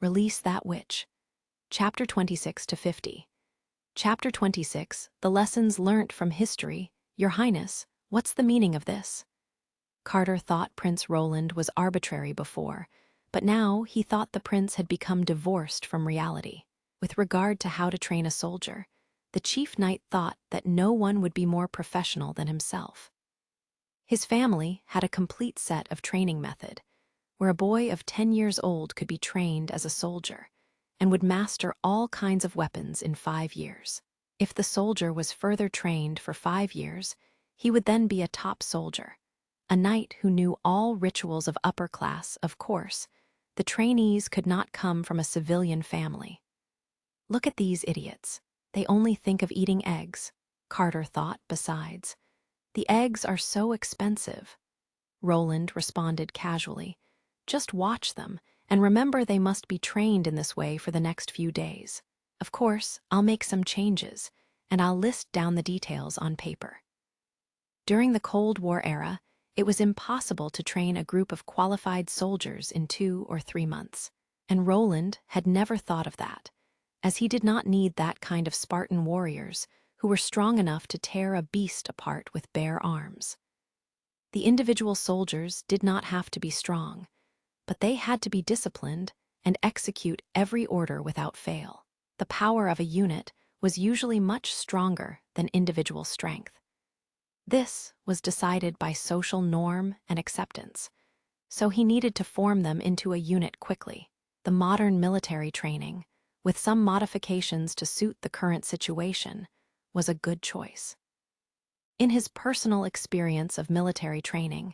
Release that witch. Chapter 26 to 50. Chapter 26, The Lessons Learnt from History. Your Highness, what's the meaning of this? Carter thought Prince Roland was arbitrary before, but now he thought the prince had become divorced from reality. With regard to how to train a soldier, the chief knight thought that no one would be more professional than himself. His family had a complete set of training method, where a boy of 10 years old could be trained as a soldier and would master all kinds of weapons in 5 years. If the soldier was further trained for 5 years, he would then be a top soldier, a knight who knew all rituals of upper class. Of course, the trainees could not come from a civilian family. Look at these idiots. They only think of eating eggs, Carter thought besides. The eggs are so expensive. Roland responded casually. Just watch them, and remember they must be trained in this way for the next few days. Of course, I'll make some changes, and I'll list down the details on paper. During the Cold War era, it was impossible to train a group of qualified soldiers in 2 or 3 months, and Roland had never thought of that, as he did not need that kind of Spartan warriors who were strong enough to tear a beast apart with bare arms. The individual soldiers did not have to be strong, but they had to be disciplined and execute every order without fail. The power of a unit was usually much stronger than individual strength. This was decided by social norm and acceptance, so he needed to form them into a unit quickly. The modern military training, with some modifications to suit the current situation, was a good choice. In his personal experience of military training,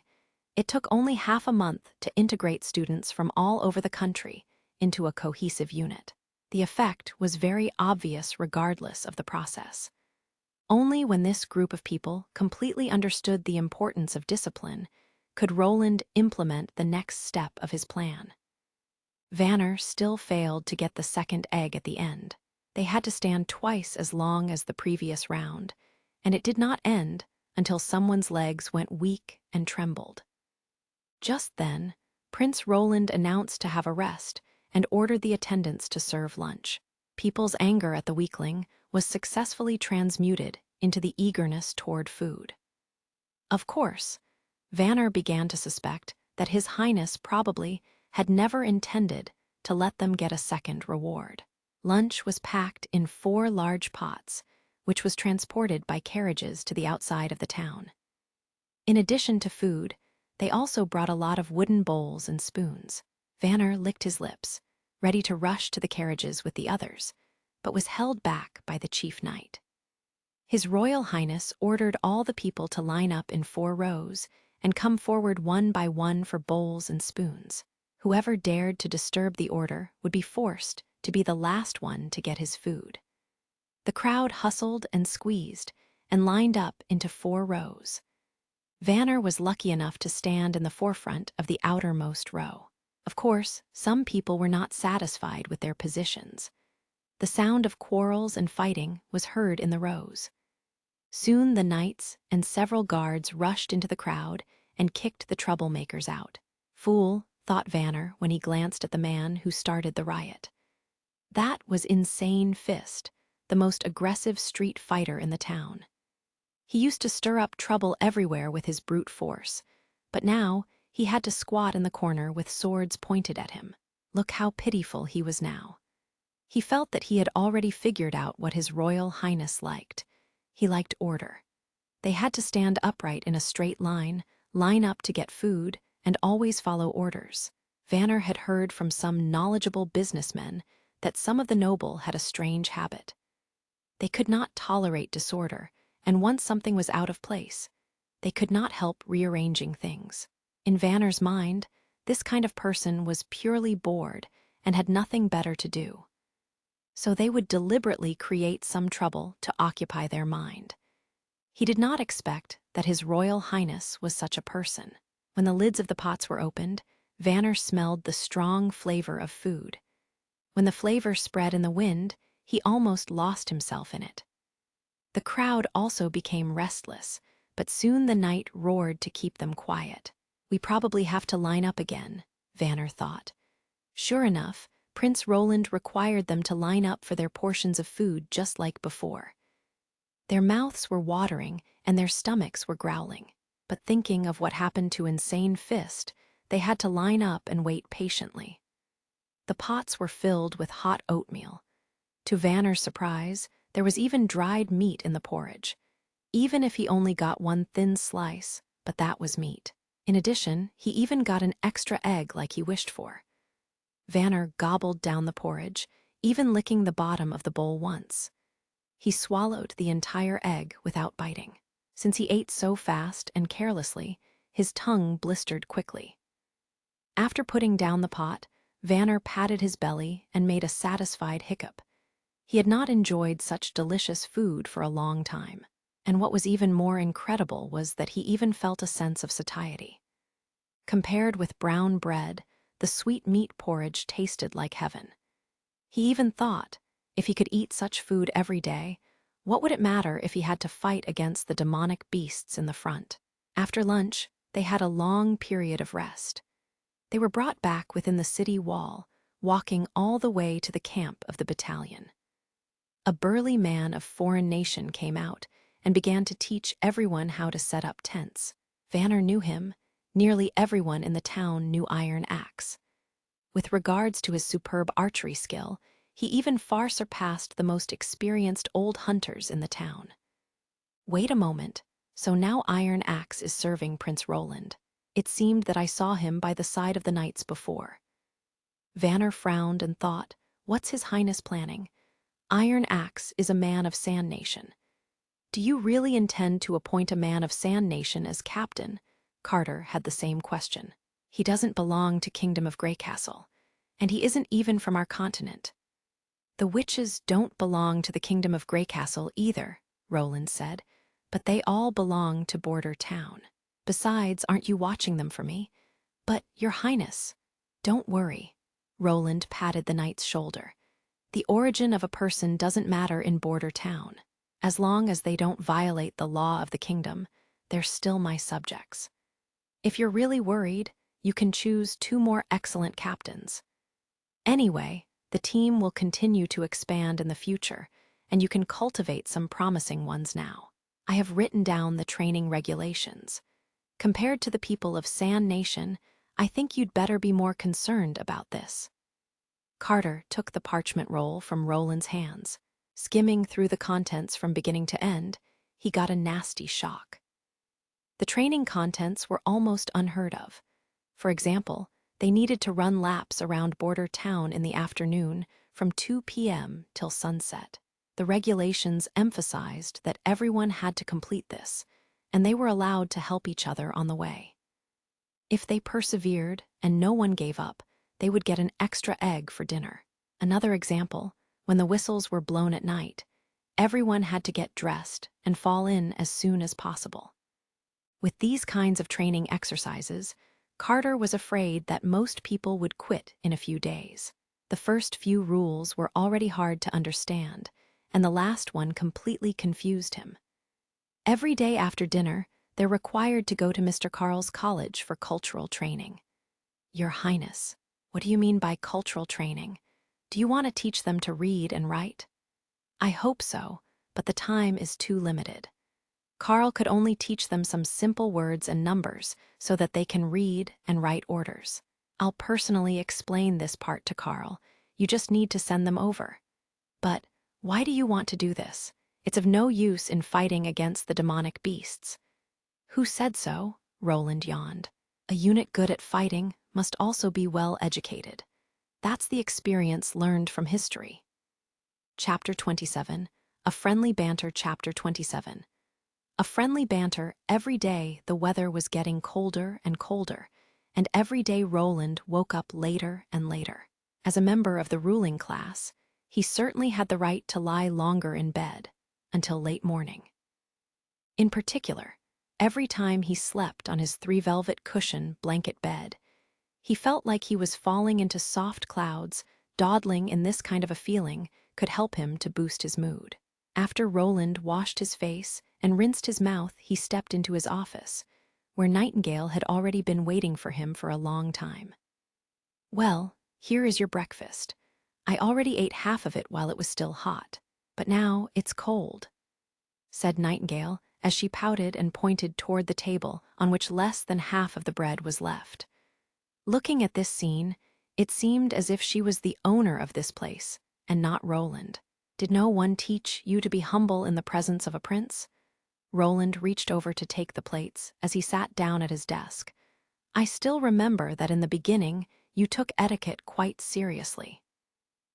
it took only half a month to integrate students from all over the country into a cohesive unit. The effect was very obvious regardless of the process. Only when this group of people completely understood the importance of discipline could Roland implement the next step of his plan. Vanner still failed to get the second egg at the end. They had to stand twice as long as the previous round, and it did not end until someone's legs went weak and trembled. Just then, Prince Roland announced to have a rest and ordered the attendants to serve lunch. People's anger at the weakling was successfully transmuted into the eagerness toward food. Of course, Vanner began to suspect that His Highness probably had never intended to let them get a second reward. Lunch was packed in 4 large pots, which was transported by carriages to the outside of the town. In addition to food, they also brought a lot of wooden bowls and spoons. Vanner licked his lips, ready to rush to the carriages with the others, but was held back by the chief knight. His Royal Highness ordered all the people to line up in 4 rows and come forward one by one for bowls and spoons. Whoever dared to disturb the order would be forced to be the last one to get his food. The crowd hustled and squeezed and lined up into 4 rows. Vanner was lucky enough to stand in the forefront of the outermost row. Of course, some people were not satisfied with their positions. The sound of quarrels and fighting was heard in the rows. Soon the knights and several guards rushed into the crowd and kicked the troublemakers out. Fool, thought Vanner when he glanced at the man who started the riot. That was Insane Fist, the most aggressive street fighter in the town. He used to stir up trouble everywhere with his brute force, but now he had to squat in the corner with swords pointed at him. Look how pitiful he was now. He felt that he had already figured out what His Royal Highness liked. He liked order. They had to stand upright in a straight line up to get food, and always follow orders. Vanner had heard from some knowledgeable businessmen that some of the noble had a strange habit. They could not tolerate disorder, and once something was out of place, they could not help rearranging things. In Vanner's mind, this kind of person was purely bored and had nothing better to do. So they would deliberately create some trouble to occupy their mind. He did not expect that His Royal Highness was such a person. When the lids of the pots were opened, Vanner smelled the strong flavor of food. When the flavor spread in the wind, he almost lost himself in it. The crowd also became restless, but soon the knight roared to keep them quiet. We probably have to line up again, Vanner thought. Sure enough, Prince Roland required them to line up for their portions of food just like before. Their mouths were watering and their stomachs were growling, but thinking of what happened to Insane Fist, they had to line up and wait patiently. The pots were filled with hot oatmeal. To Vanner's surprise, there was even dried meat in the porridge, even if he only got one thin slice, but that was meat. In addition, he even got an extra egg like he wished for. Vanner gobbled down the porridge, even licking the bottom of the bowl once. He swallowed the entire egg without biting. Since he ate so fast and carelessly, his tongue blistered quickly. After putting down the pot, Vanner patted his belly and made a satisfied hiccup. He had not enjoyed such delicious food for a long time, and what was even more incredible was that he even felt a sense of satiety. Compared with brown bread, the sweet meat porridge tasted like heaven. He even thought, if he could eat such food every day, what would it matter if he had to fight against the demonic beasts in the front? After lunch, they had a long period of rest. They were brought back within the city wall, walking all the way to the camp of the battalion. A burly man of foreign nation came out and began to teach everyone how to set up tents. Vanner knew him. Nearly everyone in the town knew Iron Axe. With regards to his superb archery skill, he even far surpassed the most experienced old hunters in the town. Wait a moment, so now Iron Axe is serving Prince Roland. It seemed that I saw him by the side of the knights before. Vanner frowned and thought, what's His Highness planning? Iron Axe is a man of Sand Nation. Do you really intend to appoint a man of Sand Nation as captain? Carter had the same question. He doesn't belong to Kingdom of Greycastle, and he isn't even from our continent. The witches don't belong to the Kingdom of Greycastle either, Roland said, but they all belong to Border Town. Besides, aren't you watching them for me? But, Your Highness, don't worry. Roland patted the knight's shoulder. The origin of a person doesn't matter in Border Town. As long as they don't violate the law of the kingdom, they're still my subjects. If you're really worried, you can choose 2 more excellent captains. Anyway, the team will continue to expand in the future, and you can cultivate some promising ones now. I have written down the training regulations. Compared to the people of Sand Nation, I think you'd better be more concerned about this. Carter took the parchment roll from Roland's hands. Skimming through the contents from beginning to end, he got a nasty shock. The training contents were almost unheard of. For example, they needed to run laps around Border Town in the afternoon from 2 p.m. till sunset. The regulations emphasized that everyone had to complete this, and they were allowed to help each other on the way. If they persevered and no one gave up, they would get an extra egg for dinner. Another example, when the whistles were blown at night, everyone had to get dressed and fall in as soon as possible. With these kinds of training exercises, Carter was afraid that most people would quit in a few days. The first few rules were already hard to understand, and the last one completely confused him. Every day after dinner, they're required to go to Mr. Carl's college for cultural training. Your Highness, what do you mean by cultural training? Do you want to teach them to read and write? I hope so, but the time is too limited. Carl could only teach them some simple words and numbers so that they can read and write orders. I'll personally explain this part to Carl. You just need to send them over. But why do you want to do this? It's of no use in fighting against the demonic beasts. Who said so? Roland yawned. A unit good at fighting must also be well educated. That's the experience learned from history. Chapter 27. A Friendly Banter. Chapter 27. A friendly banter. Every day the weather was getting colder and colder, and every day Roland woke up later and later. As a member of the ruling class, he certainly had the right to lie longer in bed, until late morning. In particular, every time he slept on his 3-velvet cushion blanket bed, he felt like he was falling into soft clouds. Dawdling in this kind of a feeling could help him to boost his mood. After Roland washed his face and rinsed his mouth, he stepped into his office, where Nightingale had already been waiting for him for a long time. Well, here is your breakfast. I already ate half of it while it was still hot, but now it's cold," said Nightingale as she pouted and pointed toward the table on which less than half of the bread was left. Looking at this scene, it seemed as if she was the owner of this place and not Roland. "Did no one teach you to be humble in the presence of a prince?" Roland reached over to take the plates as he sat down at his desk. "I still remember that in the beginning you took etiquette quite seriously."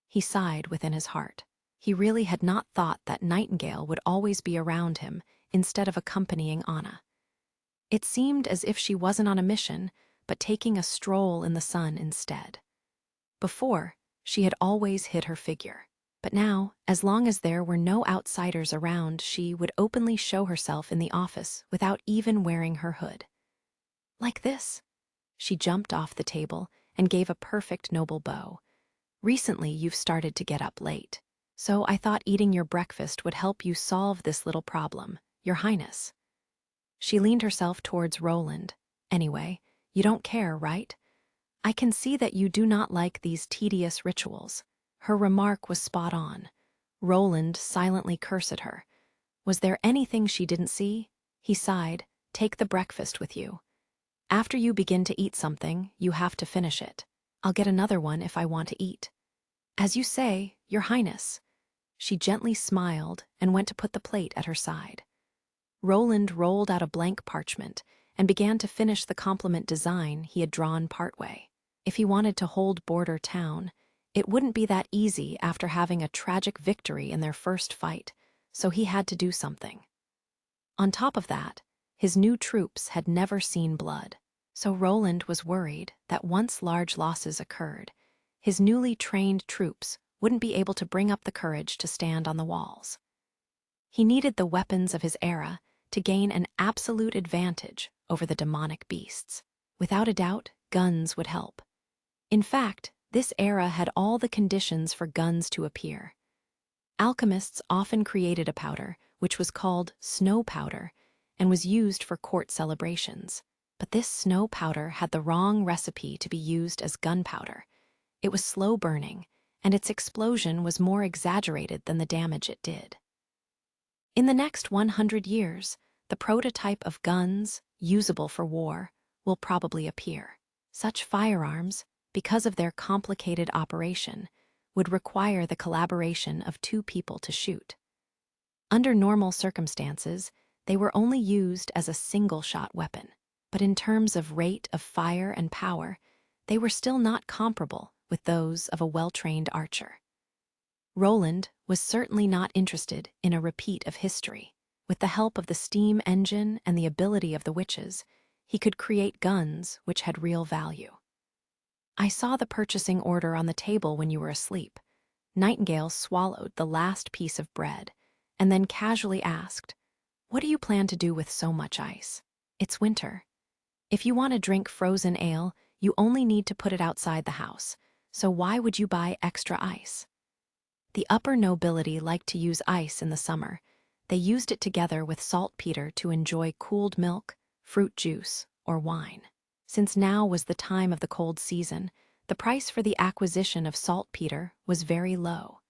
He sighed within his heart. He really had not thought that Nightingale would always be around him instead of accompanying Anna. It seemed as if she wasn't on a mission, but taking a stroll in the sun instead. Before, she had always hid her figure. But now, as long as there were no outsiders around, she would openly show herself in the office without even wearing her hood. Like this. She jumped off the table and gave a perfect noble bow. "Recently, you've started to get up late, so I thought eating your breakfast would help you solve this little problem, Your Highness." She leaned herself towards Roland. "Anyway, you don't care, right? I can see that you do not like these tedious rituals." Her remark was spot on. Roland silently cursed at her. Was there anything she didn't see? He sighed. "Take the breakfast with you. After you begin to eat something, you have to finish it. I'll get another one if I want to eat." "As you say, Your Highness." She gently smiled and went to put the plate at her side. Roland rolled out a blank parchment and began to finish the compliment design he had drawn partway. If he wanted to hold Border Town, it wouldn't be that easy after having a tragic victory in their first fight, so he had to do something. On top of that, his new troops had never seen blood, so Roland was worried that once large losses occurred, his newly trained troops wouldn't be able to bring up the courage to stand on the walls. He needed the weapons of his era to gain an absolute advantage over the demonic beasts. Without a doubt, guns would help. In fact, this era had all the conditions for guns to appear. Alchemists often created a powder, which was called snow powder, and was used for court celebrations. But this snow powder had the wrong recipe to be used as gunpowder. It was slow burning, and its explosion was more exaggerated than the damage it did. In the next 100 years, the prototype of guns, usable for war, will probably appear. Such firearms, because of their complicated operation, would require the collaboration of two people to shoot. Under normal circumstances, they were only used as a single-shot weapon, but in terms of rate of fire and power, they were still not comparable with those of a well-trained archer. Roland was certainly not interested in a repeat of history. With the help of the steam engine and the ability of the witches, he could create guns which had real value. "I saw the purchasing order on the table when you were asleep." Nightingale swallowed the last piece of bread and then casually asked, "What do you plan to do with so much ice? It's winter. If you want to drink frozen ale, you only need to put it outside the house, so why would you buy extra ice?" The upper nobility liked to use ice in the summer. They used it together with saltpeter to enjoy cooled milk, fruit juice, or wine. Since now was the time of the cold season, the price for the acquisition of saltpeter was very low.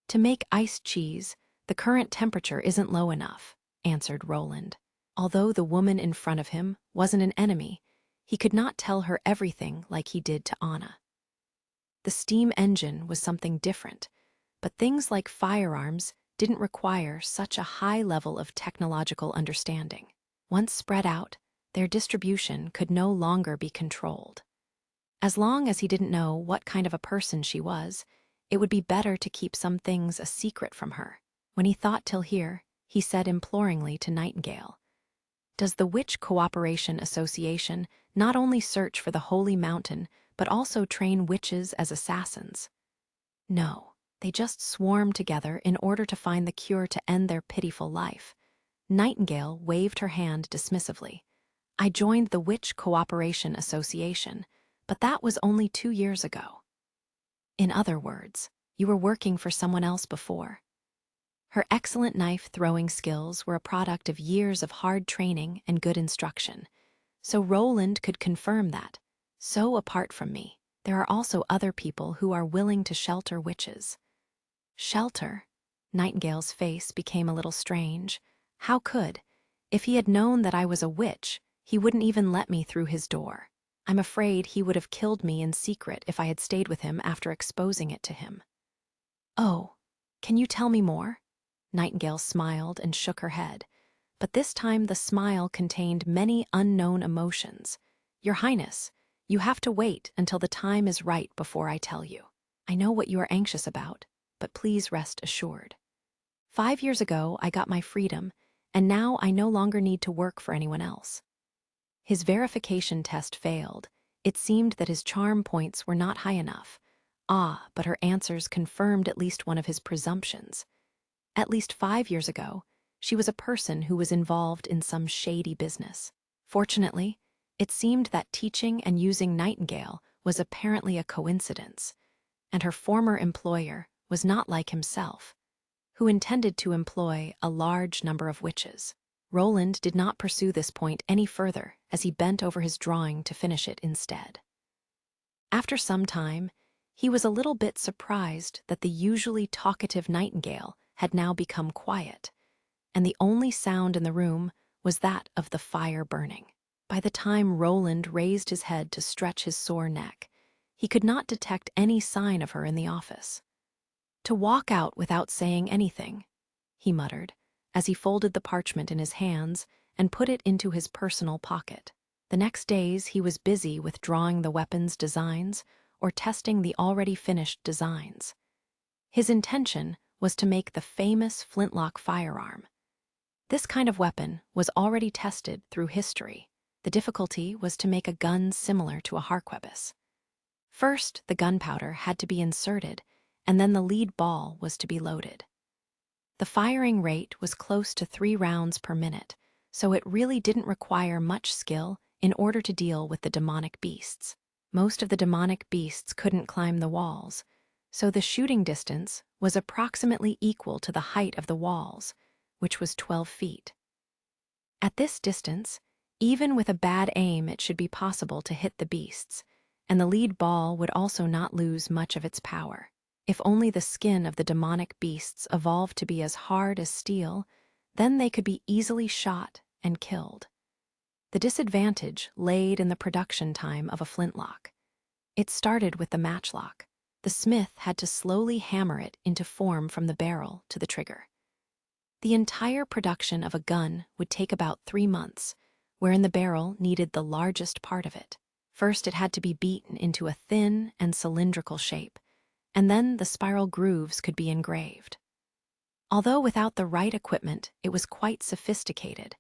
"To make iced cheese, the current temperature isn't low enough," answered Roland. Although the woman in front of him wasn't an enemy, he could not tell her everything like he did to Anna. The steam engine was something different, but things like firearms didn't require such a high level of technological understanding. Once spread out, their distribution could no longer be controlled. As long as he didn't know what kind of a person she was, it would be better to keep some things a secret from her. When he thought till here, he said imploringly to Nightingale, "Does the Witch Cooperation Association not only search for the Holy Mountain, but also train witches as assassins?" "No, they just swarm together in order to find the cure to end their pitiful life." Nightingale waved her hand dismissively. "I joined the Witch Cooperation Association, but that was only 2 years ago." "In other words, you were working for someone else before." Her excellent knife-throwing skills were a product of years of hard training and good instruction, so Roland could confirm that. "So apart from me, there are also other people who are willing to shelter witches. Shelter? Nightingale's face became a little strange. How could? If he had known that I was a witch, he wouldn't even let me through his door. I'm afraid he would have killed me in secret if I had stayed with him after exposing it to him. Oh, can you tell me more? Nightingale smiled and shook her head, but this time the smile contained many unknown emotions. Your Highness, you have to wait until the time is right before I tell you. I know what you are anxious about, but please rest assured. 5 years ago, I got my freedom, and now I no longer need to work for anyone else. His verification test failed. It seemed that his charm points were not high enough. But her answers confirmed at least one of his presumptions. At least 5 years ago, she was a person who was involved in some shady business. Fortunately, it seemed that teaching and using Nightingale was apparently a coincidence, and her former employer was not like himself, who intended to employ a large number of witches. Roland did not pursue this point any further as he bent over his drawing to finish it instead. After some time, he was a little bit surprised that the usually talkative Nightingale had now become quiet, and the only sound in the room was that of the fire burning. By the time Roland raised his head to stretch his sore neck, he could not detect any sign of her in the office. To walk out without saying anything, he muttered, as he folded the parchment in his hands and put it into his personal pocket. The next days he was busy with drawing the weapon's designs or testing the already finished designs. His intention was to make the famous flintlock firearm. This kind of weapon was already tested through history. The difficulty was to make a gun similar to a harquebus. First, the gunpowder had to be inserted, and then the lead ball was to be loaded. The firing rate was close to 3 rounds per minute, so it really didn't require much skill in order to deal with the demonic beasts. Most of the demonic beasts couldn't climb the walls, so the shooting distance was approximately equal to the height of the walls, which was 12 feet. At this distance, even with a bad aim, it should be possible to hit the beasts, and the lead ball would also not lose much of its power. If only the skin of the demonic beasts evolved to be as hard as steel, then they could be easily shot and killed. The disadvantage laid in the production time of a flintlock. It started with the matchlock. The smith had to slowly hammer it into form from the barrel to the trigger. The entire production of a gun would take about 3 months, wherein the barrel needed the largest part of it. First, it had to be beaten into a thin and cylindrical shape, and then the spiral grooves could be engraved. Although without the right equipment, it was quite sophisticated,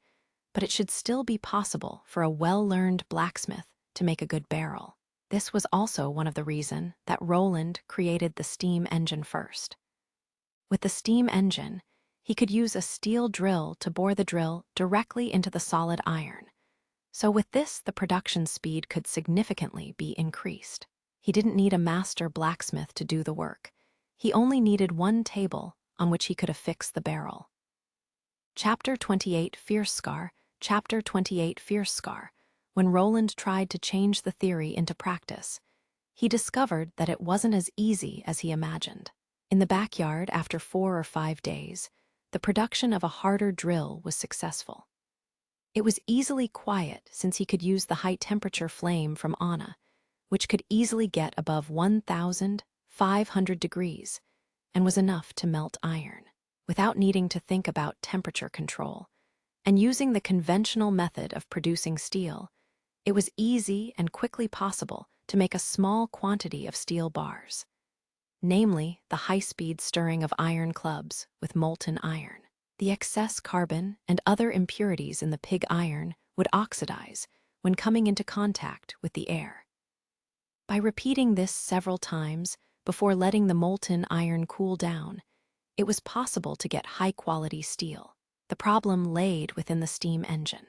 but it should still be possible for a well-learned blacksmith to make a good barrel. This was also one of the reasons that Roland created the steam engine first. With the steam engine, he could use a steel drill to bore the drill directly into the solid iron. So with this, the production speed could significantly be increased. He didn't need a master blacksmith to do the work. He only needed one table on which he could affix the barrel. Chapter 28 Fierce Scar. Chapter 28 Fierce Scar. When Roland tried to change the theory into practice, he discovered that it wasn't as easy as he imagined. In the backyard, after 4 or 5 days, the production of a harder drill was successful. It was easily quiet since he could use the high-temperature flame from Anna, which could easily get above 1,500 degrees and was enough to melt iron, without needing to think about temperature control. And using the conventional method of producing steel, it was easy and quickly possible to make a small quantity of steel bars, namely the high-speed stirring of iron clubs with molten iron. The excess carbon and other impurities in the pig iron would oxidize when coming into contact with the air. By repeating this several times before letting the molten iron cool down, it was possible to get high-quality steel. The problem laid within the steam engine.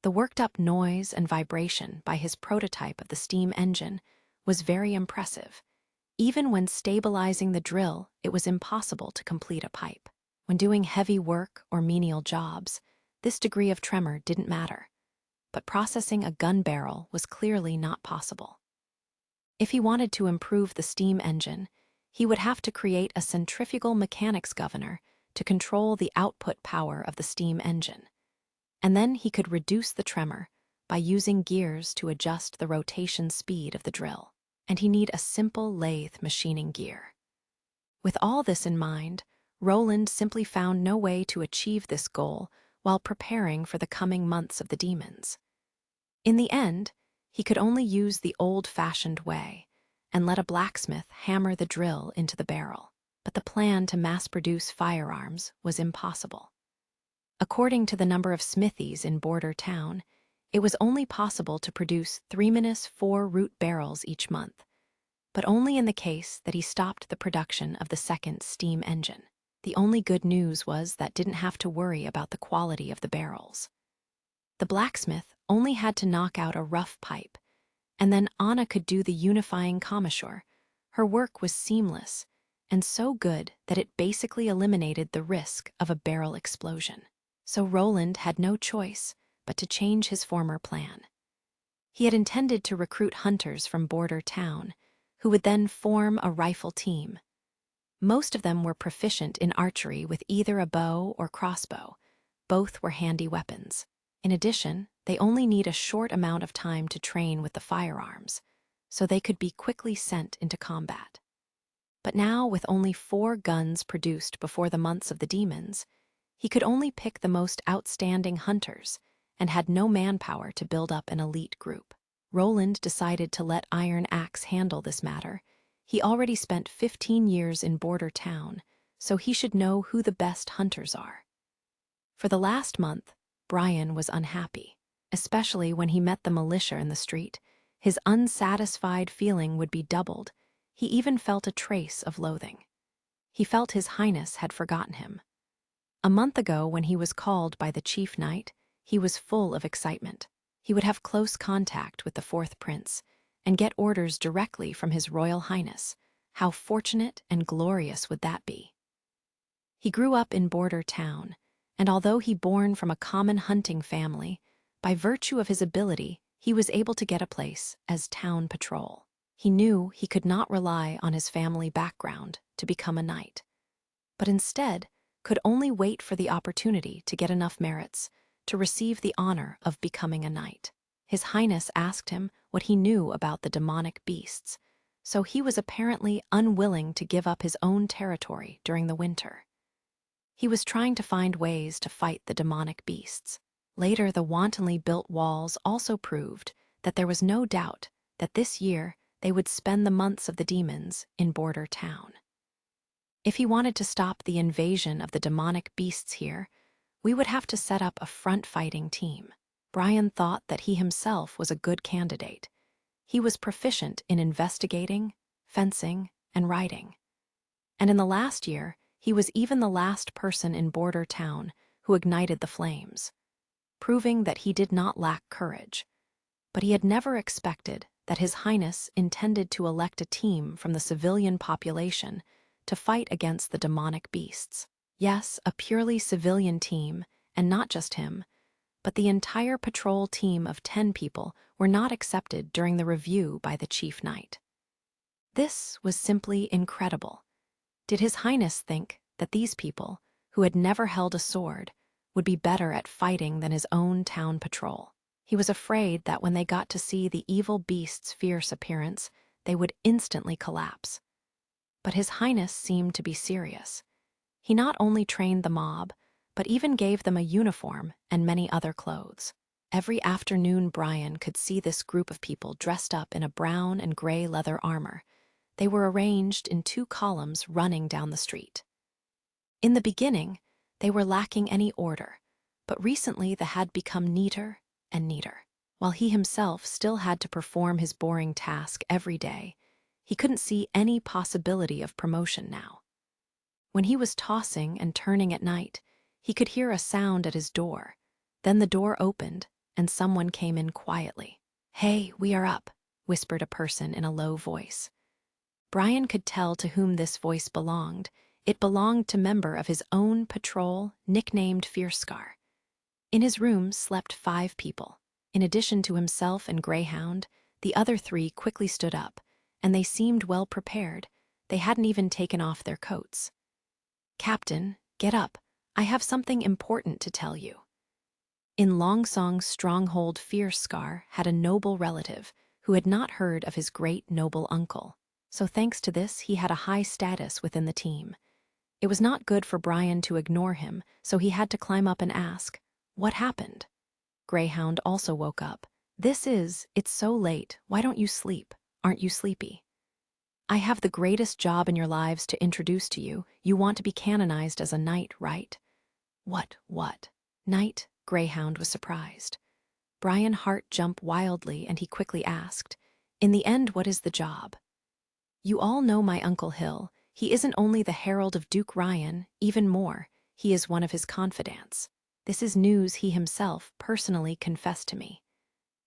The worked-up noise and vibration by his prototype of the steam engine was very impressive. Even when stabilizing the drill, it was impossible to complete a pipe. When doing heavy work or menial jobs, this degree of tremor didn't matter. But processing a gun barrel was clearly not possible. If he wanted to improve the steam engine, he would have to create a centrifugal mechanics governor to control the output power of the steam engine. And then he could reduce the tremor by using gears to adjust the rotation speed of the drill. And he need a simple lathe machining gear. With all this in mind, Roland simply found no way to achieve this goal while preparing for the coming months of the demons. In the end, he could only use the old-fashioned way and let a blacksmith hammer the drill into the barrel. But the plan to mass-produce firearms was impossible. According to the number of smithies in Border Town, it was only possible to produce 3-4 root barrels each month, but only in the case that he stopped the production of the second steam engine. The only good news was that didn't have to worry about the quality of the barrels. The blacksmith only had to knock out a rough pipe, and then Anna could do the unifying commissure. Her work was seamless and so good that it basically eliminated the risk of a barrel explosion. So Roland had no choice but to change his former plan. He had intended to recruit hunters from Border Town, who would then form a rifle team. Most of them were proficient in archery with either a bow or crossbow. Both were handy weapons. In addition, they only need a short amount of time to train with the firearms, so they could be quickly sent into combat. But now, with only 4 guns produced before the months of the demons, he could only pick the most outstanding hunters and had no manpower to build up an elite group. Roland decided to let Iron Axe handle this matter. He already spent 15 years in Border Town, so he should know who the best hunters are. For the last month, Brian was unhappy, especially when he met the militia in the street. His unsatisfied feeling would be doubled. He even felt a trace of loathing. He felt His Highness had forgotten him. A month ago, when he was called by the chief knight, he was full of excitement. He would have close contact with the 4th prince and get orders directly from His Royal Highness. How fortunate and glorious would that be? He grew up in Border Town, and although he born from a common hunting family, by virtue of his ability, he was able to get a place as town patrol. He knew he could not rely on his family background to become a knight, but instead could only wait for the opportunity to get enough merits to receive the honor of becoming a knight. His Highness asked him what he knew about the demonic beasts, so he was apparently unwilling to give up his own territory during the winter. He was trying to find ways to fight the demonic beasts. Later, the wantonly built walls also proved that there was no doubt that this year they would spend the months of the demons in Border Town. If he wanted to stop the invasion of the demonic beasts here, we would have to set up a front-fighting team. Brian thought that he himself was a good candidate. He was proficient in investigating, fencing, and riding. And in the last year, he was even the last person in Border Town who ignited the flames, proving that he did not lack courage. But he had never expected that His Highness intended to elect a team from the civilian population to fight against the demonic beasts. Yes, a purely civilian team, and not just him, but the entire patrol team of 10 people were not accepted during the review by the chief knight. This was simply incredible. Did His Highness think that these people, who had never held a sword, would be better at fighting than his own town patrol? He was afraid that when they got to see the evil beast's fierce appearance, they would instantly collapse. But His Highness seemed to be serious. He not only trained the mob, but even gave them a uniform and many other clothes. Every afternoon, Brian could see this group of people dressed up in a brown and gray leather armor. They were arranged in 2 columns running down the street. In the beginning, they were lacking any order, but recently they had become neater and neater. While he himself still had to perform his boring task every day, he couldn't see any possibility of promotion now. When he was tossing and turning at night, he could hear a sound at his door. Then the door opened, and someone came in quietly. "Hey, we are up," whispered a person in a low voice. Brian could tell to whom this voice belonged. It belonged to a member of his own patrol, nicknamed Fierscar. In his room slept 5 people. In addition to himself and Greyhound, the other 3 quickly stood up, and they seemed well prepared. They hadn't even taken off their coats. "Captain, get up. I have something important to tell you." In Longsong's stronghold, Fierce Scar had a noble relative who had not heard of his great noble uncle. So thanks to this, he had a high status within the team. It was not good for Brian to ignore him, so he had to climb up and ask, "What happened?" Greyhound also woke up. It's so late. Why don't you sleep? Aren't you sleepy?" "I have the greatest job in your lives to introduce to you. You want to be canonized as a knight, right?" What? Knight?" Greyhound was surprised. Brian's heart jumped wildly, and he quickly asked, "In the end, what is the job?" "You all know my Uncle Hill. He isn't only the herald of Duke Ryan, even more, he is one of his confidants. This is news he himself personally confessed to me."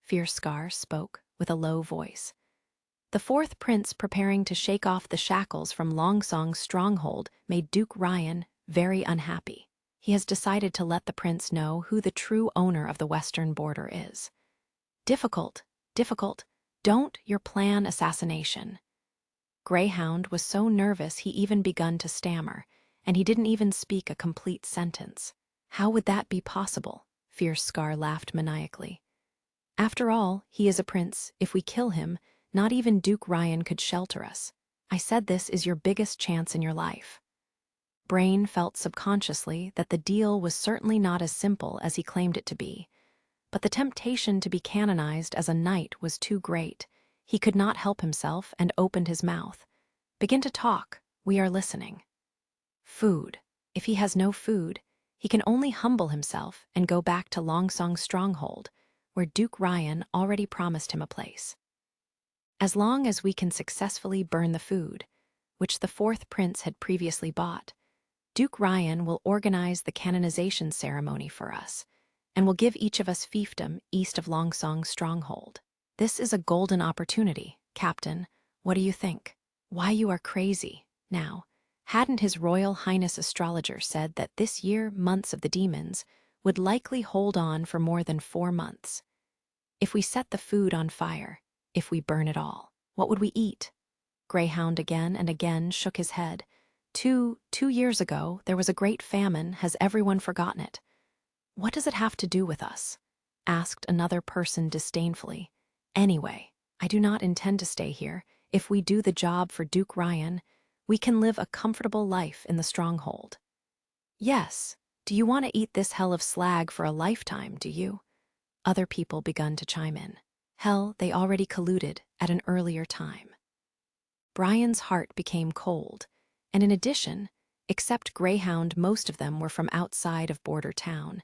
Fierce Scar spoke with a low voice. The fourth prince preparing to shake off the shackles from Longsong's stronghold made Duke Ryan very unhappy. He has decided to let the prince know who the true owner of the western border is. Difficult. Don't your plan assassination." Greyhound was so nervous he even begun to stammer, and he didn't even speak a complete sentence. "How would that be possible?" Fierce Scar laughed maniacally. "After all, he is a prince. If we kill him, not even Duke Ryan could shelter us. I said this is your biggest chance in your life." Brain felt subconsciously that the deal was certainly not as simple as he claimed it to be, but the temptation to be canonized as a knight was too great. He could not help himself and opened his mouth. "Begin to talk. We are listening." Food. If he has no food, he can only humble himself and go back to Longsong's stronghold, where Duke Ryan already promised him a place. As long as we can successfulully burn the food, which the fourth prince had previously bought, Duke Ryan will organize the canonization ceremony for us, and will give each of us fiefdom east of Longsong's stronghold. This is a golden opportunity, Captain. What do you think? Why, you are crazy. Now, hadn't His Royal Highness astrologer said that this year months of the demons would likely hold on for more than 4 months? If we set the food on fire, if we burn it all, what would we eat? Greyhound again and again shook his head. Two years ago, there was a great famine. Has everyone forgotten it?" "What does it have to do with us?" asked another person disdainfully. "Anyway, I do not intend to stay here. If we do the job for Duke Ryan, we can live a comfortable life in the stronghold." "Yes, do you want to eat this hell of slag for a lifetime, do you?" Other people begun to chime in. Hell, they already colluded at an earlier time. Brian's heart became cold. And in addition, except Greyhound, most of them were from outside of Border Town.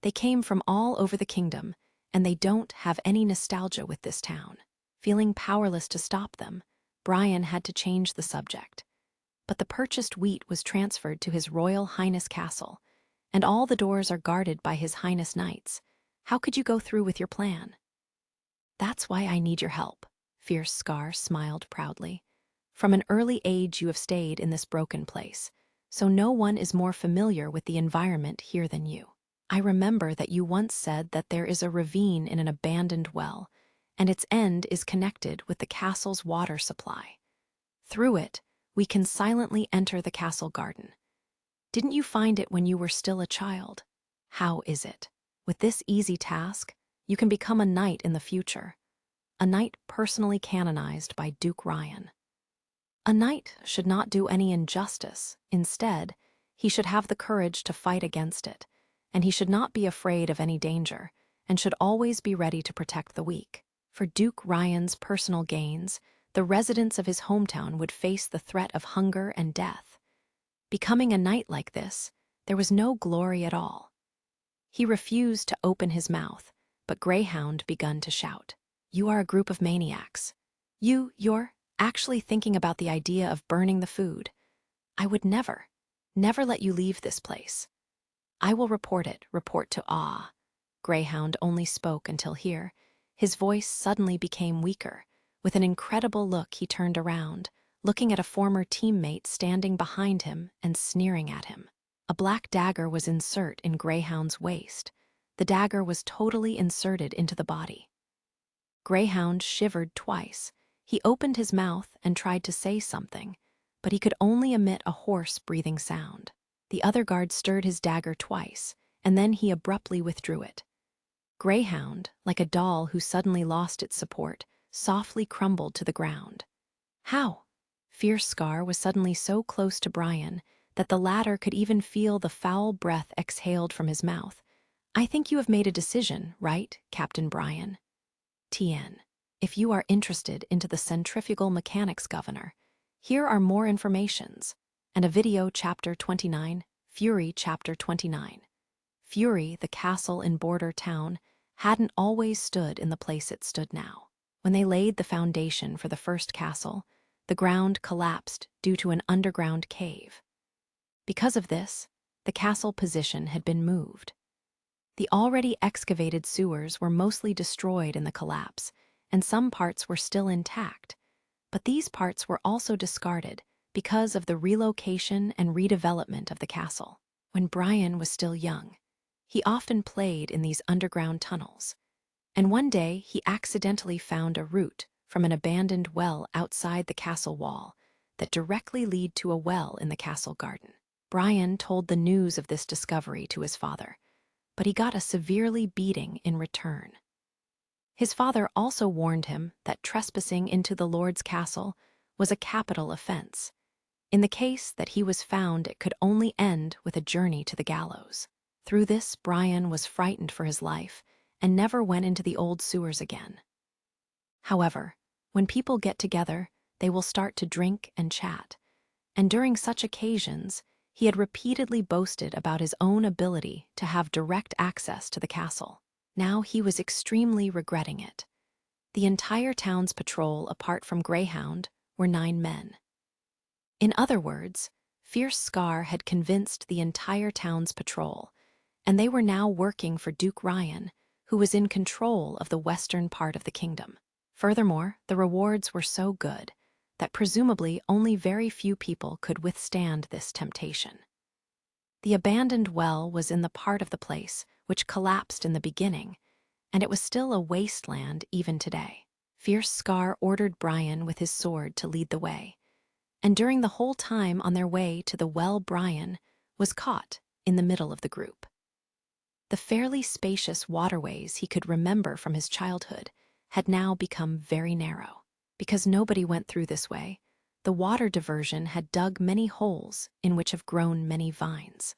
They came from all over the kingdom, and they don't have any nostalgia with this town. Feeling powerless to stop them, Brian had to change the subject. But the purchased wheat was transferred to His Royal Highness Castle, and all the doors are guarded by His Highness Knights. How could you go through with your plan? "That's why I need your help," Fierce Scar smiled proudly. "From an early age you have stayed in this broken place, so no one is more familiar with the environment here than you. I remember that you once said that there is a ravine in an abandoned well, and its end is connected with the castle's water supply. Through it, we can silently enter the castle garden. Didn't you find it when you were still a child? How is it? With this easy task, you can become a knight in the future. A knight personally canonized by Duke Ryan. A knight should not do any injustice. Instead, he should have the courage to fight against it, and he should not be afraid of any danger, and should always be ready to protect the weak. For Duke Ryan's personal gains, the residents of his hometown would face the threat of hunger and death. Becoming a knight like this, there was no glory at all." He refused to open his mouth, but Greyhound begun to shout, "You are a group of maniacs. You're actually thinking about the idea of burning the food. I would never let you leave this place. I will report to Ah." Greyhound only spoke until here. His voice suddenly became weaker. With an incredible look, he turned around, looking at a former teammate standing behind him and sneering at him. A black dagger was inserted in Greyhound's waist. The dagger was totally inserted into the body. Greyhound shivered twice. He opened his mouth and tried to say something, but he could only emit a hoarse breathing sound. The other guard stirred his dagger twice, and then he abruptly withdrew it. Greyhound, like a doll who suddenly lost its support, softly crumbled to the ground. How? Fierce Scar was suddenly so close to Brian that the latter could even feel the foul breath exhaled from his mouth. I think you have made a decision, right, Captain Brian? TN. If you are interested into the centrifugal mechanics, Governor, here are more informations. And a video Chapter 29, Fury Chapter 29. Fury, the castle in Border Town, hadn't always stood in the place it stood now. When they laid the foundation for the first castle, the ground collapsed due to an underground cave. Because of this, the castle position had been moved. The already excavated sewers were mostly destroyed in the collapse, and some parts were still intact, but these parts were also discarded because of the relocation and redevelopment of the castle. When Brian was still young, he often played in these underground tunnels, and one day he accidentally found a route from an abandoned well outside the castle wall that directly led to a well in the castle garden. Brian told the news of this discovery to his father, but he got a severely beating in return. His father also warned him that trespassing into the Lord's castle was a capital offense. In the case that he was found, it could only end with a journey to the gallows. Through this, Brian was frightened for his life and never went into the old sewers again. However, when people get together, they will start to drink and chat, and during such occasions, he had repeatedly boasted about his own ability to have direct access to the castle. Now he was extremely regretting it. The entire town's patrol, apart from Greyhound, were 9 men. In other words, Fierce Scar had convinced the entire town's patrol, and they were now working for Duke Ryan, who was in control of the western part of the kingdom. Furthermore, the rewards were so good that presumably only very few people could withstand this temptation. The abandoned well was in the part of the place which collapsed in the beginning, and it was still a wasteland even today. Fierce Scar ordered Brian with his sword to lead the way, and during the whole time on their way to the well, Brian was caught in the middle of the group. The fairly spacious waterways he could remember from his childhood had now become very narrow. Because nobody went through this way, the water diversion had dug many holes in which have grown many vines.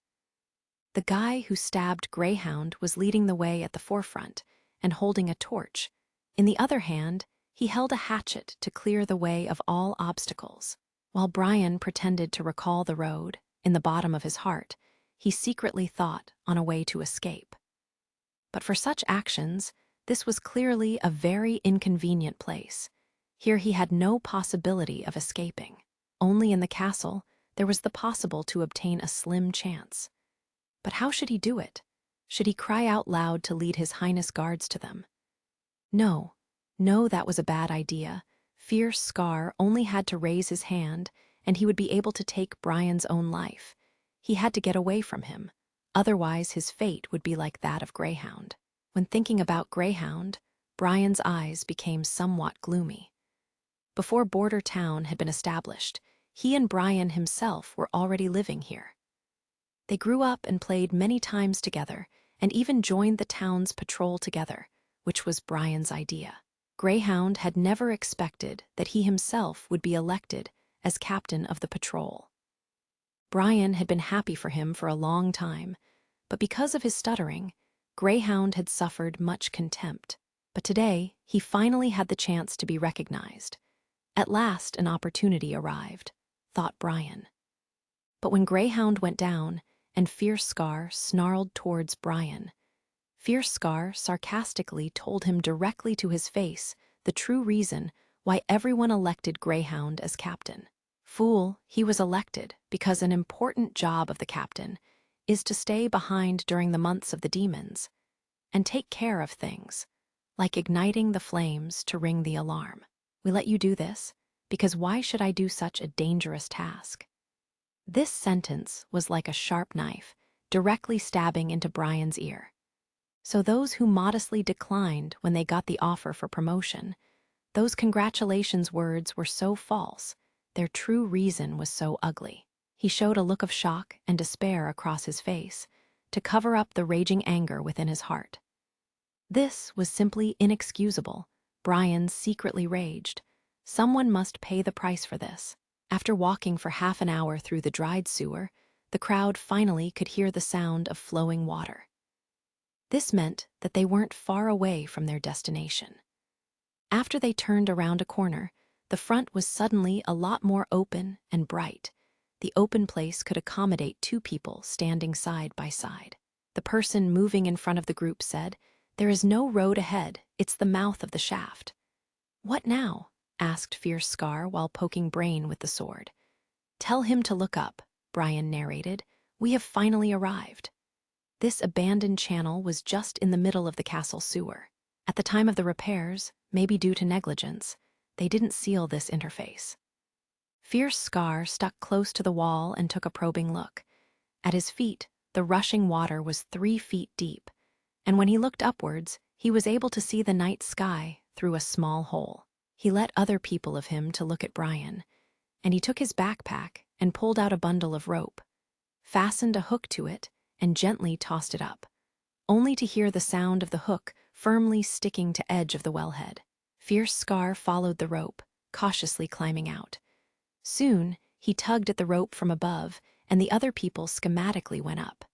The guy who stabbed Greyhound was leading the way at the forefront and holding a torch. In the other hand, he held a hatchet to clear the way of all obstacles. While Brian pretended to recall the road, in the bottom of his heart, he secretly thought on a way to escape. But for such actions, this was clearly a very inconvenient place. Here he had no possibility of escaping. Only in the castle there was the possible to obtain a slim chance. But how should he do it? Should he cry out loud to lead His Highness guards to them? No, that was a bad idea. Fierce Scar only had to raise his hand, and he would be able to take Brian's own life. He had to get away from him. Otherwise, his fate would be like that of Greyhound. When thinking about Greyhound, Brian's eyes became somewhat gloomy. Before Border Town had been established, he and Brian himself were already living here. They grew up and played many times together, and even joined the town's patrol together, which was Brian's idea. Greyhound had never expected that he himself would be elected as captain of the patrol. Brian had been happy for him for a long time, but because of his stuttering, Greyhound had suffered much contempt. But today, he finally had the chance to be recognized. At last, an opportunity arrived, thought Brian. But when Greyhound went down and Fierce Scar snarled towards Brian, Fierce Scar sarcastically told him directly to his face the true reason why everyone elected Greyhound as captain. Fool, he was elected because an important job of the captain is to stay behind during the months of the demons and take care of things, like igniting the flames to ring the alarm. We let you do this because why should I do such a dangerous task? This sentence was like a sharp knife, directly stabbing into Brian's ear. So those who modestly declined when they got the offer for promotion, Those congratulations words were so false. Their true reason was so ugly. He showed a look of shock and despair across his face to cover up the raging anger within his heart. This was simply inexcusable. Brian secretly raged. Someone must pay the price for this. After walking for half an hour through the dried sewer, the crowd finally could hear the sound of flowing water. This meant that they weren't far away from their destination. After they turned around a corner, the front was suddenly a lot more open and bright. The open place could accommodate 2 people standing side by side. The person moving in front of the group said, "There is no road ahead, it's the mouth of the shaft." "What now?" asked Fierce Scar while poking Brain with the sword. "Tell him to look up," Brian narrated. "We have finally arrived." This abandoned channel was just in the middle of the castle sewer. At the time of the repairs, maybe due to negligence, they didn't seal this interface. Fierce Scar stuck close to the wall and took a probing look. At his feet, the rushing water was 3 feet deep, and when he looked upwards, he was able to see the night sky through a small hole. He let other people of him to look at Brian, and he took his backpack and pulled out a bundle of rope, fastened a hook to it, and gently tossed it up, only to hear the sound of the hook firmly sticking to edge of the wellhead. Fierce Scar followed the rope, cautiously climbing out. Soon, he tugged at the rope from above, and the other people schematically went up.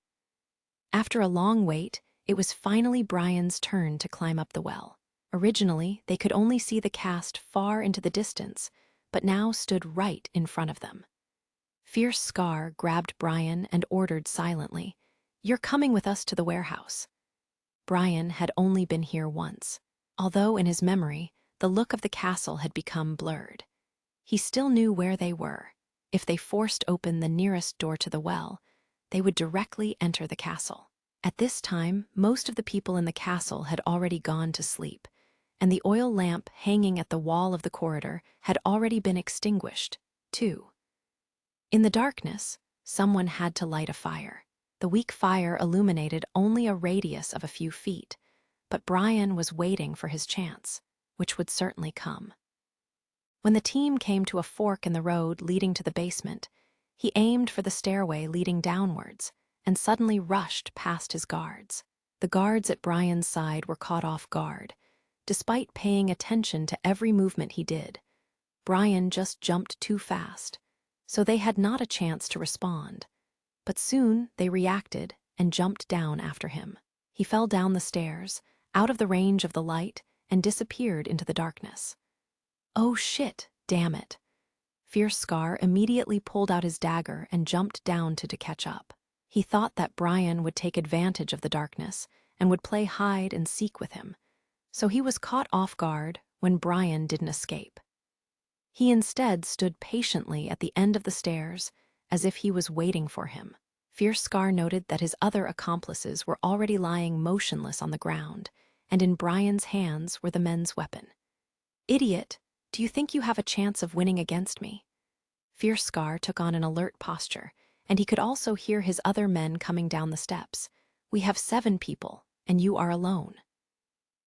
After a long wait, it was finally Brian's turn to climb up the well. Originally, they could only see the cast far into the distance, but now stood right in front of them. Fierce Scar grabbed Brian and ordered silently, "You're coming with us to the warehouse." Brian had only been here once, although in his memory, the look of the castle had become blurred. He still knew where they were. If they forced open the nearest door to the well, they would directly enter the castle. At this time, most of the people in the castle had already gone to sleep, and the oil lamp hanging at the wall of the corridor had already been extinguished, too. In the darkness, someone had to light a fire. The weak fire illuminated only a radius of a few feet, but Brian was waiting for his chance, which would certainly come. When the team came to a fork in the road leading to the basement, he aimed for the stairway leading downwards and suddenly rushed past his guards. The guards at Brian's side were caught off guard. Despite paying attention to every movement he did, Brian just jumped too fast, so they had not a chance to respond. But soon they reacted and jumped down after him. He fell down the stairs, out of the range of the light, and disappeared into the darkness. "Oh shit, damn it." Fierce Scar immediately pulled out his dagger and jumped down to catch up. He thought that Brian would take advantage of the darkness and would play hide and seek with him, so he was caught off guard when Brian didn't escape. He instead stood patiently at the end of the stairs, as if he was waiting for him. Fierce Scar noted that his other accomplices were already lying motionless on the ground, and in Brian's hands were the men's weapon. "Idiot, do you think you have a chance of winning against me?" Fierce Scar took on an alert posture, and he could also hear his other men coming down the steps. "We have 7 people, and you are alone."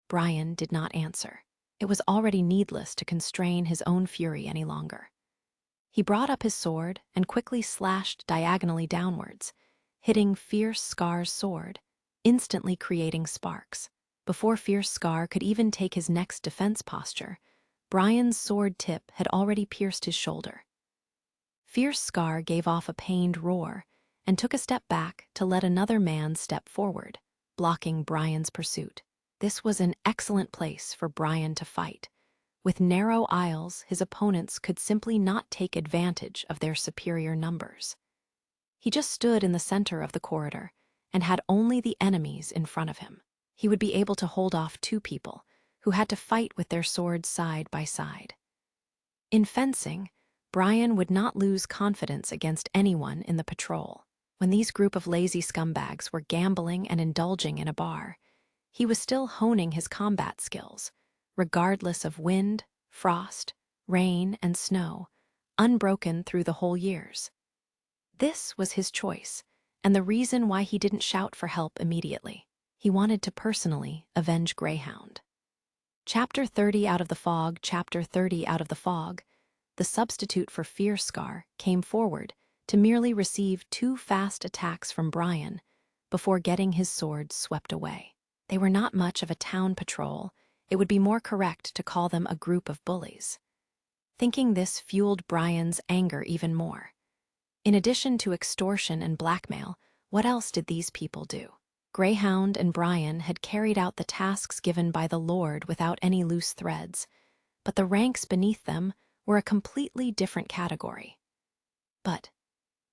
Brian did not answer. It was already needless to constrain his own fury any longer. He brought up his sword and quickly slashed diagonally downwards, hitting Fierce Scar's sword, instantly creating sparks. Before Fierce Scar could even take his next defense posture, Brian's sword tip had already pierced his shoulder. Fierce Scar gave off a pained roar and took a step back to let another man step forward, blocking Brian's pursuit. This was an excellent place for Brian to fight. With narrow aisles, his opponents could simply not take advantage of their superior numbers. He just stood in the center of the corridor and had only the enemies in front of him. He would be able to hold off 2 people who had to fight with their swords side by side. In fencing, Brian would not lose confidence against anyone in the patrol. When these group of lazy scumbags were gambling and indulging in a bar, he was still honing his combat skills, regardless of wind, frost, rain, and snow, unbroken through the whole years. This was his choice, and the reason why he didn't shout for help immediately. He wanted to personally avenge Greyhound. Chapter 30 Out of the Fog, Chapter 30 Out of the Fog. The substitute for Fear Scar came forward to merely receive 2 fast attacks from Brian before getting his sword swept away. They were not much of a town patrol. It would be more correct to call them a group of bullies. Thinking this fueled Brian's anger even more. In addition to extortion and blackmail, what else did these people do? Greyhound and Brian had carried out the tasks given by the Lord without any loose threads, but the ranks beneath them were a completely different category. But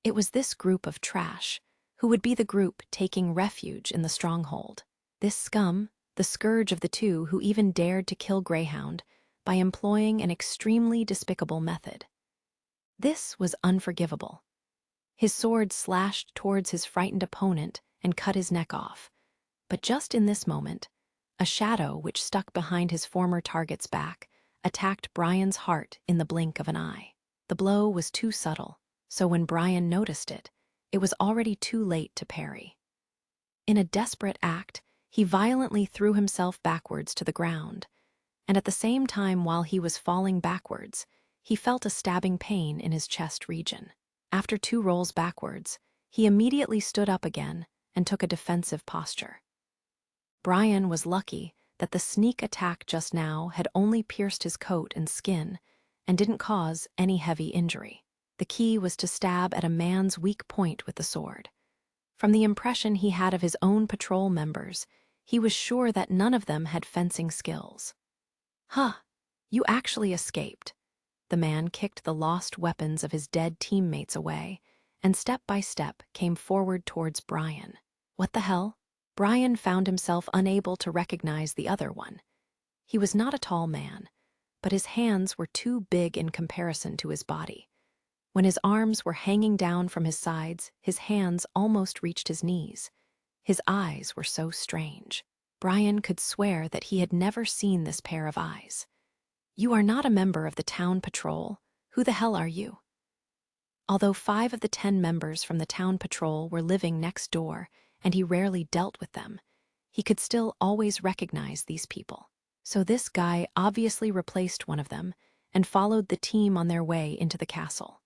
it was this group of trash who would be the group taking refuge in the stronghold. This scum, the scourge of the two who even dared to kill Greyhound by employing an extremely despicable method. This was unforgivable. His sword slashed towards his frightened opponent and cut his neck off. But just in this moment, a shadow which stuck behind his former target's back attacked Brian's heart in the blink of an eye. The blow was too subtle, so when Brian noticed it, it was already too late to parry. In a desperate act, he violently threw himself backwards to the ground, and at the same time while he was falling backwards, he felt a stabbing pain in his chest region. After 2 rolls backwards, he immediately stood up again and took a defensive posture. Brian was lucky that the sneak attack just now had only pierced his coat and skin and didn't cause any heavy injury. The key was to stab at a man's weak point with the sword. From the impression he had of his own patrol members, he was sure that none of them had fencing skills. "Huh, you actually escaped." The man kicked the lost weapons of his dead teammates away and step by step came forward towards Brian. What the hell? Brian found himself unable to recognize the other one. He was not a tall man, but his hands were too big in comparison to his body. When his arms were hanging down from his sides, his hands almost reached his knees. His eyes were so strange. Brian could swear that he had never seen this pair of eyes. "You are not a member of the town patrol. Who the hell are you?" Although 5 of the 10 members from the town patrol were living next door and he rarely dealt with them, he could still always recognize these people. So this guy obviously replaced one of them and followed the team on their way into the castle.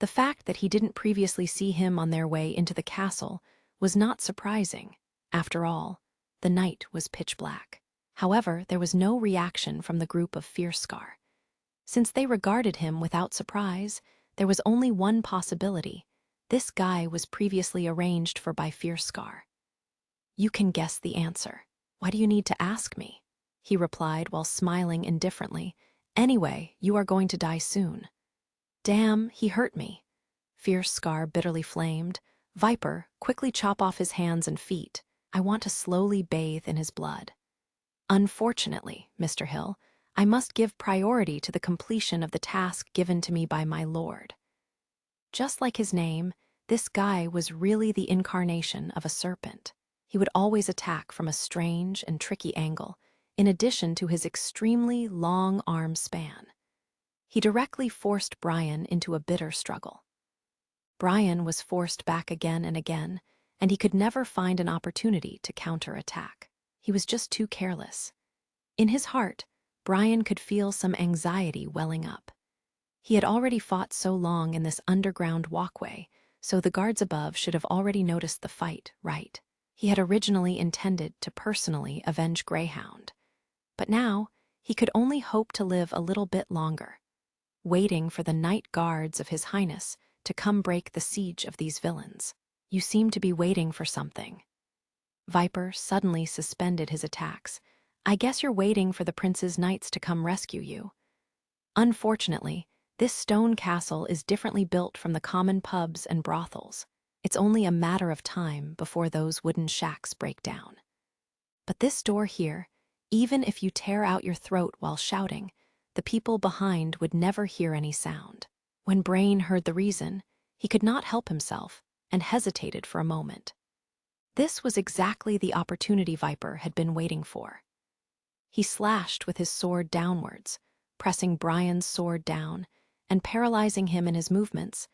The fact that he didn't previously see him on their way into the castle was not surprising. After all, the night was pitch black. However, there was no reaction from the group of Fear Scar. Since they regarded him without surprise, there was only one possibility. This guy was previously arranged for by Fear Scar. "You can guess the answer. Why do you need to ask me?" he replied while smiling indifferently. "Anyway, you are going to die soon." "Damn, he hurt me." Fear Scar bitterly flamed. "Viper, quickly chop off his hands and feet. I want to slowly bathe in his blood." "Unfortunately, Mr. Hill, I must give priority to the completion of the task given to me by my lord." Just like his name, this guy was really the incarnation of a serpent. He would always attack from a strange and tricky angle, in addition to his extremely long arm span. He directly forced Brian into a bitter struggle. Brian was forced back again and again, and he could never find an opportunity to counterattack. He was just too careless. In his heart, Brian could feel some anxiety welling up. He had already fought so long in this underground walkway, so the guards above should have already noticed the fight, right? He had originally intended to personally avenge Greyhound. But now, he could only hope to live a little bit longer, waiting for the night guards of His Highness to come break the siege of these villains. "You seem to be waiting for something." Viper suddenly suspended his attacks. "I guess you're waiting for the prince's knights to come rescue you." Unfortunately, this stone castle is differently built from the common pubs and brothels. It's only a matter of time before those wooden shacks break down. But this door here, even if you tear out your throat while shouting, the people behind would never hear any sound. When Brain heard the reason, he could not help himself and hesitated for a moment. This was exactly the opportunity Viper had been waiting for. He slashed with his sword downwards, pressing Brian's sword down and paralyzing him in his movements.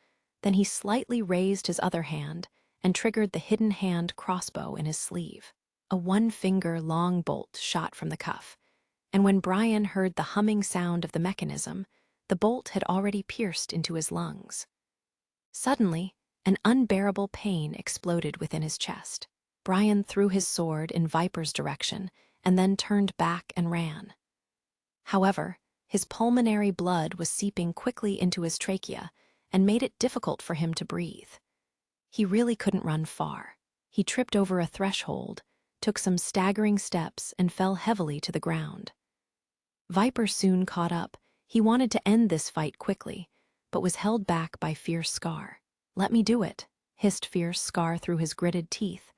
Then he slightly raised his other hand and triggered the hidden hand crossbow in his sleeve. A 1-finger long bolt shot from the cuff, and when Brian heard the humming sound of the mechanism, the bolt had already pierced into his lungs. Suddenly, an unbearable pain exploded within his chest. Brian threw his sword in Viper's direction and then turned back and ran. However, his pulmonary blood was seeping quickly into his trachea and made it difficult for him to breathe. He really couldn't run far. He tripped over a threshold, took some staggering steps, and fell heavily to the ground. Viper soon caught up. He wanted to end this fight quickly, but was held back by Fierce Scar. "Let me do it," hissed Fierce Scar through his gritted teeth.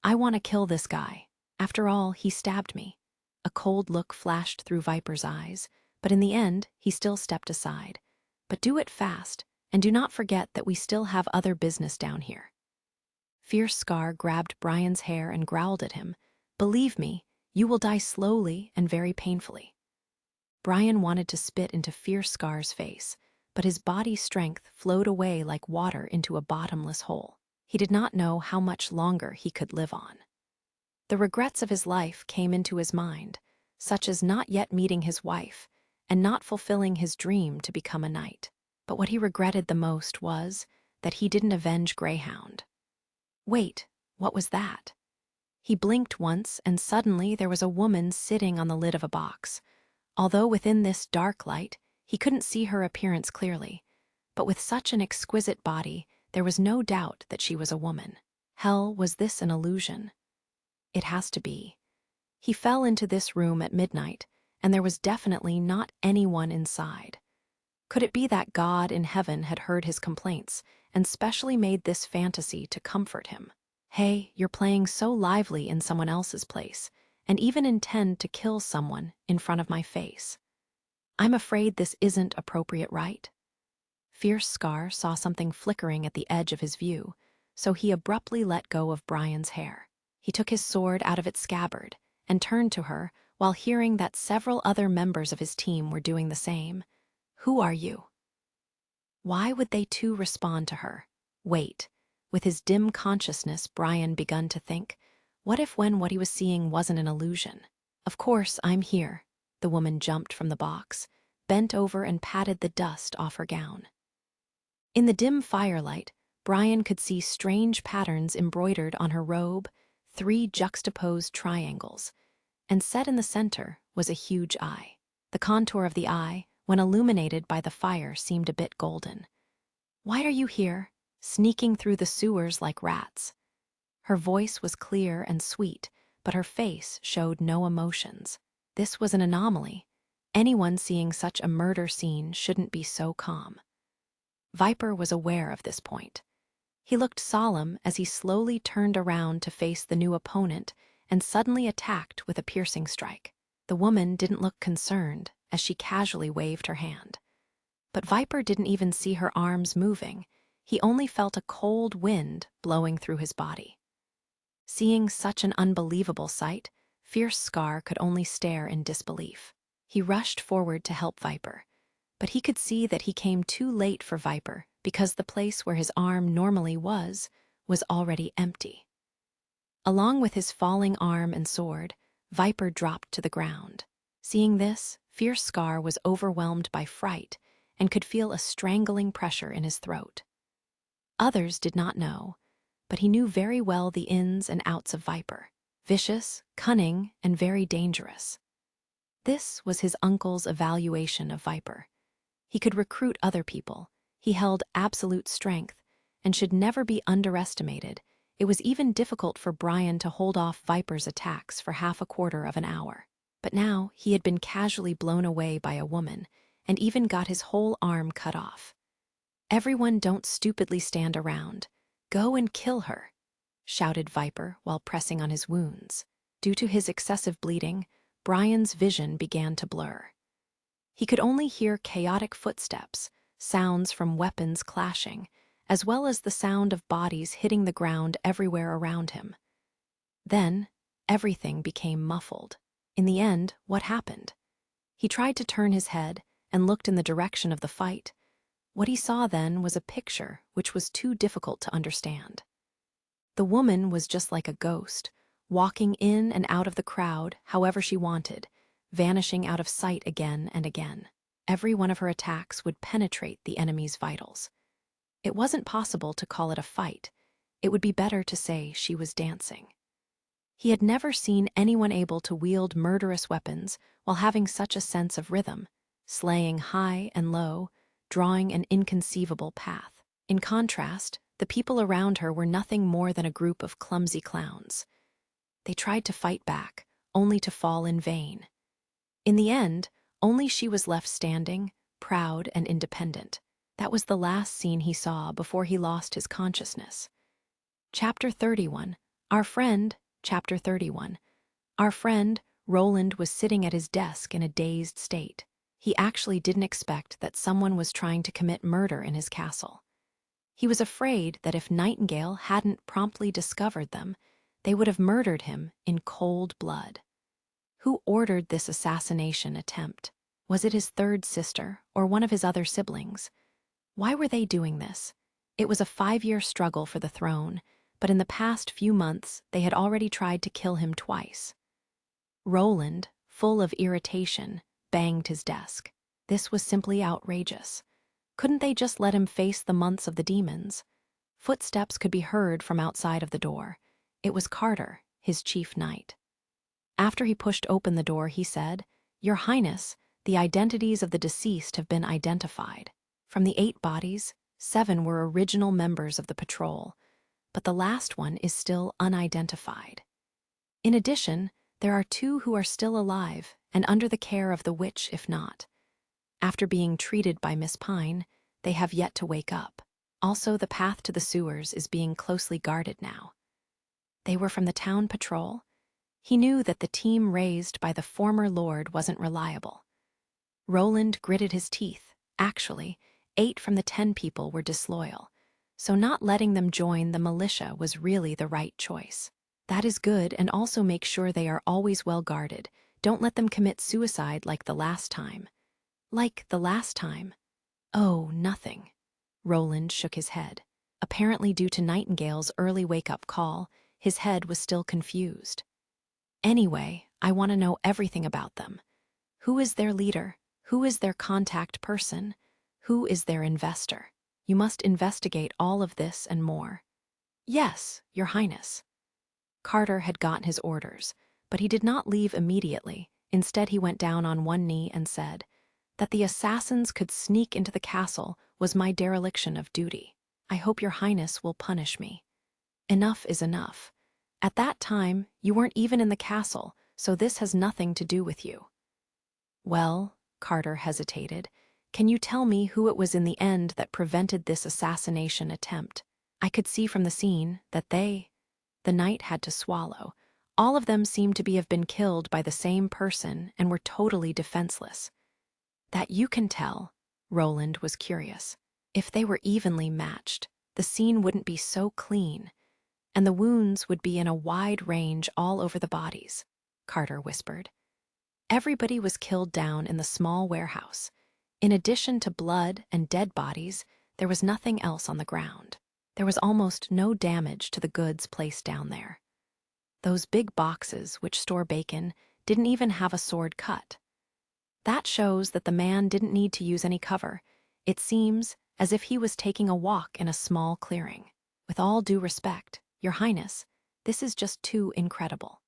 "I want to kill this guy. After all, he stabbed me." A cold look flashed through Viper's eyes, but in the end, he still stepped aside. "But do it fast, and do not forget that we still have other business down here." Fierce Scar grabbed Brian's hair and growled at him. "Believe me, you will die slowly and very painfully." Brian wanted to spit into Fierce Scar's face, but his body's strength flowed away like water into a bottomless hole. He did not know how much longer he could live on. The regrets of his life came into his mind, such as not yet meeting his wife and not fulfilling his dream to become a knight. But what he regretted the most was that he didn't avenge Greyhound. Wait, what was that? He blinked once, and suddenly there was a woman sitting on the lid of a box. Although within this dark light, he couldn't see her appearance clearly, but with such an exquisite body, there was no doubt that she was a woman. Hell, was this an illusion? It has to be. He fell into this room at midnight, and there was definitely not anyone inside. Could it be that God in heaven had heard his complaints and specially made this fantasy to comfort him? Hey, you're playing so lively in someone else's place, and even intend to kill someone in front of my face. I'm afraid this isn't appropriate, right? Fierce Scar saw something flickering at the edge of his view, so he abruptly let go of Brian's hair. He took his sword out of its scabbard and turned to her while hearing that several other members of his team were doing the same. "Who are you?" Why would they too respond to her? Wait. With his dim consciousness, Brian begun to think, what if what he was seeing wasn't an illusion? "Of course, I'm here." The woman jumped from the box, bent over and patted the dust off her gown. In the dim firelight, Brian could see strange patterns embroidered on her robe, 3 juxtaposed triangles, and set in the center was a huge eye. The contour of the eye, when illuminated by the fire, seemed a bit golden. "Why are you here, sneaking through the sewers like rats?" Her voice was clear and sweet, but her face showed no emotions. This was an anomaly. Anyone seeing such a murder scene shouldn't be so calm. Viper was aware of this point. He looked solemn as he slowly turned around to face the new opponent and suddenly attacked with a piercing strike. The woman didn't look concerned as she casually waved her hand. But Viper didn't even see her arms moving. He only felt a cold wind blowing through his body. Seeing such an unbelievable sight, Fierce Scar could only stare in disbelief. He rushed forward to help Viper, but he could see that he came too late for Viper because the place where his arm normally was already empty. Along with his falling arm and sword, Viper dropped to the ground. Seeing this, Fierce Scar was overwhelmed by fright and could feel a strangling pressure in his throat. Others did not know, but he knew very well the ins and outs of Viper: vicious, cunning, and very dangerous. This was his uncle's evaluation of Viper. He could recruit other people, he held absolute strength, and should never be underestimated. It was even difficult for Brian to hold off Viper's attacks for half a quarter of an hour. But now he had been casually blown away by a woman, and even got his whole arm cut off. "Everyone, don't stupidly stand around. Go and kill her," shouted Viper while pressing on his wounds. Due to his excessive bleeding, Brian's vision began to blur. He could only hear chaotic footsteps, sounds from weapons clashing, as well as the sound of bodies hitting the ground everywhere around him. Then, everything became muffled. In the end, what happened? He tried to turn his head and looked in the direction of the fight. What he saw then was a picture which was too difficult to understand. The woman was just like a ghost, walking in and out of the crowd however she wanted, vanishing out of sight again and again. Every one of her attacks would penetrate the enemy's vitals. It wasn't possible to call it a fight. It would be better to say she was dancing. He had never seen anyone able to wield murderous weapons while having such a sense of rhythm, slaying high and low, drawing an inconceivable path. In contrast, the people around her were nothing more than a group of clumsy clowns. They tried to fight back, only to fall in vain. In the end, only she was left standing, proud and independent. That was the last scene he saw before he lost his consciousness. Chapter 31. Our friend, Chapter 31. Our friend, Roland, was sitting at his desk in a dazed state. He actually didn't expect that someone was trying to commit murder in his castle. He was afraid that if Nightingale hadn't promptly discovered them, they would have murdered him in cold blood. Who ordered this assassination attempt? Was it his third sister or one of his other siblings? Why were they doing this? It was a 5-year struggle for the throne, but in the past few months they had already tried to kill him twice. Roland, full of irritation, banged his desk. This was simply outrageous. Couldn't they just let him face the months of the demons? Footsteps could be heard from outside of the door. It was Carter, his chief knight. After he pushed open the door, he said, "Your Highness, the identities of the deceased have been identified. From the 8 bodies, 7 were original members of the patrol, but the last one is still unidentified. In addition, there are 2 who are still alive and under the care of the witch if not. After being treated by Miss Pine, they have yet to wake up. Also, the path to the sewers is being closely guarded now." They were from the town patrol? He knew that the team raised by the former lord wasn't reliable. Roland gritted his teeth. Actually, 8 from the 10 people were disloyal, so not letting them join the militia was really the right choice. That is good, and also make sure they are always well guarded. Don't let them commit suicide like the last time. Like the last time? Oh, nothing. Roland shook his head. Apparently due to Nightingale's early wake-up call, his head was still confused. Anyway, I want to know everything about them. Who is their leader? Who is their contact person? Who is their investor? You must investigate all of this and more. Yes, Your Highness. Carter had gotten his orders, but he did not leave immediately. Instead, he went down on one knee and said, "That the assassins could sneak into the castle was my dereliction of duty. I hope Your Highness will punish me. Enough is enough. At that time, you weren't even in the castle, so this has nothing to do with you." "Well," Carter hesitated, "can you tell me who it was in the end that prevented this assassination attempt? I could see from the scene that the knight had to swallow. All of them seemed to have been killed by the same person and were totally defenseless." "That you can tell," Roland was curious. "If they were evenly matched, the scene wouldn't be so clean, and the wounds would be in a wide range all over the bodies," Carter whispered. "Everybody was killed down in the small warehouse. In addition to blood and dead bodies, there was nothing else on the ground. There was almost no damage to the goods placed down there. Those big boxes which store bacon didn't even have a sword cut. That shows that the man didn't need to use any cover. It seems as if he was taking a walk in a small clearing. With all due respect, Your Highness, this is just too incredible."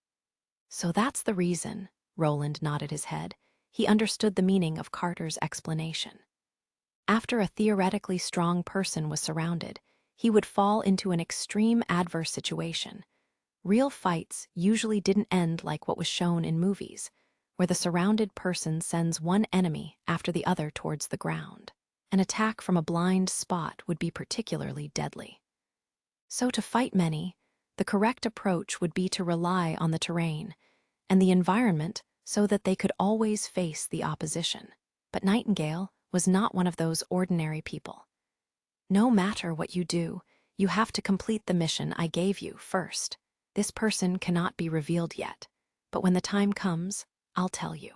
"So that's the reason," Roland nodded his head. He understood the meaning of Carter's explanation. After a theoretically strong person was surrounded, he would fall into an extreme adverse situation. Real fights usually didn't end like what was shown in movies, where the surrounded person sends one enemy after the other towards the ground. An attack from a blind spot would be particularly deadly. So to fight many, the correct approach would be to rely on the terrain and the environment so that they could always face the opposition. But Nightingale was not one of those ordinary people. "No matter what you do, you have to complete the mission I gave you first. This person cannot be revealed yet, but when the time comes, I'll tell you."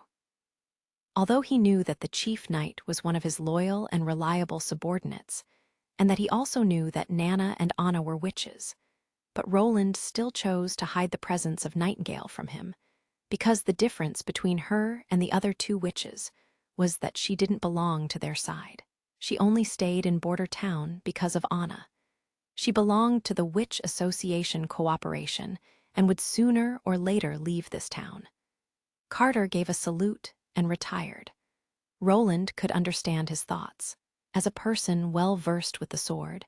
Although he knew that the chief knight was one of his loyal and reliable subordinates, and that he also knew that Nana and Anna were witches, but Roland still chose to hide the presence of Nightingale from him, because the difference between her and the other two witches was that she didn't belong to their side. She only stayed in Border Town because of Anna. She belonged to the Witch Association Cooperation and would sooner or later leave this town. Carter gave a salute and retired. Roland could understand his thoughts. As a person well versed with the sword,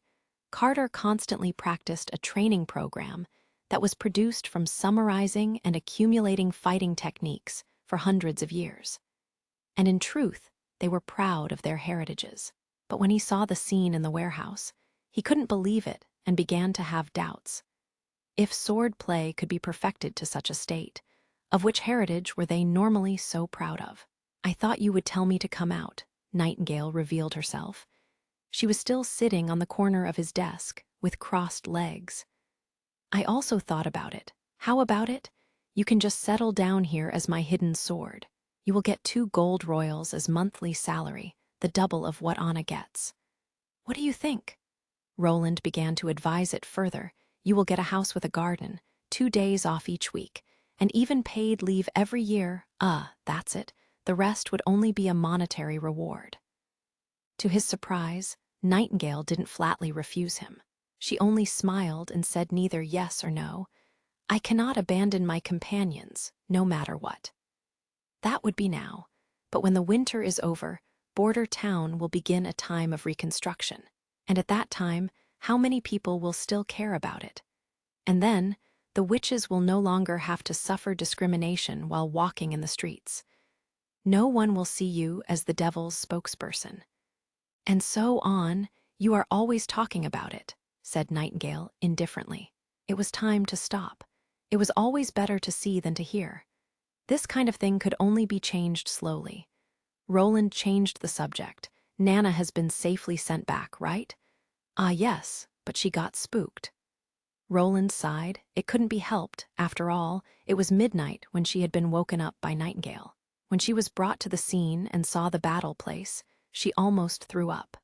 Carter constantly practiced a training program that was produced from summarizing and accumulating fighting techniques for hundreds of years. And in truth, they were proud of their heritages. But when he saw the scene in the warehouse, he couldn't believe it and began to have doubts. If sword play could be perfected to such a state, of which heritage were they normally so proud of? "I thought you would tell me to come out," Nightingale revealed herself. She was still sitting on the corner of his desk, with crossed legs. "I also thought about it. How about it? You can just settle down here as my hidden sword. You will get 2 gold royals as monthly salary, the double of what Anna gets." "What do you think?" Roland began to advise it further. "You will get a house with a garden, 2 days off each week, and even paid leave every year. That's it. The rest would only be a monetary reward." To his surprise, Nightingale didn't flatly refuse him. She only smiled and said neither yes or no. "I cannot abandon my companions, no matter what." That would be now, but when the winter is over, Border Town will begin a time of reconstruction. And at that time, how many people will still care about it? And then, the witches will no longer have to suffer discrimination while walking in the streets. No one will see you as the devil's spokesperson. "And so on, you are always talking about it," said Nightingale indifferently. It was time to stop. It was always better to see than to hear. This kind of thing could only be changed slowly. Roland changed the subject. "Nana has been safely sent back, right?" "Ah, yes, but she got spooked." Roland sighed. It couldn't be helped. After all, it was midnight when she had been woken up by Nightingale. When she was brought to the scene and saw the battle place, she almost threw up.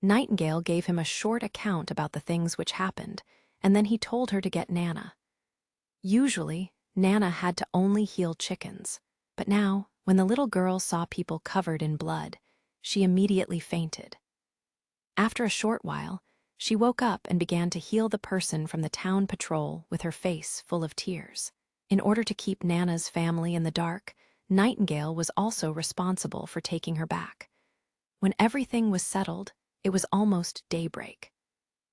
Nightingale gave him a short account about the things which happened, and then he told her to get Nana. Usually, Nana had to only heal chickens, but now, when the little girl saw people covered in blood, she immediately fainted. After a short while, she woke up and began to heal the person from the town patrol with her face full of tears. In order to keep Nana's family in the dark, Nightingale was also responsible for taking her back. When everything was settled, it was almost daybreak.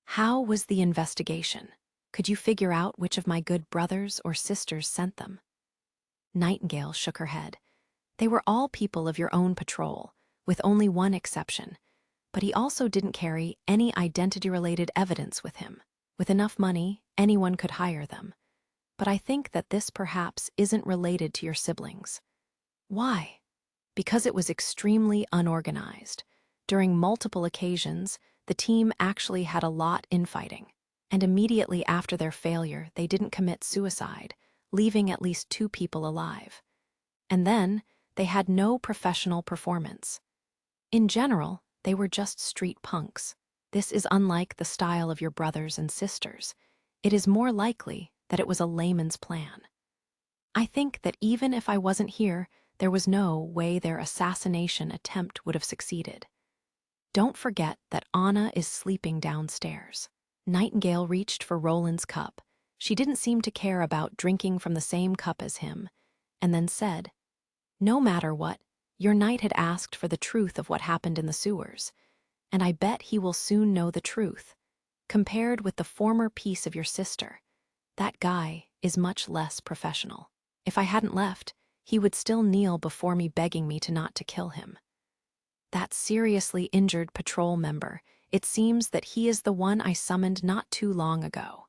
"How was the investigation? Could you figure out which of my good brothers or sisters sent them?" Nightingale shook her head. "They were all people of your own patrol, with only one exception. But he also didn't carry any identity-related evidence with him. With enough money, anyone could hire them. But I think that this perhaps isn't related to your siblings." "Why?" "Because it was extremely unorganized. During multiple occasions, the team actually had a lot infighting. And immediately after their failure, they didn't commit suicide, leaving at least 2 people alive. And then, they had no professional performance. In general, they were just street punks. This is unlike the style of your brothers and sisters. It is more likely that it was a layman's plan. I think that even if I wasn't here, there was no way their assassination attempt would have succeeded. Don't forget that Anna is sleeping downstairs." Nightingale reached for Roland's cup. She didn't seem to care about drinking from the same cup as him, and then said, "No matter what, your knight had asked for the truth of what happened in the sewers, and I bet he will soon know the truth. Compared with the former piece of your sister, that guy is much less professional. If I hadn't left, he would still kneel before me begging me to not to kill him. That seriously injured patrol member, it seems that he is the one I summoned not too long ago."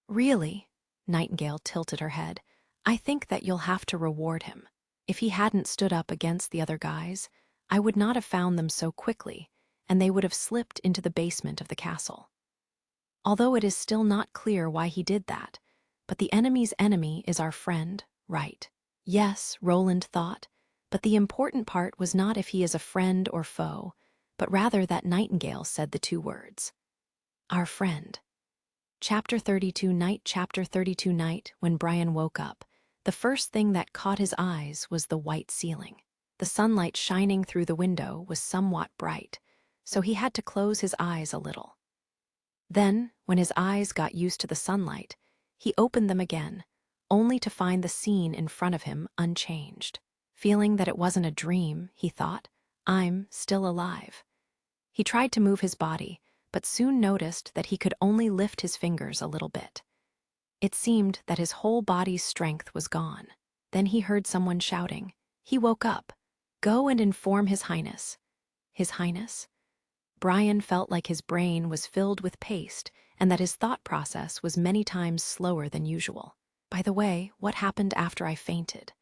"Really?" Nightingale tilted her head. "I think that you'll have to reward him. If he hadn't stood up against the other guys, I would not have found them so quickly, and they would have slipped into the basement of the castle. Although it is still not clear why he did that, but the enemy's enemy is our friend, right?" Yes, Roland thought, but the important part was not if he is a friend or foe, but rather that Nightingale said the 2 words. Our friend. Chapter 32 night. Chapter 32 night. When Brian woke up, The first thing that caught his eyes was the white ceiling. The sunlight shining through the window was somewhat bright, so he had to close his eyes a little. Then, when his eyes got used to the sunlight, he opened them again, only to find the scene in front of him unchanged. Feeling that it wasn't a dream, he thought, "I'm still alive." He tried to move his body, but soon noticed that he could only lift his fingers a little bit. It seemed that his whole body's strength was gone. Then he heard someone shouting. He woke up. "Go and inform His Highness." His Highness? Brian felt like his brain was filled with paste and that his thought process was many times slower than usual. By the way, what happened after I fainted?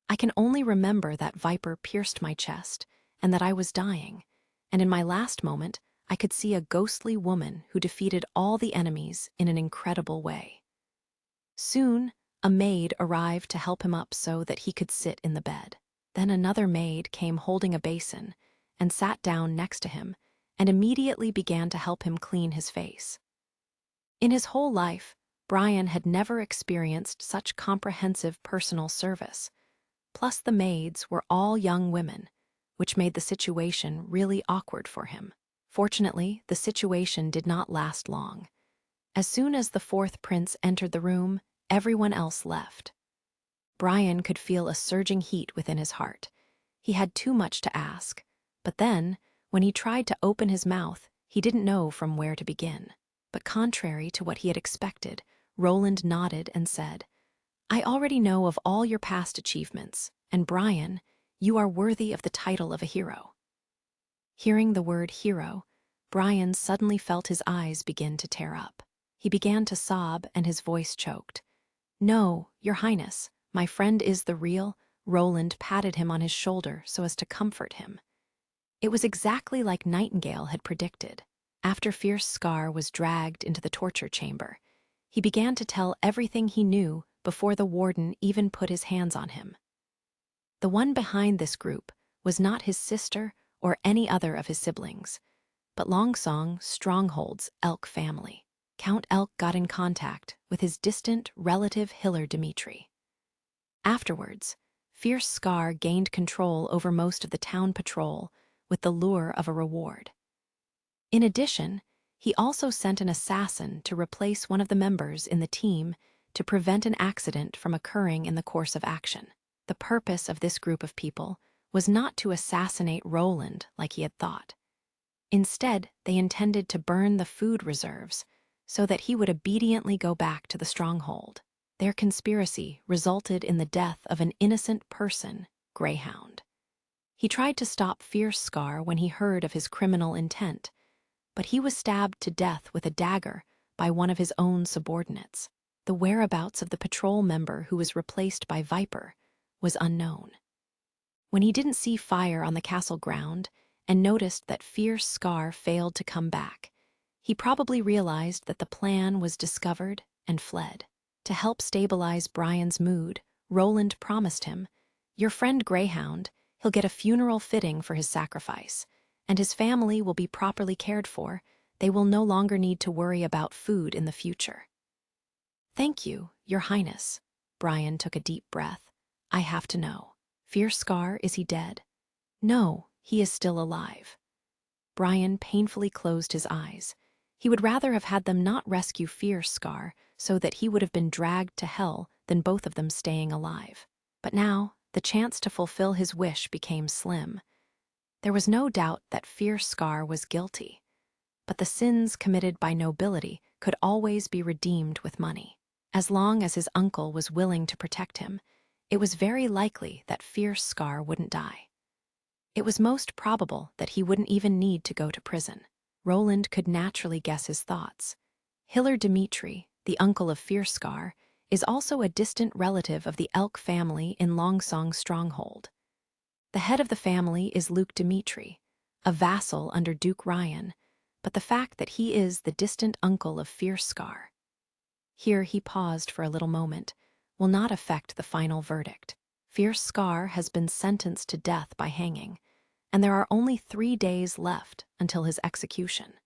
I can only remember that viper pierced my chest and that I was dying, and in my last moment, I could see a ghostly woman who defeated all the enemies in an incredible way. Soon, a maid arrived to help him up so that he could sit in the bed. Then another maid came holding a basin and sat down next to him and immediately began to help him clean his face. In his whole life, Brian had never experienced such comprehensive personal service. Plus, the maids were all young women, which made the situation really awkward for him. Fortunately, the situation did not last long. As soon as the fourth prince entered the room, everyone else left. Brian could feel a surging heat within his heart. He had too much to ask, but then, when he tried to open his mouth, he didn't know from where to begin. But contrary to what he had expected, Roland nodded and said, "I already know of all your past achievements, and Brian, you are worthy of the title of a hero." Hearing the word hero, Brian suddenly felt his eyes begin to tear up. He began to sob and his voice choked. "No, Your Highness, my friend is the real." Roland patted him on his shoulder so as to comfort him. It was exactly like Nightingale had predicted. After Fierce Scar was dragged into the torture chamber, he began to tell everything he knew before the warden even put his hands on him. The one behind this group was not his sister or any other of his siblings, but Longsong Stronghold's Elk family. Count Elk got in contact with his distant relative Hiller Dimitri. Afterwards, Fierce Scar gained control over most of the town patrol with the lure of a reward. In addition, he also sent an assassin to replace one of the members in the team to prevent an accident from occurring in the course of action. The purpose of this group of people was not to assassinate Roland like he had thought. Instead, they intended to burn the food reserves so that he would obediently go back to the stronghold. Their conspiracy resulted in the death of an innocent person, Greyhound. He tried to stop Fierce Scar when he heard of his criminal intent, but he was stabbed to death with a dagger by one of his own subordinates. The whereabouts of the patrol member who was replaced by Viper was unknown. When he didn't see fire on the castle ground and noticed that Fierce Scar failed to come back, he probably realized that the plan was discovered and fled. To help stabilize Brian's mood, Roland promised him, "Your friend Greyhound, he'll get a funeral fitting for his sacrifice, and his family will be properly cared for. They will no longer need to worry about food in the future." "Thank you, Your Highness." Brian took a deep breath. "I have to know. Fierce Scar, is he dead?" "No, he is still alive." Brian painfully closed his eyes. He would rather have had them not rescue Fierce Scar so that he would have been dragged to hell than both of them staying alive. But now, the chance to fulfill his wish became slim. There was no doubt that Fierce Scar was guilty, but the sins committed by nobility could always be redeemed with money. As long as his uncle was willing to protect him, it was very likely that Fierce Scar wouldn't die. It was most probable that he wouldn't even need to go to prison. Roland could naturally guess his thoughts. Hiller Dimitri, the uncle of Fierce Scar, is also a distant relative of the Elk family in Longsong Stronghold. The head of the family is Luke Dimitri, a vassal under Duke Ryan, but the fact that he is the distant uncle of Fierce Scar. Here he paused for a little moment, will not affect the final verdict. Fierce Scar has been sentenced to death by hanging, and there are only 3 days left until his execution.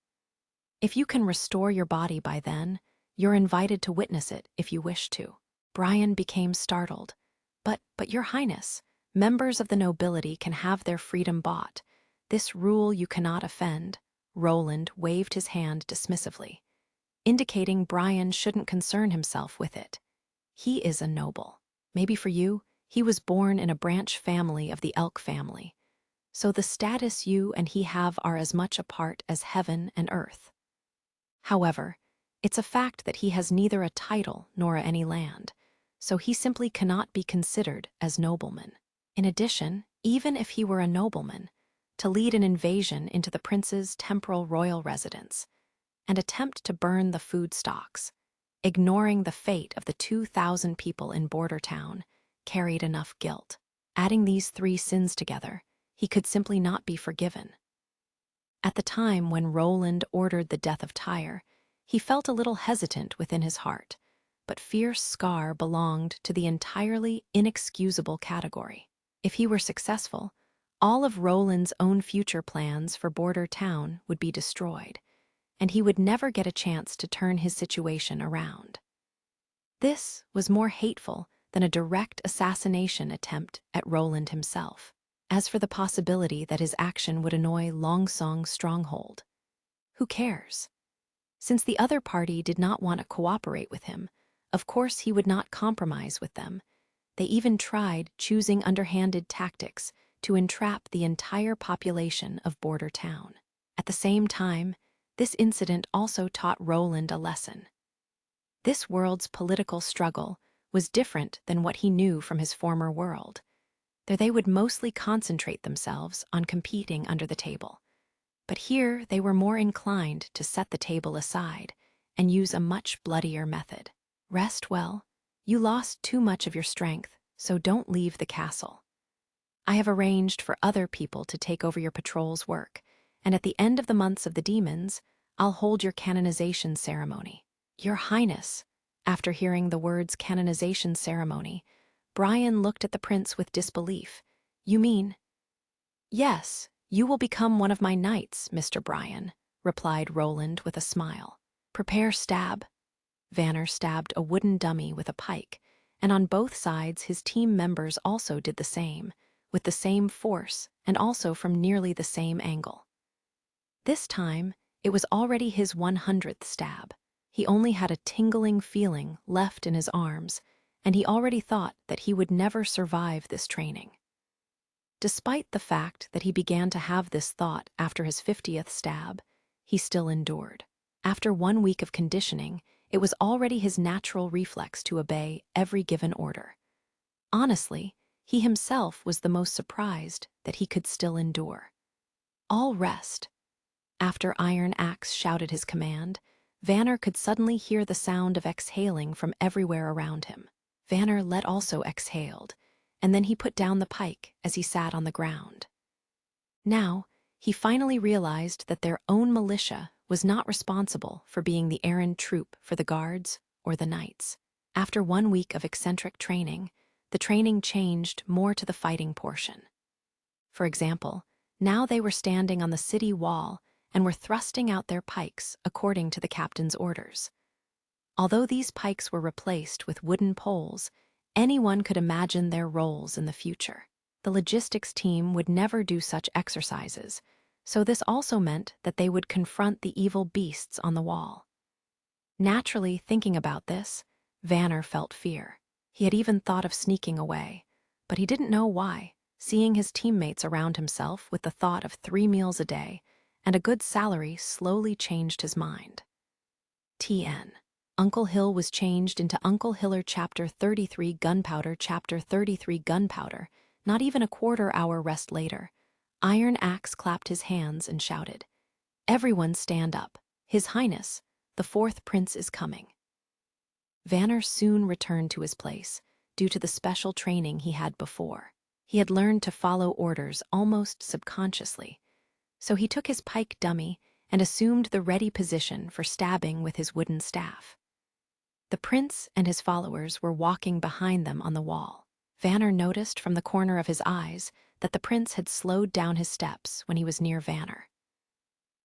If you can restore your body by then, you're invited to witness it if you wish to. Brian became startled. But your highness, members of the nobility can have their freedom bought. This rule you cannot offend. Roland waved his hand dismissively, indicating Brian shouldn't concern himself with it. He is a noble. Maybe for you, he was born in a branch family of the elk family. So the status you and he have are as much apart as heaven and earth. However, it's a fact that he has neither a title nor any land, so he simply cannot be considered as nobleman. In addition, even if he were a nobleman, to lead an invasion into the prince's temporal royal residence and attempt to burn the food stocks, ignoring the fate of the 2,000 people in Border Town, carried enough guilt. Adding these three sins together, he could simply not be forgiven. At the time when Roland ordered the death of Tyre, he felt a little hesitant within his heart, but fierce Scar belonged to the entirely inexcusable category. If he were successful, all of Roland's own future plans for Border Town would be destroyed, and he would never get a chance to turn his situation around. This was more hateful than a direct assassination attempt at Roland himself. As for the possibility that his action would annoy Longsong's stronghold, who cares? Since the other party did not want to cooperate with him, of course he would not compromise with them. They even tried choosing underhanded tactics to entrap the entire population of Border Town. At the same time, this incident also taught Roland a lesson. This world's political struggle was different than what he knew from his former world. There they would mostly concentrate themselves on competing under the table. But here they were more inclined to set the table aside and use a much bloodier method. Rest well. You lost too much of your strength, so don't leave the castle. I have arranged for other people to take over your patrol's work, and at the end of the months of the demons, I'll hold your canonization ceremony. Your Highness. After hearing the words canonization ceremony, Brian looked at the prince with disbelief. You mean? Yes, you will become one of my knights, Mr. Brian, replied Roland with a smile. Prepare stab. Vanner stabbed a wooden dummy with a pike, and on both sides his team members also did the same, with the same force and also from nearly the same angle. This time, it was already his 100th stab. He only had a tingling feeling left in his arms, and he already thought that he would never survive this training. Despite the fact that he began to have this thought after his 50th stab, he still endured. After 1 week of conditioning, it was already his natural reflex to obey every given order. Honestly, he himself was the most surprised that he could still endure. All rest. After Iron Axe shouted his command, Vanner could suddenly hear the sound of exhaling from everywhere around him. Vanner let also exhaled, and then he put down the pike as he sat on the ground. Now, he finally realized that their own militia was not responsible for being the errand troop for the guards or the knights. After 1 week of eccentric training, the training changed more to the fighting portion. For example, now they were standing on the city wall and were thrusting out their pikes according to the captain's orders. Although these pikes were replaced with wooden poles, anyone could imagine their roles in the future. The logistics team would never do such exercises, so this also meant that they would confront the evil beasts on the wall. Naturally, thinking about this, Vanner felt fear. He had even thought of sneaking away, but he didn't know why. Seeing his teammates around himself with the thought of 3 meals a day and a good salary slowly changed his mind. TN. Uncle Hill was changed into Uncle Hiller Chapter 33 Gunpowder Chapter 33 Gunpowder. Not even a quarter-hour rest later, Iron Axe clapped his hands and shouted, "Everyone stand up. His Highness, the 4th Prince is coming." Vanner soon returned to his place, due to the special training he had before. He had learned to follow orders almost subconsciously, so he took his pike dummy and assumed the ready position for stabbing with his wooden staff. The prince and his followers were walking behind them on the wall. Vanner noticed from the corner of his eyes that the prince had slowed down his steps when he was near Vanner.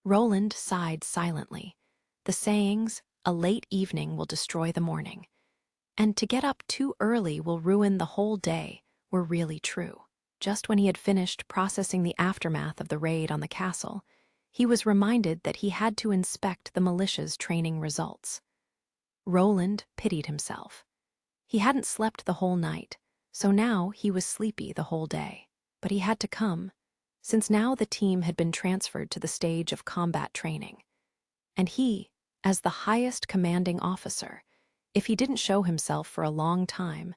Roland sighed silently. The sayings, "a late evening will destroy the morning," and to get up too early will ruin the whole day were really true. Just when he had finished processing the aftermath of the raid on the castle, he was reminded that he had to inspect the militia's training results. Roland pitied himself. He hadn't slept the whole night, so now he was sleepy the whole day. But he had to come, since now the team had been transferred to the stage of combat training. And he, as the highest commanding officer, if he didn't show himself for a long time,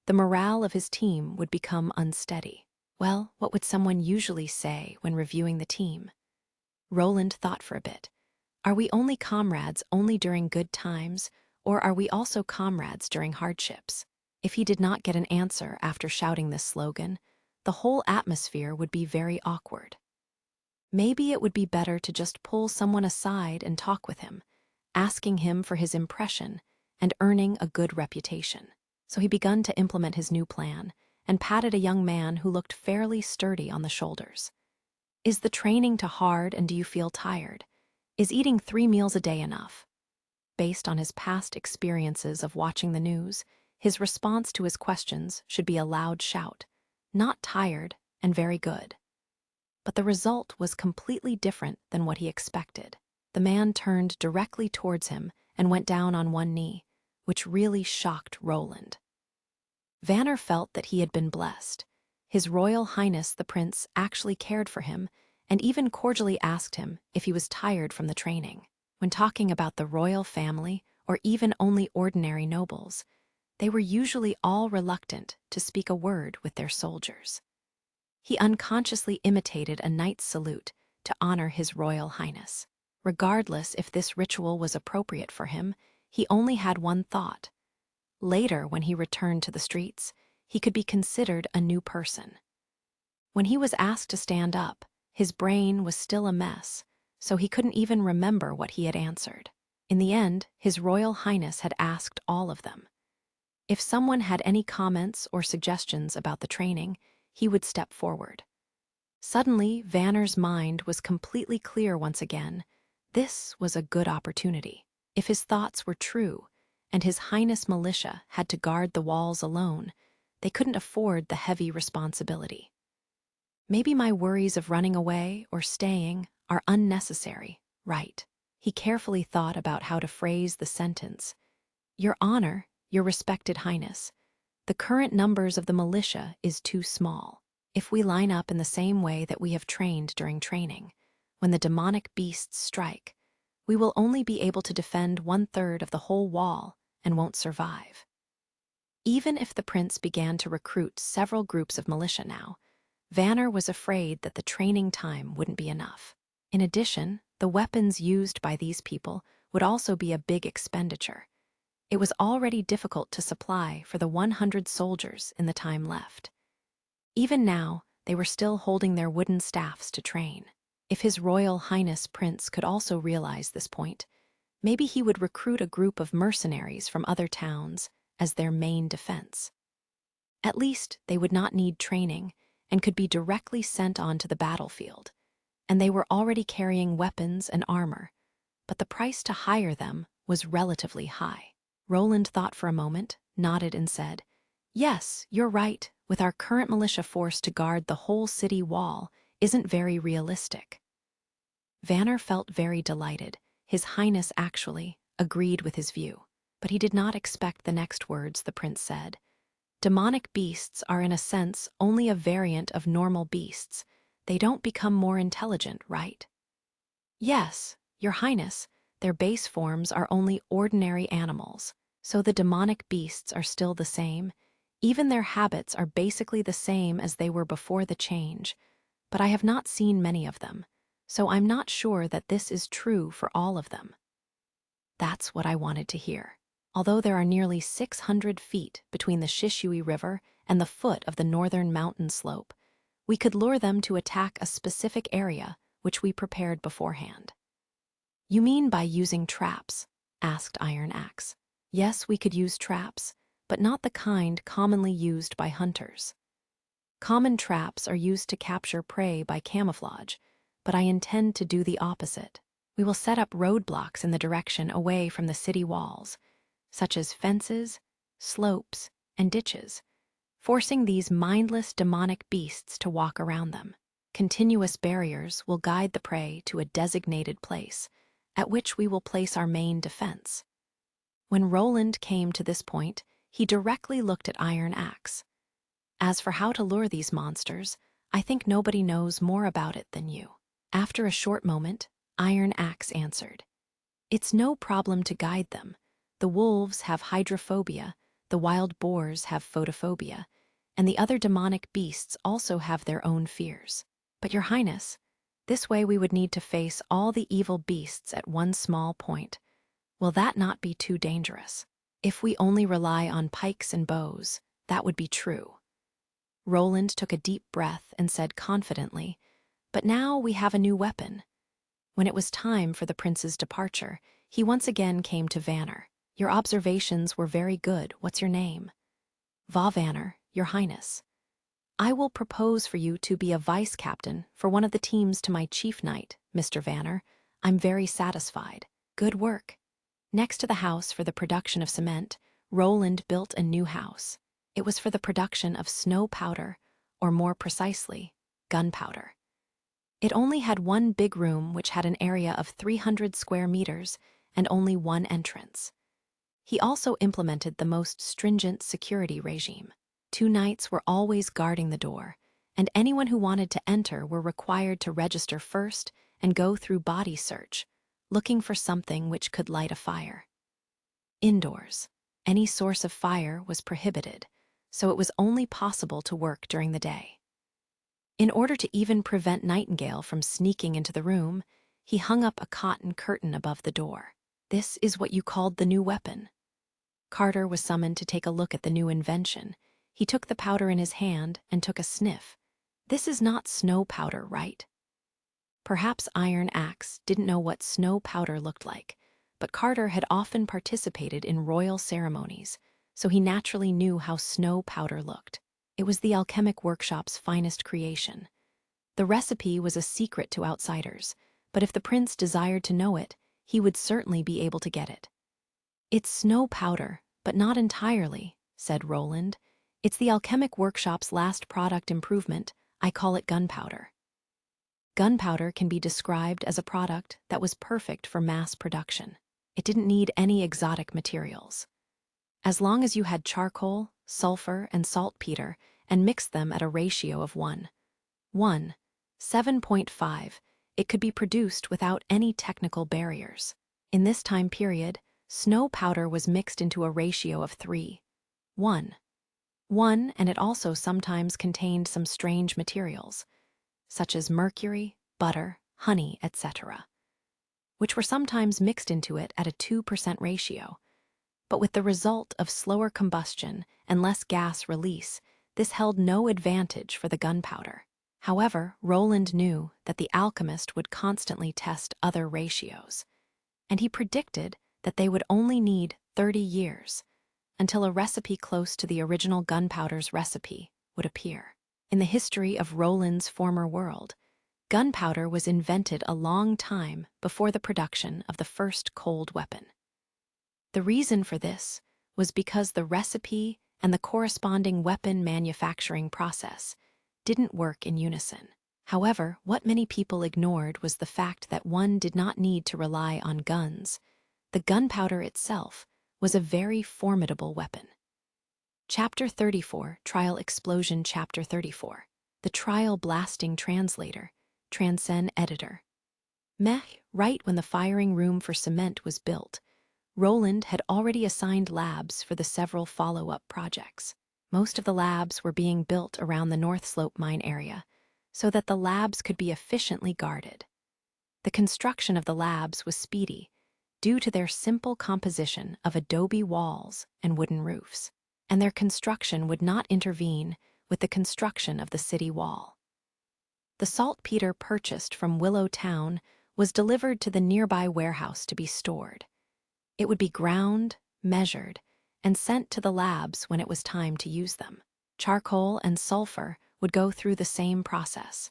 the morale of his team would become unsteady. Well, what would someone usually say when reviewing the team? Roland thought for a bit. Are we only comrades only during good times, or are we also comrades during hardships? If he did not get an answer after shouting this slogan, the whole atmosphere would be very awkward. Maybe it would be better to just pull someone aside and talk with him, asking him for his impression and earning a good reputation. So he began to implement his new plan and patted a young man who looked fairly sturdy on the shoulders. Is the training too hard and do you feel tired? Is eating 3 meals a day enough? Based on his past experiences of watching the news, his response to his questions should be a loud shout, not tired and very good. But the result was completely different than what he expected. The man turned directly towards him and went down on one knee, which really shocked Roland. Vanner felt that he had been blessed. His Royal Highness the Prince actually cared for him and even cordially asked him if he was tired from the training. When talking about the royal family or even only ordinary nobles, they were usually all reluctant to speak a word with their soldiers. He unconsciously imitated a knight's salute to honor his Royal Highness. Regardless if this ritual was appropriate for him, he only had one thought. Later, when he returned to the streets, he could be considered a new person. When he was asked to stand up, his brain was still a mess, so he couldn't even remember what he had answered. In the end, His Royal Highness had asked all of them. If someone had any comments or suggestions about the training, he would step forward. Suddenly, Vanner's mind was completely clear once again. This was a good opportunity. If his thoughts were true, and His Highness militia had to guard the walls alone, they couldn't afford the heavy responsibility. Maybe my worries of running away or staying are unnecessary, right? He carefully thought about how to phrase the sentence. Your Honor, Your Respected Highness, the current numbers of the militia is too small. If we line up in the same way that we have trained during training, when the demonic beasts strike, we will only be able to defend 1/3 of the whole wall and won't survive. Even if the prince began to recruit several groups of militia now, Vanner was afraid that the training time wouldn't be enough. In addition, the weapons used by these people would also be a big expenditure. It was already difficult to supply for the 100 soldiers in the time left. Even now, they were still holding their wooden staffs to train. If His Royal Highness Prince could also realize this point, maybe he would recruit a group of mercenaries from other towns as their main defense. At least they would not need training and could be directly sent onto the battlefield, and they were already carrying weapons and armor, but the price to hire them was relatively high. Roland thought for a moment, nodded and said, "Yes, you're right, with our current militia force to guard the whole city wall isn't very realistic." Vanner felt very delighted. His Highness actually agreed with his view, but he did not expect the next words the prince said. Demonic beasts are in a sense only a variant of normal beasts. They don't become more intelligent, right? Yes, Your Highness, their base forms are only ordinary animals, so the demonic beasts are still the same. Even their habits are basically the same as they were before the change, but I have not seen many of them, so I'm not sure that this is true for all of them. That's what I wanted to hear. Although there are nearly 600 feet between the Shishui River and the foot of the northern mountain slope, we could lure them to attack a specific area which we prepared beforehand. You mean by using traps? Asked Iron Axe. Yes, we could use traps, but not the kind commonly used by hunters. Common traps are used to capture prey by camouflage, but I intend to do the opposite. We will set up roadblocks in the direction away from the city walls, such as fences, slopes, and ditches, forcing these mindless demonic beasts to walk around them. Continuous barriers will guide the prey to a designated place, at which we will place our main defense. When Roland came to this point, he directly looked at Iron Axe. As for how to lure these monsters, I think nobody knows more about it than you. After a short moment, Iron Axe answered. It's no problem to guide them. The wolves have hydrophobia, the wild boars have photophobia, and the other demonic beasts also have their own fears. But Your Highness, this way we would need to face all the evil beasts at one small point. Will that not be too dangerous? If we only rely on pikes and bows, that would be true. Roland took a deep breath and said confidently, but now we have a new weapon. When it was time for the prince's departure, he once again came to Vanner. Your observations were very good. What's your name? Va Vanner, Your Highness. I will propose for you to be a vice-captain for one of the teams to my chief knight, Mr. Vanner. I'm very satisfied. Good work. Next to the house for the production of cement, Roland built a new house. It was for the production of snow powder, or more precisely, gunpowder. It only had one big room which had an area of 300 square meters and only one entrance. He also implemented the most stringent security regime. 2 knights were always guarding the door, and anyone who wanted to enter were required to register first and go through body search, looking for something which could light a fire. Indoors, any source of fire was prohibited, so it was only possible to work during the day. In order to even prevent Nightingale from sneaking into the room, he hung up a cotton curtain above the door. This is what you called the new weapon. Carter was summoned to take a look at the new invention. He took the powder in his hand and took a sniff. This is not snow powder, right? Perhaps Iron Axe didn't know what snow powder looked like, but Carter had often participated in royal ceremonies, so he naturally knew how snow powder looked. It was the alchemic workshop's finest creation. The recipe was a secret to outsiders, but if the prince desired to know it, he would certainly be able to get it. It's snow powder, but not entirely, said Roland. It's the alchemic workshop's last product improvement. I call it gunpowder. Gunpowder can be described as a product that was perfect for mass production. It didn't need any exotic materials. As long as you had charcoal, sulfur, and saltpeter and mixed them at a ratio of 7.5, it could be produced without any technical barriers. In this time period, snow powder was mixed into a ratio of 3:1, and it also sometimes contained some strange materials, such as mercury, butter, honey, etc., which were sometimes mixed into it at a 2% ratio. But with the result of slower combustion and less gas release, this held no advantage for the gunpowder. However, Roland knew that the alchemist would constantly test other ratios, and he predicted that they would only need 30 years until a recipe close to the original gunpowder's recipe would appear. In the history of Roland's former world, gunpowder was invented a long time before the production of the first cold weapon. The reason for this was because the recipe and the corresponding weapon manufacturing process didn't work in unison. However, what many people ignored was the fact that one did not need to rely on guns. The gunpowder itself was a very formidable weapon. Chapter 34, Trial Explosion. Chapter 34, The Trial Blasting Translator, Transcend Editor. Right when the firing room for cement was built, Roland had already assigned labs for the several follow-up projects. Most of the labs were being built around the North Slope mine area, so that the labs could be efficiently guarded. The construction of the labs was speedy, due to their simple composition of adobe walls and wooden roofs, and their construction would not intervene with the construction of the city wall. The saltpeter purchased from Willow Town was delivered to the nearby warehouse to be stored. It would be ground, measured, and sent to the labs when it was time to use them. Charcoal and sulfur would go through the same process.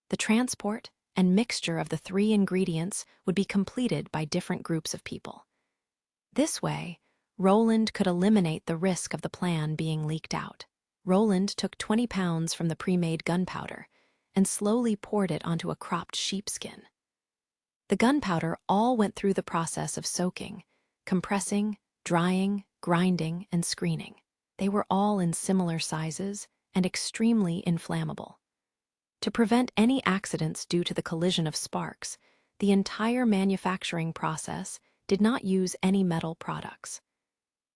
The transport and mixture of the 3 ingredients would be completed by different groups of people. This way, Roland could eliminate the risk of the plan being leaked out. Roland took 20 pounds from the pre-made gunpowder and slowly poured it onto a cropped sheepskin. The gunpowder all went through the process of soaking, compressing, drying, grinding, and screening. They were all in similar sizes and extremely inflammable. To prevent any accidents due to the collision of sparks, the entire manufacturing process did not use any metal products.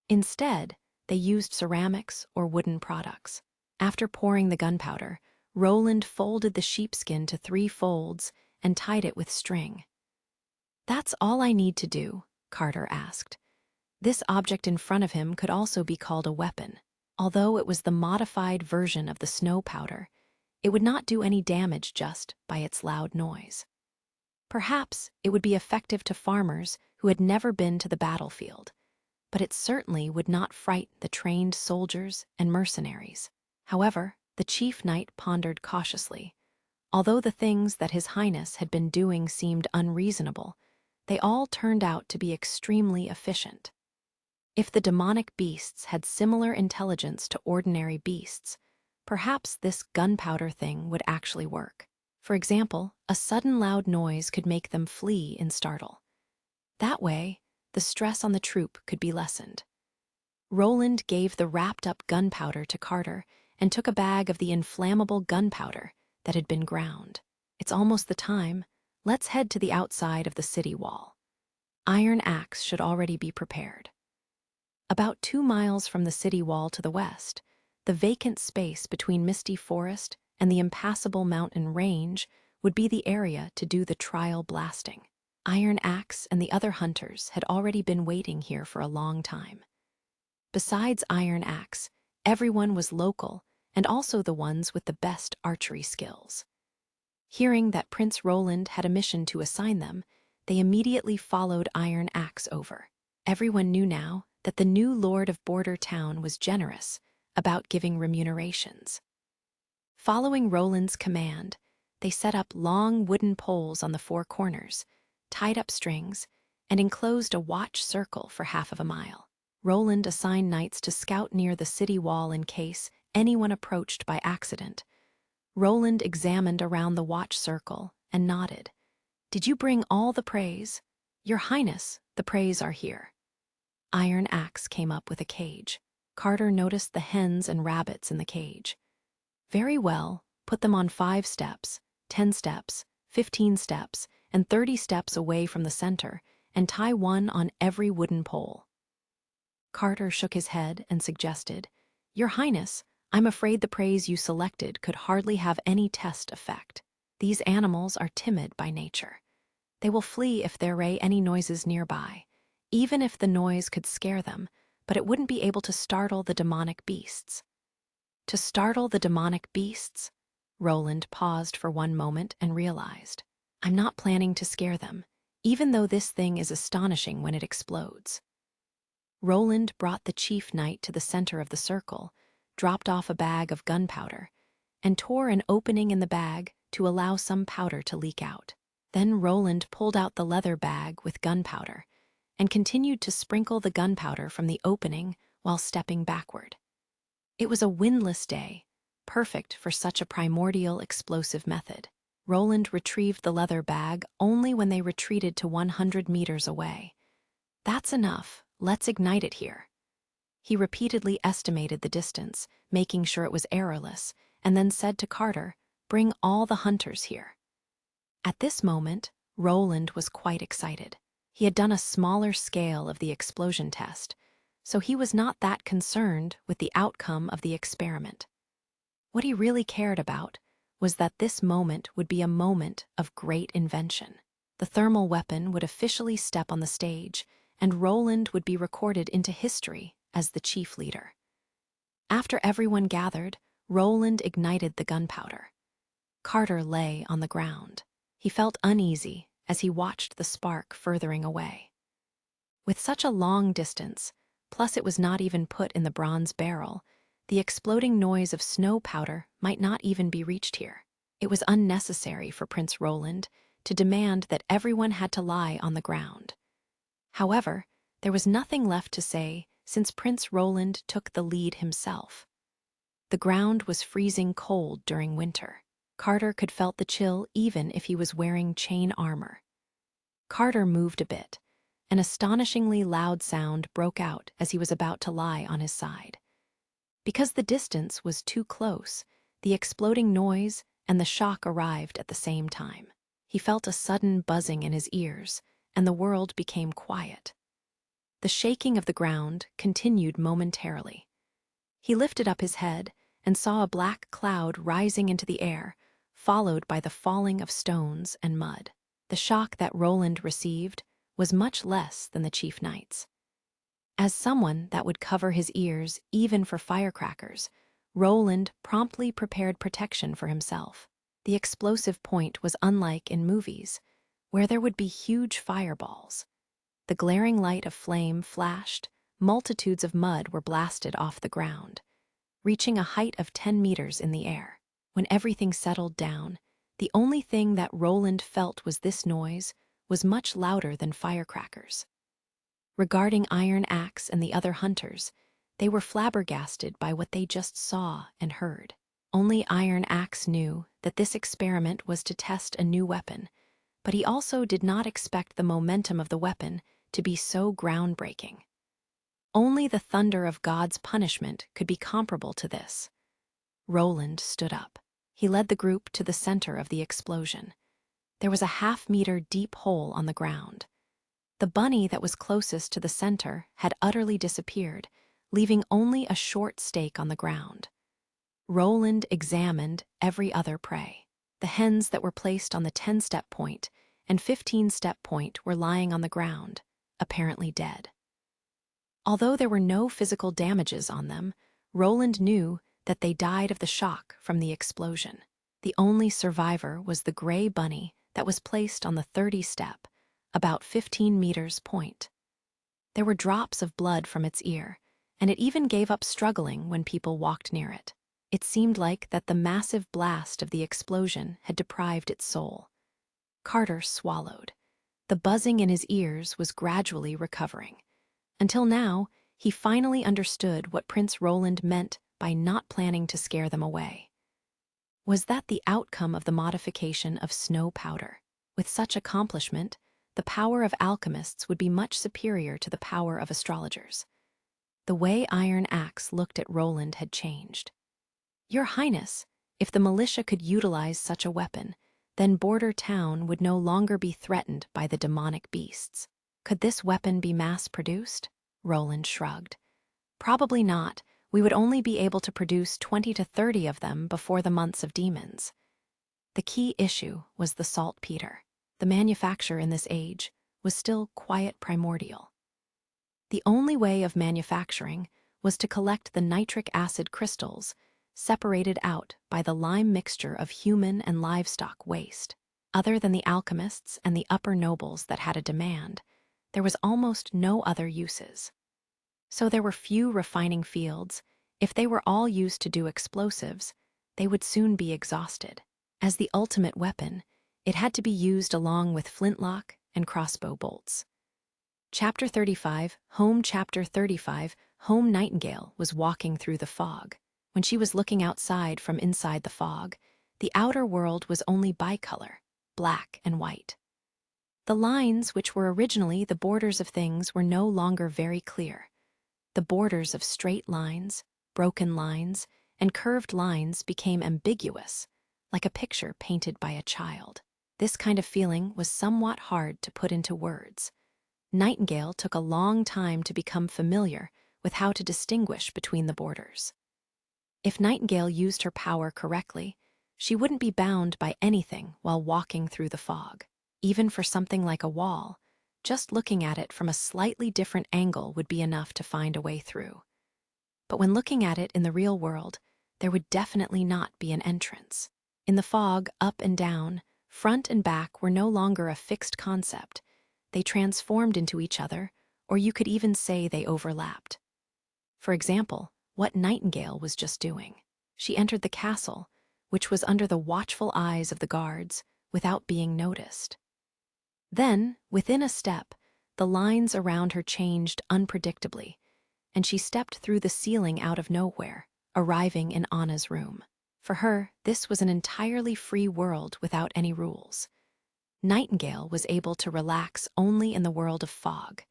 Instead, they used ceramics or wooden products. After pouring the gunpowder, Roland folded the sheepskin to 3 folds and tied it with string. "That's all I need to do?" Carter asked. This object in front of him could also be called a weapon. Although it was the modified version of the snow powder, it would not do any damage just by its loud noise. Perhaps it would be effective to farmers who had never been to the battlefield, but it certainly would not frighten the trained soldiers and mercenaries. However, the chief knight pondered cautiously. Although the things that His Highness had been doing seemed unreasonable, they all turned out to be extremely efficient. If the demonic beasts had similar intelligence to ordinary beasts, perhaps this gunpowder thing would actually work. For example, a sudden loud noise could make them flee in startle. That way, the stress on the troop could be lessened. Roland gave the wrapped-up gunpowder to Carter and took a bag of the inflammable gunpowder that had been ground. "It's almost the time. Let's head to the outside of the city wall. Iron axe should already be prepared." About 2 miles from the city wall to the west, the vacant space between Misty Forest and the impassable mountain range would be the area to do the trial blasting. Iron Axe and the other hunters had already been waiting here for a long time. Besides Iron Axe, everyone was local and also the ones with the best archery skills. Hearing that Prince Roland had a mission to assign them, they immediately followed Iron Axe over. Everyone knew now that the new Lord of Border Town was generous about giving remunerations. Following Roland's command, they set up long wooden poles on the 4 corners, tied up strings, and enclosed a watch circle for half of a mile. Roland assigned knights to scout near the city wall in case anyone approached by accident. Roland examined around the watch circle and nodded. "Did you bring all the praise?" "Your Highness, the praise are here." Iron Axe came up with a cage. Carter noticed the hens and rabbits in the cage. "Very well, put them on 5 steps, 10 steps, 15 steps, and 30 steps away from the center, and tie one on every wooden pole." Carter shook his head and suggested, "Your Highness, I'm afraid the praise you selected could hardly have any test effect. These animals are timid by nature. They will flee if there are any noises nearby, even if the noise could scare them, but it wouldn't be able to startle the demonic beasts." To startle the demonic beasts? Roland paused for one moment and realized, "I'm not planning to scare them, even though this thing is astonishing when it explodes." Roland brought the chief knight to the center of the circle, dropped off a bag of gunpowder, and tore an opening in the bag to allow some powder to leak out. Then Roland pulled out the leather bag with gunpowder and continued to sprinkle the gunpowder from the opening while stepping backward. It was a windless day, perfect for such a primordial explosive method. Roland retrieved the leather bag only when they retreated to 100 meters away. "That's enough. Let's ignite it here." He repeatedly estimated the distance, making sure it was errorless, and then said to Carter, "Bring all the hunters here." At this moment, Roland was quite excited. He had done a smaller scale of the explosion test, so he was not that concerned with the outcome of the experiment. What he really cared about was that this moment would be a moment of great invention. The thermal weapon would officially step on the stage, and Roland would be recorded into history as the chief leader. After everyone gathered, Roland ignited the gunpowder. Carter lay on the ground. He felt uneasy as he watched the spark furthering away. With such a long distance, plus it was not even put in the bronze barrel, the exploding noise of snow powder might not even be reached here. It was unnecessary for Prince Roland to demand that everyone had to lie on the ground. However, There was nothing left to say since Prince Roland took the lead himself. The ground was freezing cold during winter. Carter could felt the chill even if he was wearing chain armor. Carter moved a bit. An astonishingly loud sound broke out as he was about to lie on his side. Because the distance was too close, the exploding noise and the shock arrived at the same time. He felt a sudden buzzing in his ears, and the world became quiet. The shaking of the ground continued momentarily. He lifted up his head and saw a black cloud rising into the air, followed by the falling of stones and mud. The shock that Roland received was much less than the chief knight's. As someone that would cover his ears even for firecrackers, Roland promptly prepared protection for himself. The explosive point was unlike in movies, where there would be huge fireballs. The glaring light of flame flashed, multitudes of mud were blasted off the ground, reaching a height of 10 meters in the air. When everything settled down, the only thing that Roland felt was this noise was much louder than firecrackers. Regarding Iron Axe and the other hunters, they were flabbergasted by what they just saw and heard. Only Iron Axe knew that this experiment was to test a new weapon, but he also did not expect the momentum of the weapon to be so groundbreaking. Only the thunder of God's punishment could be comparable to this. Roland stood up. He led the group to the center of the explosion. There was a half-meter deep hole on the ground. The bunny that was closest to the center had utterly disappeared, leaving only a short stake on the ground. Roland examined every other prey. The hens that were placed on the 10-step point and 15-step point were lying on the ground, apparently dead. Although there were no physical damages on them, Roland knew that they died of the shock from the explosion. The only survivor was the gray bunny that was placed on the 30-step, about 15 meters point. There were drops of blood from its ear, and it even gave up struggling when people walked near it. It seemed like that the massive blast of the explosion had deprived its soul. Carter swallowed. The buzzing in his ears was gradually recovering. Until now, he finally understood what Prince Roland meant by not planning to scare them away. Was that the outcome of the modification of snow powder? With such accomplishment, the power of alchemists would be much superior to the power of astrologers. The way Iron Axe looked at Roland had changed. "Your Highness, if the militia could utilize such a weapon, then Border Town would no longer be threatened by the demonic beasts. Could this weapon be mass-produced?" Roland shrugged. "Probably not. We would only be able to produce 20 to 30 of them before the months of demons." The key issue was the saltpeter. The manufacture in this age was still quiet primordial. The only way of manufacturing was to collect the nitric acid crystals separated out by the lime mixture of human and livestock waste. Other than the alchemists and the upper nobles that had a demand, there was almost no other uses. So there were few refining fields. If they were all used to do explosives, they would soon be exhausted. As the ultimate weapon, it had to be used along with flintlock and crossbow bolts. Chapter 35, Home Chapter 35, Home Nightingale was walking through the fog. When she was looking outside from inside the fog, the outer world was only bicolor, black and white. The lines, which were originally the borders of things, were no longer very clear. The borders of straight lines, broken lines, and curved lines became ambiguous, like a picture painted by a child. This kind of feeling was somewhat hard to put into words. Nightingale took a long time to become familiar with how to distinguish between the borders. If Nightingale used her power correctly, she wouldn't be bound by anything while walking through the fog. Even for something like a wall, just looking at it from a slightly different angle would be enough to find a way through. But when looking at it in the real world, there would definitely not be an entrance. In the fog, up and down, front and back were no longer a fixed concept. They transformed into each other, or you could even say they overlapped. For example, what Nightingale was just doing. She entered the castle, which was under the watchful eyes of the guards, without being noticed. Then, within a step, the lines around her changed unpredictably, and she stepped through the ceiling out of nowhere, arriving in Anna's room. For her, this was an entirely free world without any rules. Nightingale was able to relax only in the world of fog.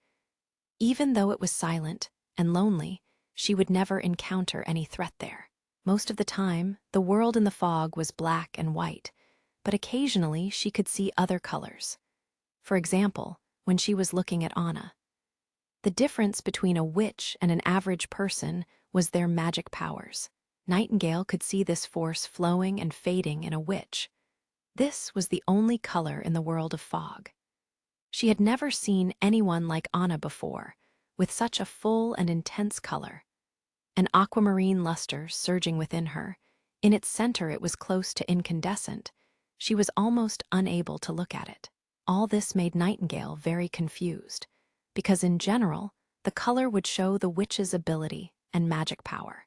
Even though it was silent and lonely, she would never encounter any threat there. Most of the time, the world in the fog was black and white, but occasionally she could see other colors. For example, when she was looking at Anna. The difference between a witch and an average person was their magic powers. Nightingale could see this force flowing and fading in a witch. This was the only color in the world of fog. She had never seen anyone like Anna before, with such a full and intense color. An aquamarine luster surging within her. In its center it was close to incandescent. She was almost unable to look at it. All this made Nightingale very confused, because in general, the color would show the witch's ability and magic power.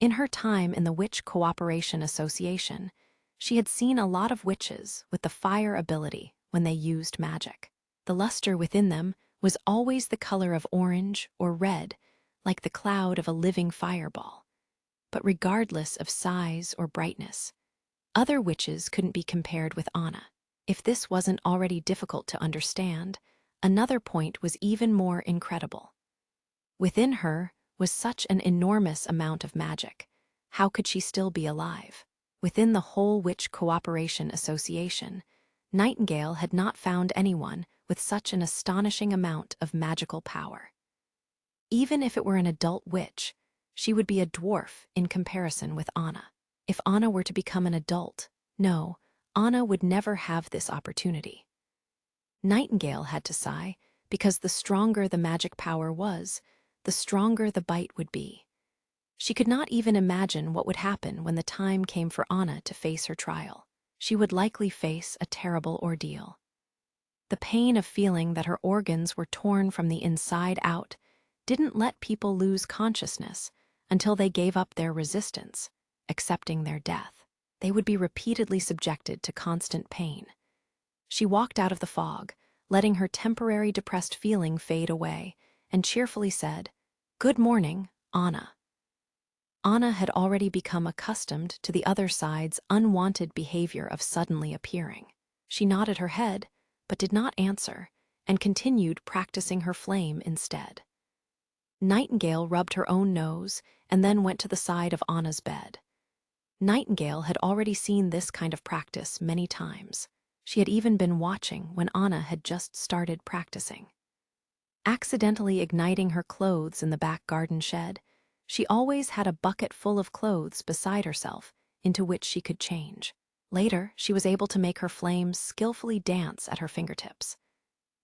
In her time in the Witch Cooperation Association, she had seen a lot of witches with the fire ability when they used magic. The luster within them was always the color of orange or red, like the cloud of a living fireball. But regardless of size or brightness, other witches couldn't be compared with Anna. If this wasn't already difficult to understand, another point was even more incredible. Within her was such an enormous amount of magic. How could she still be alive? Within the whole Witch Cooperation Association, Nightingale had not found anyone with such an astonishing amount of magical power. Even if it were an adult witch, she would be a dwarf in comparison with Anna. If Anna were to become an adult, no, Anna would never have this opportunity. Nightingale had to sigh, because the stronger the magic power was, the stronger the bite would be. She could not even imagine what would happen when the time came for Anna to face her trial. She would likely face a terrible ordeal. The pain of feeling that her organs were torn from the inside out didn't let people lose consciousness until they gave up their resistance, accepting their death. They would be repeatedly subjected to constant pain. She walked out of the fog, letting her temporary depressed feeling fade away, and cheerfully said, "Good morning, Anna." Anna had already become accustomed to the other side's unwanted behavior of suddenly appearing. She nodded her head, but did not answer, and continued practicing her flame instead. Nightingale rubbed her own nose and then went to the side of Anna's bed. Nightingale had already seen this kind of practice many times. She had even been watching when Anna had just started practicing. Accidentally igniting her clothes in the back garden shed, she always had a bucket full of clothes beside herself into which she could change. Later, she was able to make her flames skillfully dance at her fingertips.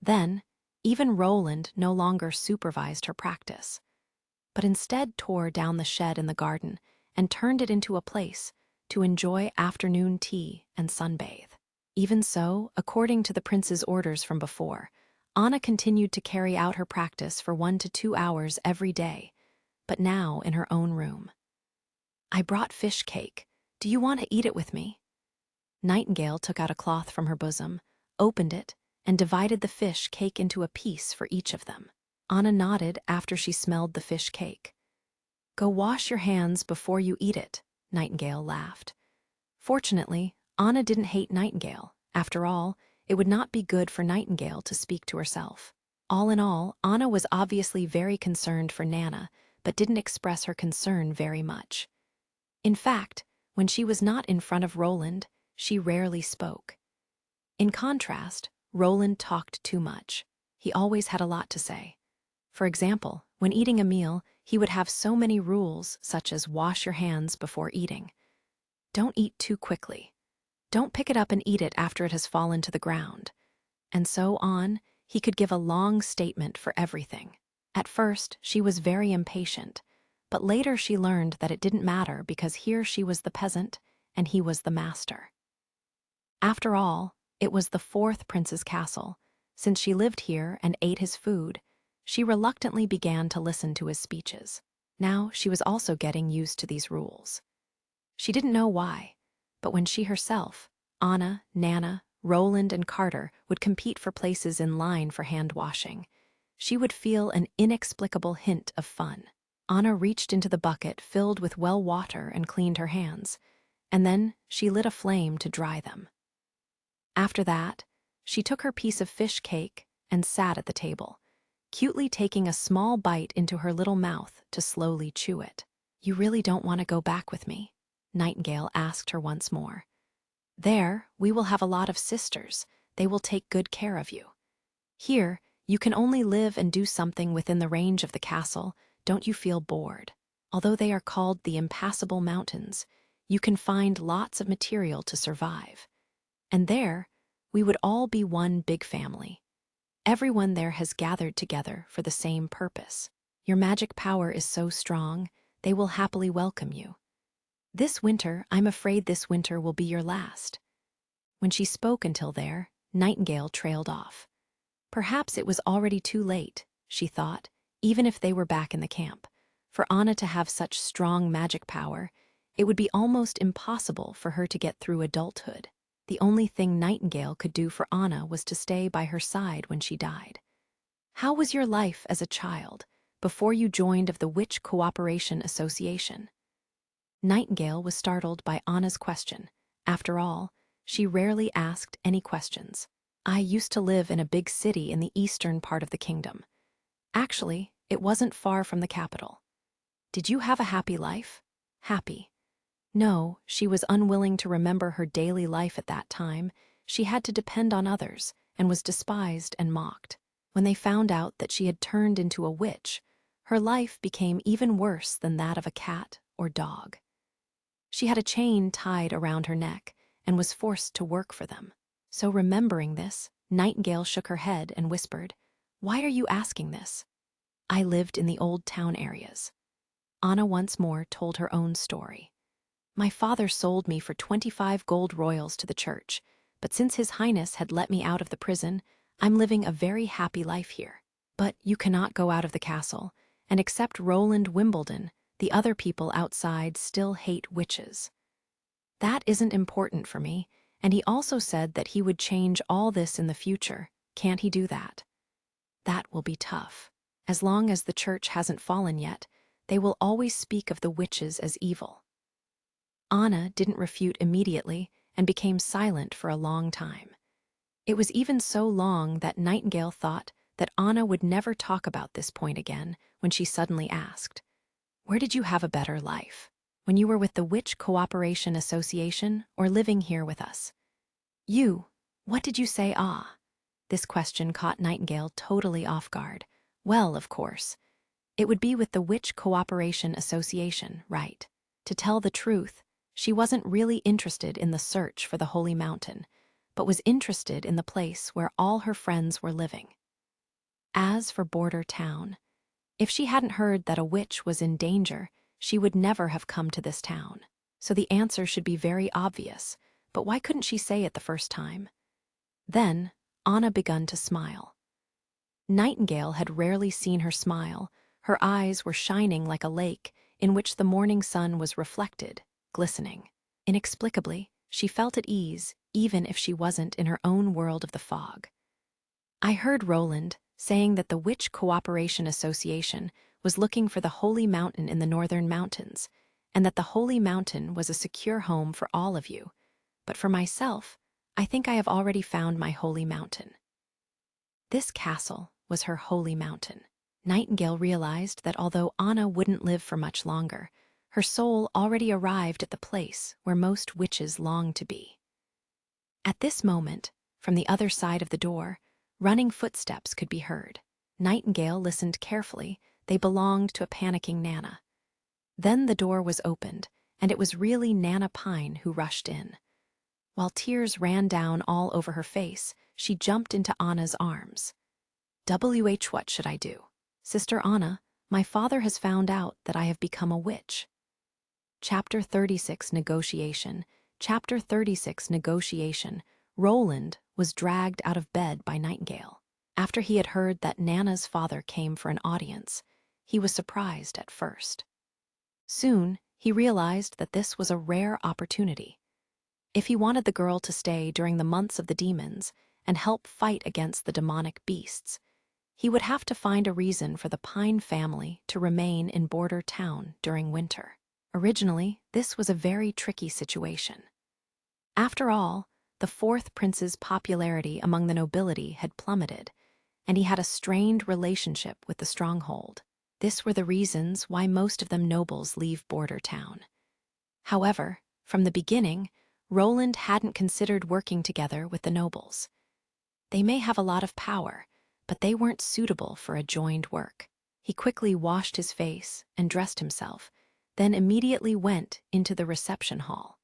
Then, even Roland no longer supervised her practice, but instead tore down the shed in the garden and turned it into a place to enjoy afternoon tea and sunbathe. Even so, according to the prince's orders from before, Anna continued to carry out her practice for 1 to 2 hours every day, but now in her own room. "I brought fish cake. Do you want to eat it with me?" Nightingale took out a cloth from her bosom, opened it, and divided the fish cake into a piece for each of them. Anna nodded after she smelled the fish cake. "Go wash your hands before you eat it," Nightingale laughed. Fortunately, Anna didn't hate Nightingale. After all, it would not be good for Nightingale to speak to herself. All in all, Anna was obviously very concerned for Nana, but didn't express her concern very much. In fact, when she was not in front of Roland, she rarely spoke. In contrast, Roland talked too much. He always had a lot to say. For example, when eating a meal, he would have so many rules, such as wash your hands before eating. Don't eat too quickly. Don't pick it up and eat it after it has fallen to the ground. And so on, he could give a long statement for everything. At first, she was very impatient, but later she learned that it didn't matter because here she was the peasant and he was the master. After all, it was the 4th prince's castle. Since she lived here and ate his food, she reluctantly began to listen to his speeches. Now she was also getting used to these rules. She didn't know why, but when she herself, Anna, Nana, Roland and Carter would compete for places in line for hand washing. She would feel an inexplicable hint of fun. Anna reached into the bucket filled with well water and cleaned her hands, and then she lit a flame to dry them. After that, she took her piece of fish cake and sat at the table, cutely taking a small bite into her little mouth to slowly chew it. "You really don't want to go back with me?" Nightingale asked her once more. "There, we will have a lot of sisters. They will take good care of you. Here, you can only live and do something within the range of the castle. Don't you feel bored? Although they are called the impassable mountains, you can find lots of material to survive. And there, we would all be one big family. Everyone there has gathered together for the same purpose. Your magic power is so strong, they will happily welcome you. This winter, I'm afraid this winter will be your last." When she spoke until there, Nightingale trailed off. Perhaps it was already too late, she thought, even if they were back in the camp. For Anna to have such strong magic power, it would be almost impossible for her to get through adulthood. The only thing Nightingale could do for Anna was to stay by her side when she died. "How was your life as a child, before you joined of the Witch Cooperation Association?" Nightingale was startled by Anna's question. After all, she rarely asked any questions. "I used to live in a big city in the eastern part of the kingdom. Actually, it wasn't far from the capital." "Did you have a happy life?" "Happy?" No, she was unwilling to remember her daily life at that time. She had to depend on others, and was despised and mocked. When they found out that she had turned into a witch, her life became even worse than that of a cat or dog. She had a chain tied around her neck and was forced to work for them. So remembering this, Nightingale shook her head and whispered, "Why are you asking this?" "I lived in the old town areas." Anna once more told her own story. "My father sold me for 25 gold royals to the church, but since His Highness had let me out of the prison, I'm living a very happy life here. But you cannot go out of the castle, and except Roland Wimbledon, the other people outside still hate witches. That isn't important for me, and he also said that he would change all this in the future. Can't he do that?" "That will be tough. As long as the church hasn't fallen yet, they will always speak of the witches as evil." Anna didn't refute immediately and became silent for a long time. It was even so long that Nightingale thought that Anna would never talk about this point again when she suddenly asked, "Where did you have a better life? When you were with the Witch Cooperation Association or living here with us?" What did you say, ah?" This question caught Nightingale totally off guard. "Well, of course, it would be with the Witch Cooperation Association, right?" To tell the truth, she wasn't really interested in the search for the Holy Mountain, but was interested in the place where all her friends were living. As for Border Town, if she hadn't heard that a witch was in danger, she would never have come to this town. So the answer should be very obvious, but why couldn't she say it the first time? Then, Anna began to smile. Nightingale had rarely seen her smile. Her eyes were shining like a lake in which the morning sun was reflected, glistening. Inexplicably, she felt at ease, even if she wasn't in her own world of the fog. "I heard Roland saying that the Witch Cooperation Association was looking for the Holy Mountain in the Northern Mountains, and that the Holy Mountain was a secure home for all of you. But for myself, I think I have already found my Holy Mountain." This castle was her Holy Mountain. Nightingale realized that although Anna wouldn't live for much longer, her soul already arrived at the place where most witches long to be. At this moment, from the other side of the door, running footsteps could be heard. Nightingale listened carefully. They belonged to a panicking Nana. Then the door was opened, and it was really Nana Pine who rushed in. While tears ran down all over her face, she jumped into Anna's arms. What should I do? Sister Anna, my father has found out that I have become a witch." Chapter 36 Negotiation. Chapter 36 Negotiation. Roland was dragged out of bed by Nightingale. After he had heard that Nana's father came for an audience, he was surprised at first. Soon, he realized that this was a rare opportunity. If he wanted the girl to stay during the months of the demons and help fight against the demonic beasts, he would have to find a reason for the Pine family to remain in Border Town during winter. Originally, this was a very tricky situation. After all, the fourth prince's popularity among the nobility had plummeted, and he had a strained relationship with the stronghold. This were the reasons why most of them nobles leave Border Town. However, from the beginning, Roland hadn't considered working together with the nobles. They may have a lot of power, but they weren't suitable for a joined work. He quickly washed his face and dressed himself, then immediately went into the reception hall.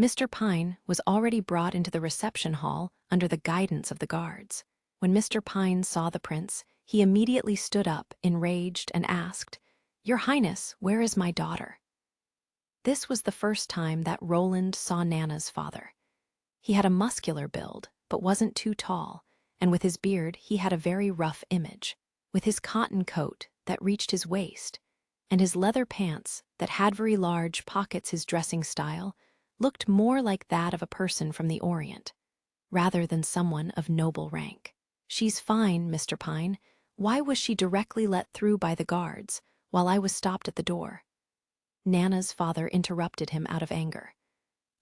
Mr. Pine was already brought into the reception hall under the guidance of the guards. When Mr. Pine saw the prince, he immediately stood up, enraged, and asked, "Your Highness, where is my daughter?" This was the first time that Roland saw Nana's father. He had a muscular build, but wasn't too tall, and with his beard he had a very rough image. With his cotton coat that reached his waist, and his leather pants that had very large pockets, his dressing style looked more like that of a person from the Orient, rather than someone of noble rank. "She's fine, Mr. Pine. Why was she directly let through by the guards, while I was stopped at the door?" Nana's father interrupted him out of anger.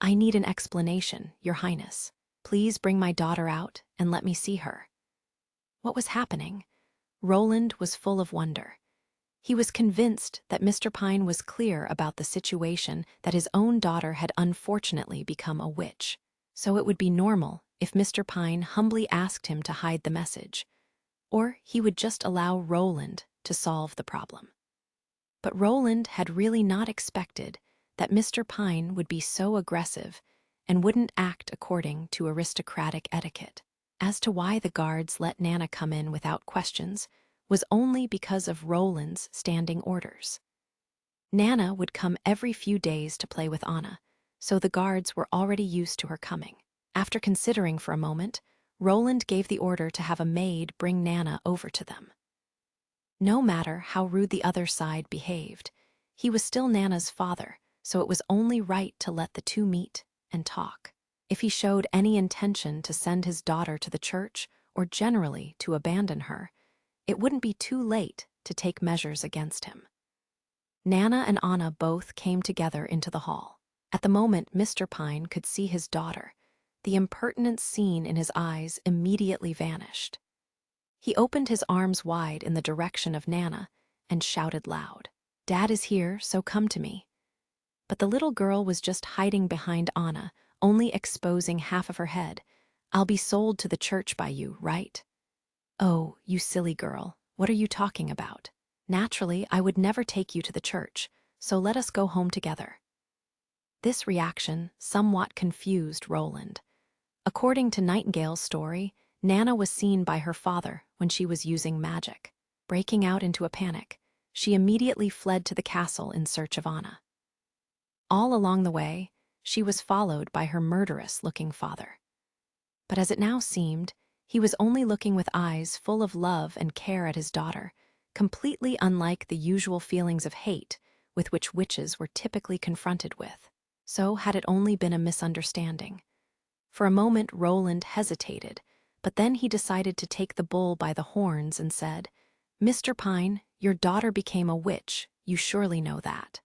"I need an explanation, Your Highness. Please bring my daughter out and let me see her." What was happening? Roland was full of wonder. He was convinced that Mr. Pine was clear about the situation, that his own daughter had unfortunately become a witch. So it would be normal if Mr. Pine humbly asked him to hide the message, or he would just allow Roland to solve the problem. But Roland had really not expected that Mr. Pine would be so aggressive and wouldn't act according to aristocratic etiquette. As to why the guards let Nana come in without questions was only because of Roland's standing orders. Nana would come every few days to play with Anna, so the guards were already used to her coming. After considering for a moment, Roland gave the order to have a maid bring Nana over to them. No matter how rude the other side behaved, he was still Nana's father, so it was only right to let the two meet and talk. If he showed any intention to send his daughter to the church, or generally to abandon her, it wouldn't be too late to take measures against him. Nana and Anna both came together into the hall. At the moment Mr. Pine could see his daughter, the impertinent scene in his eyes immediately vanished. He opened his arms wide in the direction of Nana and shouted loud, "Dad is here, so come to me." But the little girl was just hiding behind Anna, only exposing half of her head. "I'll be sold to the church by you, right?" "Oh, you silly girl, what are you talking about? Naturally, I would never take you to the church, so let us go home together." This reaction somewhat confused Roland. According to Nightingale's story, Nana was seen by her father when she was using magic. Breaking out into a panic, she immediately fled to the castle in search of Anna. All along the way, she was followed by her murderous-looking father. But as it now seemed, he was only looking with eyes full of love and care at his daughter, completely unlike the usual feelings of hate with which witches were typically confronted with. So had it only been a misunderstanding. For a moment Roland hesitated, but then he decided to take the bull by the horns and said, "Mr. Pine, your daughter became a witch, you surely know that."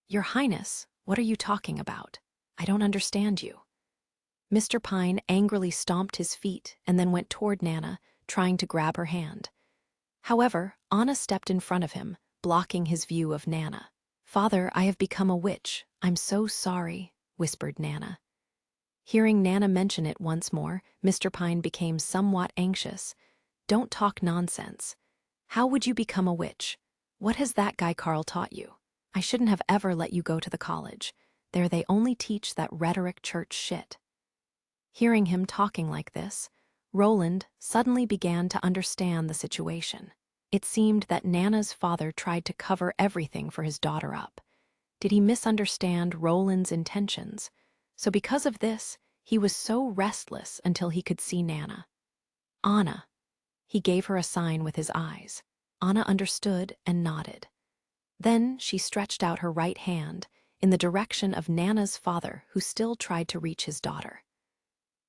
"Your Highness, what are you talking about? I don't understand you." Mr. Pine angrily stomped his feet and then went toward Nana, trying to grab her hand. However, Anna stepped in front of him, blocking his view of Nana. "Father, I have become a witch. I'm so sorry," whispered Nana. Hearing Nana mention it once more, Mr. Pine became somewhat anxious. "Don't talk nonsense. How would you become a witch? What has that guy Carl taught you? I shouldn't have ever let you go to the college. There they only teach that rhetoric church shit." Hearing him talking like this, Roland suddenly began to understand the situation. It seemed that Nana's father tried to cover everything for his daughter up. Did he misunderstand Roland's intentions? So because of this, he was so restless until he could see Nana. "Anna." He gave her a sign with his eyes. Anna understood and nodded. Then she stretched out her right hand, in the direction of Nana's father, who still tried to reach his daughter.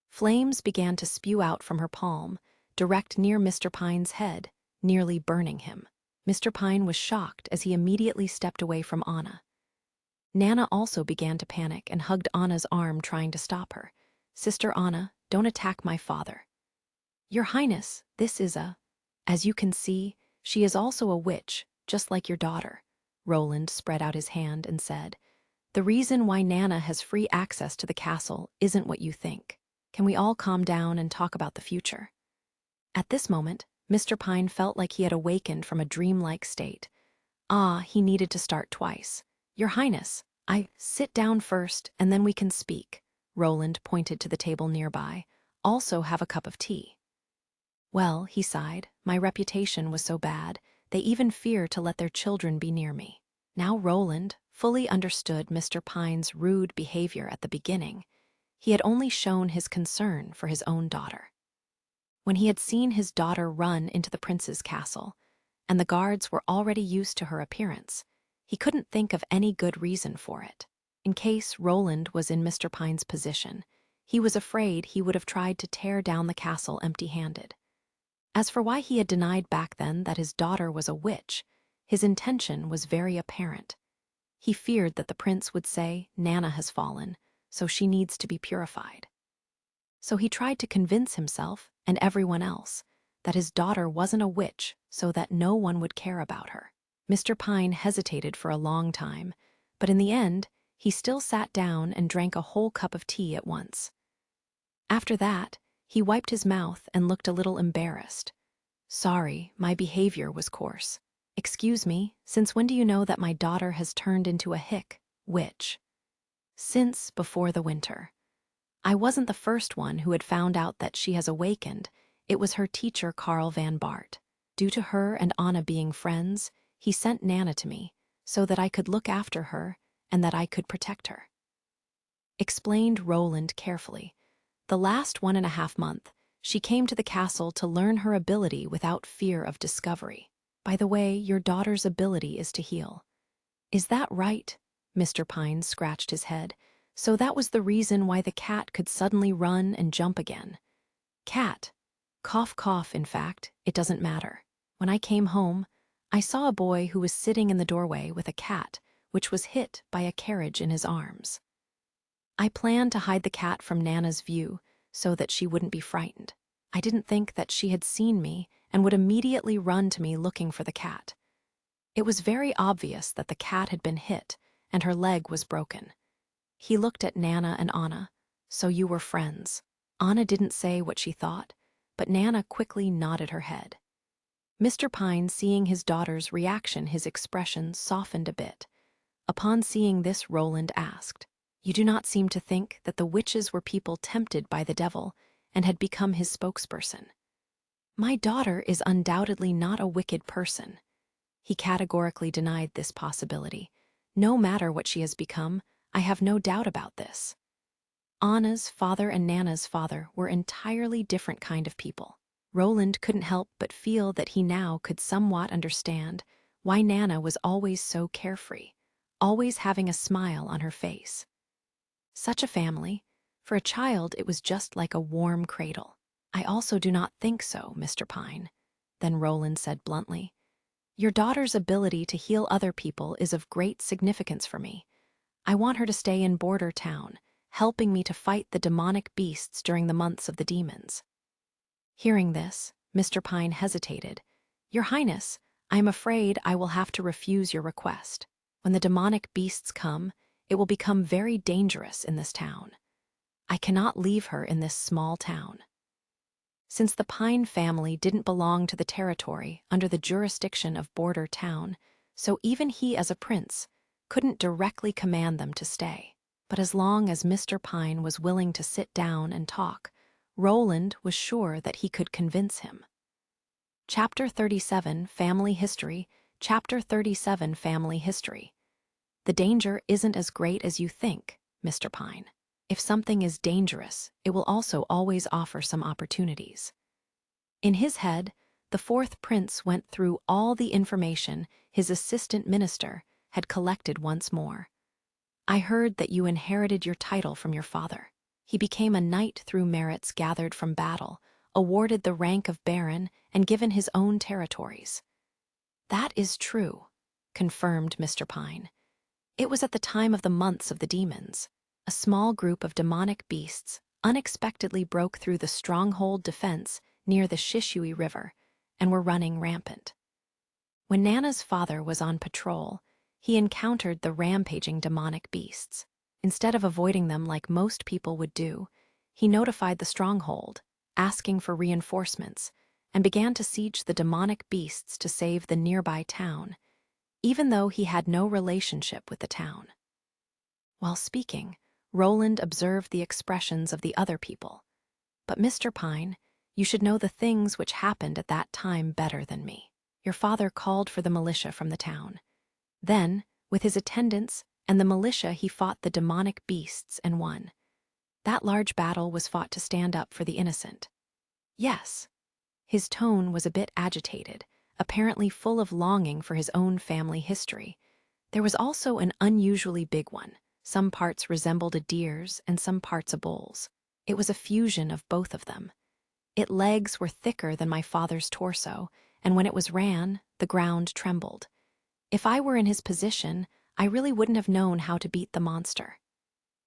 Flames began to spew out from her palm, direct near Mr. Pine's head, nearly burning him. Mr. Pine was shocked as he immediately stepped away from Anna. Nana also began to panic and hugged Anna's arm, trying to stop her. "Sister Anna, don't attack my father." "Your Highness, this is a... As you can see, she is also a witch, just like your daughter." Roland spread out his hand and said, "The reason why Nana has free access to the castle isn't what you think. Can we all calm down and talk about the future?" At this moment, Mr. Pine felt like he had awakened from a dreamlike state. He needed to start twice. "Your Highness, sit down first, and then we can speak." Roland pointed to the table nearby. "Also have a cup of tea." "Well," he sighed, "my reputation was so bad, they even fear to let their children be near me." Now Roland fully understood Mr. Pine's rude behavior at the beginning. He had only shown his concern for his own daughter. When he had seen his daughter run into the prince's castle, and the guards were already used to her appearance, he couldn't think of any good reason for it. In case Roland was in Mr. Pine's position, he was afraid he would have tried to tear down the castle empty-handed. As for why he had denied back then that his daughter was a witch, his intention was very apparent. He feared that the prince would say, "Nana has fallen, so she needs to be purified." So he tried to convince himself, and everyone else, that his daughter wasn't a witch so that no one would care about her. Mr. Pine hesitated for a long time, but in the end, he still sat down and drank a whole cup of tea at once. After that, he wiped his mouth and looked a little embarrassed. "Sorry, my behavior was coarse. Excuse me, since when do you know that my daughter has turned into a witch?" "Since before the winter. I wasn't the first one who had found out that she has awakened. It was her teacher, Carl van Bart. Due to her and Anna being friends, he sent Nana to me, so that I could look after her and that I could protect her," explained Roland carefully. "The last 1.5 months, she came to the castle to learn her ability without fear of discovery. By the way, your daughter's ability is to heal." "Is that right?" Mr. Pine scratched his head. "So that was the reason why the cat could suddenly run and jump again." "Cat. Cough, cough, in fact, it doesn't matter. When I came home, I saw a boy who was sitting in the doorway with a cat, which was hit by a carriage in his arms. I planned to hide the cat from Nana's view so that she wouldn't be frightened. I didn't think that she had seen me and would immediately run to me looking for the cat. It was very obvious that the cat had been hit and her leg was broken." He looked at Nana and Anna. "So you were friends." Anna didn't say what she thought, but Nana quickly nodded her head. Mr. Pine, seeing his daughter's reaction, his expression softened a bit. Upon seeing this, Roland asked, "You do not seem to think that the witches were people tempted by the devil and had become his spokesperson?" "My daughter is undoubtedly not a wicked person." He categorically denied this possibility. "No matter what she has become, I have no doubt about this." Anna's father and Nana's father were entirely different kind of people. Roland couldn't help but feel that he now could somewhat understand why Nana was always so carefree, always having a smile on her face. Such a family, for a child it was just like a warm cradle. "I also do not think so, Mr. Pine." Then Roland said bluntly, "Your daughter's ability to heal other people is of great significance for me. I want her to stay in Border Town, helping me to fight the demonic beasts during the months of the demons." Hearing this, Mr. Pine hesitated. "Your Highness, I am afraid I will have to refuse your request. When the demonic beasts come, it will become very dangerous in this town. I cannot leave her in this small town." Since the Pine family didn't belong to the territory under the jurisdiction of Border Town, so even he as a prince couldn't directly command them to stay. But as long as Mr. Pine was willing to sit down and talk, Roland was sure that he could convince him. Chapter 37, Family History. Chapter 37, Family History. "The danger isn't as great as you think, Mr. Pine. If something is dangerous, it will also always offer some opportunities." In his head, the fourth prince went through all the information his assistant minister had collected once more. I heard that you inherited your title from your father. He became a knight through merits gathered from battle, awarded the rank of baron, and given his own territories. That is true, confirmed Mr. Pine. It was at the time of the Months of the Demons. A small group of demonic beasts unexpectedly broke through the stronghold defense near the Shishui River and were running rampant. When Nana's father was on patrol, he encountered the rampaging demonic beasts. Instead of avoiding them like most people would do, he notified the stronghold, asking for reinforcements, and began to siege the demonic beasts to save the nearby town, even though he had no relationship with the town. While speaking, Roland observed the expressions of the other people. But Mr. Pine, you should know the things which happened at that time better than me. Your father called for the militia from the town. Then, with his attendants and the militia, he fought the demonic beasts and won. That large battle was fought to stand up for the innocent. Yes. His tone was a bit agitated, apparently full of longing for his own family history. There was also an unusually big one. Some parts resembled a deer's and some parts a bull's. It was a fusion of both of them. Its legs were thicker than my father's torso, and when it was ran, the ground trembled. If I were in his position, I really wouldn't have known how to beat the monster.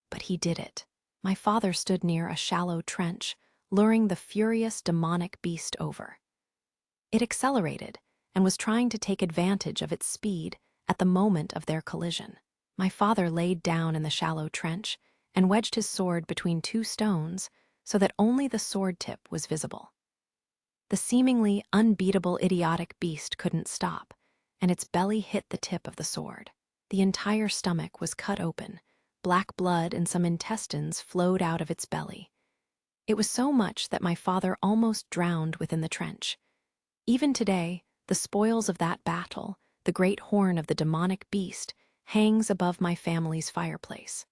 But he did it. My father stood near a shallow trench, luring the furious demonic beast over. It accelerated and was trying to take advantage of its speed at the moment of their collision. My father laid down in the shallow trench and wedged his sword between two stones so that only the sword tip was visible. The seemingly unbeatable idiotic beast couldn't stop, and its belly hit the tip of the sword. The entire stomach was cut open. Black blood and some intestines flowed out of its belly. It was so much that my father almost drowned within the trench. Even today, the spoils of that battle, the great horn of the demonic beast, hangs above my family's fireplace.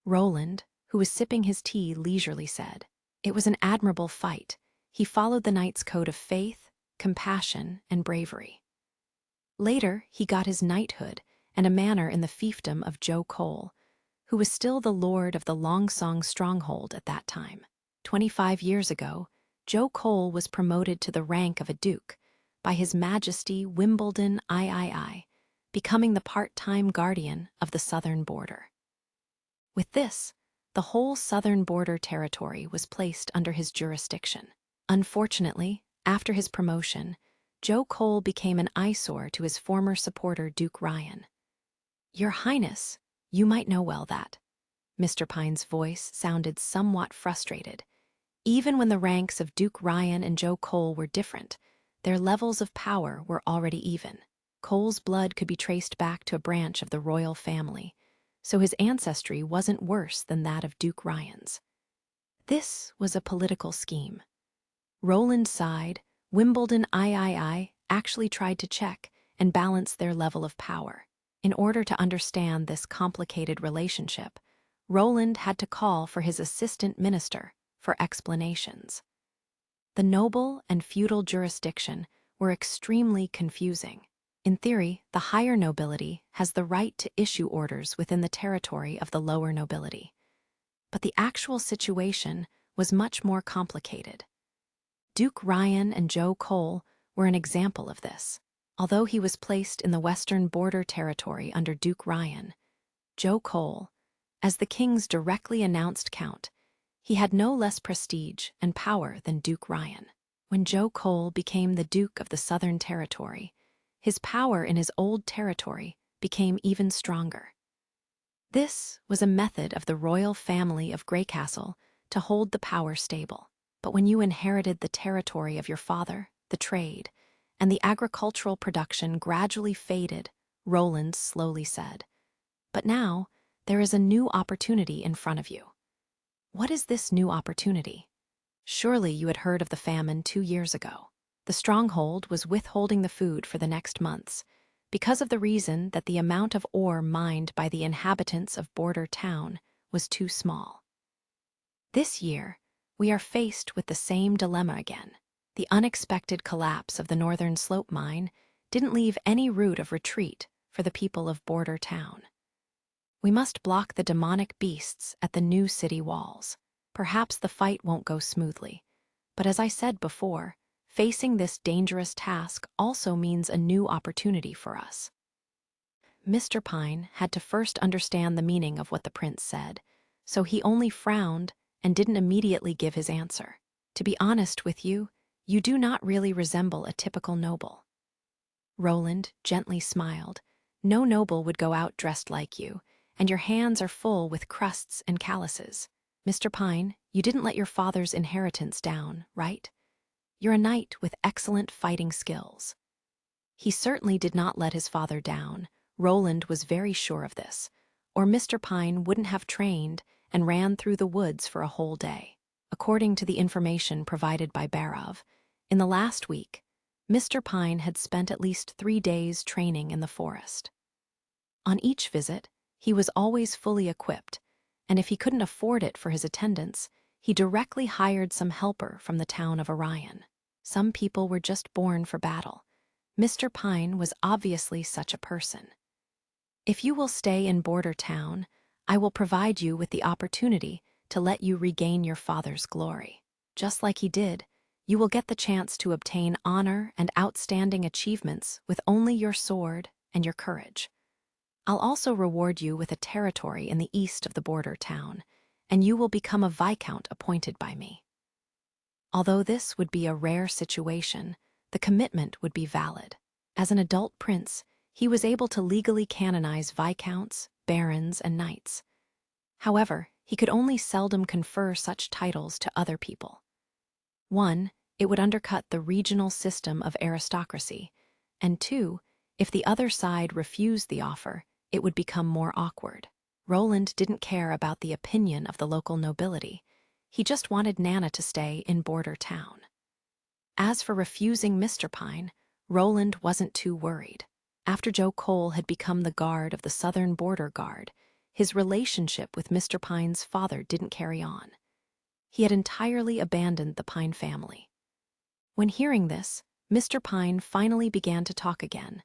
Roland, who was sipping his tea leisurely, said, "It was an admirable fight. He followed the knight's code of faith, compassion, and bravery. Later, he got his knighthood and a manor in the fiefdom of Joe Cole, who was still the lord of the Longsong stronghold at that time. 25 years ago, Joe Cole was promoted to the rank of a duke by His Majesty Wimbledon III, becoming the part-time guardian of the southern border. With this, the whole southern border territory was placed under his jurisdiction. Unfortunately, after his promotion, Joe Cole became an eyesore to his former supporter Duke Ryan. Your Highness, you might know well that." Mr. Pine's voice sounded somewhat frustrated. Even when the ranks of Duke Ryan and Joe Cole were different, their levels of power were already even. Cole's blood could be traced back to a branch of the royal family, so his ancestry wasn't worse than that of Duke Ryan's. This was a political scheme. Roland's side, Wimbledon III, actually tried to check and balance their level of power. In order to understand this complicated relationship, Roland had to call for his assistant minister for explanations. The noble and feudal jurisdiction were extremely confusing. In theory, the higher nobility has the right to issue orders within the territory of the lower nobility. But the actual situation was much more complicated. Duke Ryan and Joe Cole were an example of this. Although he was placed in the western border territory under Duke Ryan, Joe Cole, as the king's directly announced count, he had no less prestige and power than Duke Ryan. When Joe Cole became the Duke of the Southern Territory, his power in his old territory became even stronger. This was a method of the royal family of Greycastle to hold the power stable. But when you inherited the territory of your father, the trade, and the agricultural production gradually faded, Roland slowly said. But now, there is a new opportunity in front of you. What is this new opportunity? Surely you had heard of the famine 2 years ago. The stronghold was withholding the food for the next months, because of the reason that the amount of ore mined by the inhabitants of Border Town was too small. This year, we are faced with the same dilemma again. The unexpected collapse of the Northern Slope mine didn't leave any route of retreat for the people of Border Town. We must block the demonic beasts at the new city walls. Perhaps the fight won't go smoothly. But as I said before, facing this dangerous task also means a new opportunity for us. Mr. Pine had to first understand the meaning of what the prince said, so he only frowned and didn't immediately give his answer. To be honest with you, you do not really resemble a typical noble. Roland gently smiled. No noble would go out dressed like you, and your hands are full with crusts and calluses. Mr. Pine, you didn't let your father's inheritance down, right? You're a knight with excellent fighting skills. He certainly did not let his father down. Roland was very sure of this, or Mr. Pine wouldn't have trained and ran through the woods for a whole day. According to the information provided by Barov, in the last week, Mr. Pine had spent at least 3 days training in the forest. On each visit, he was always fully equipped, and if he couldn't afford it for his attendants, he directly hired some helper from the town of Orion. Some people were just born for battle. Mr. Pine was obviously such a person. If you will stay in Border Town, I will provide you with the opportunity to let you regain your father's glory. Just like he did, you will get the chance to obtain honor and outstanding achievements with only your sword and your courage. I'll also reward you with a territory in the east of the Border Town, and you will become a viscount appointed by me. Although this would be a rare situation, the commitment would be valid. As an adult prince, he was able to legally canonize viscounts, barons, and knights. However, he could only seldom confer such titles to other people. 1, it would undercut the regional system of aristocracy, and 2, if the other side refused the offer, it would become more awkward. Roland didn't care about the opinion of the local nobility. He just wanted Nana to stay in Border Town. As for refusing Mr. Pine, Roland wasn't too worried. After Joe Cole had become the guard of the Southern Border Guard, his relationship with Mr. Pine's father didn't carry on. He had entirely abandoned the Pine family. When hearing this, Mr. Pine finally began to talk again.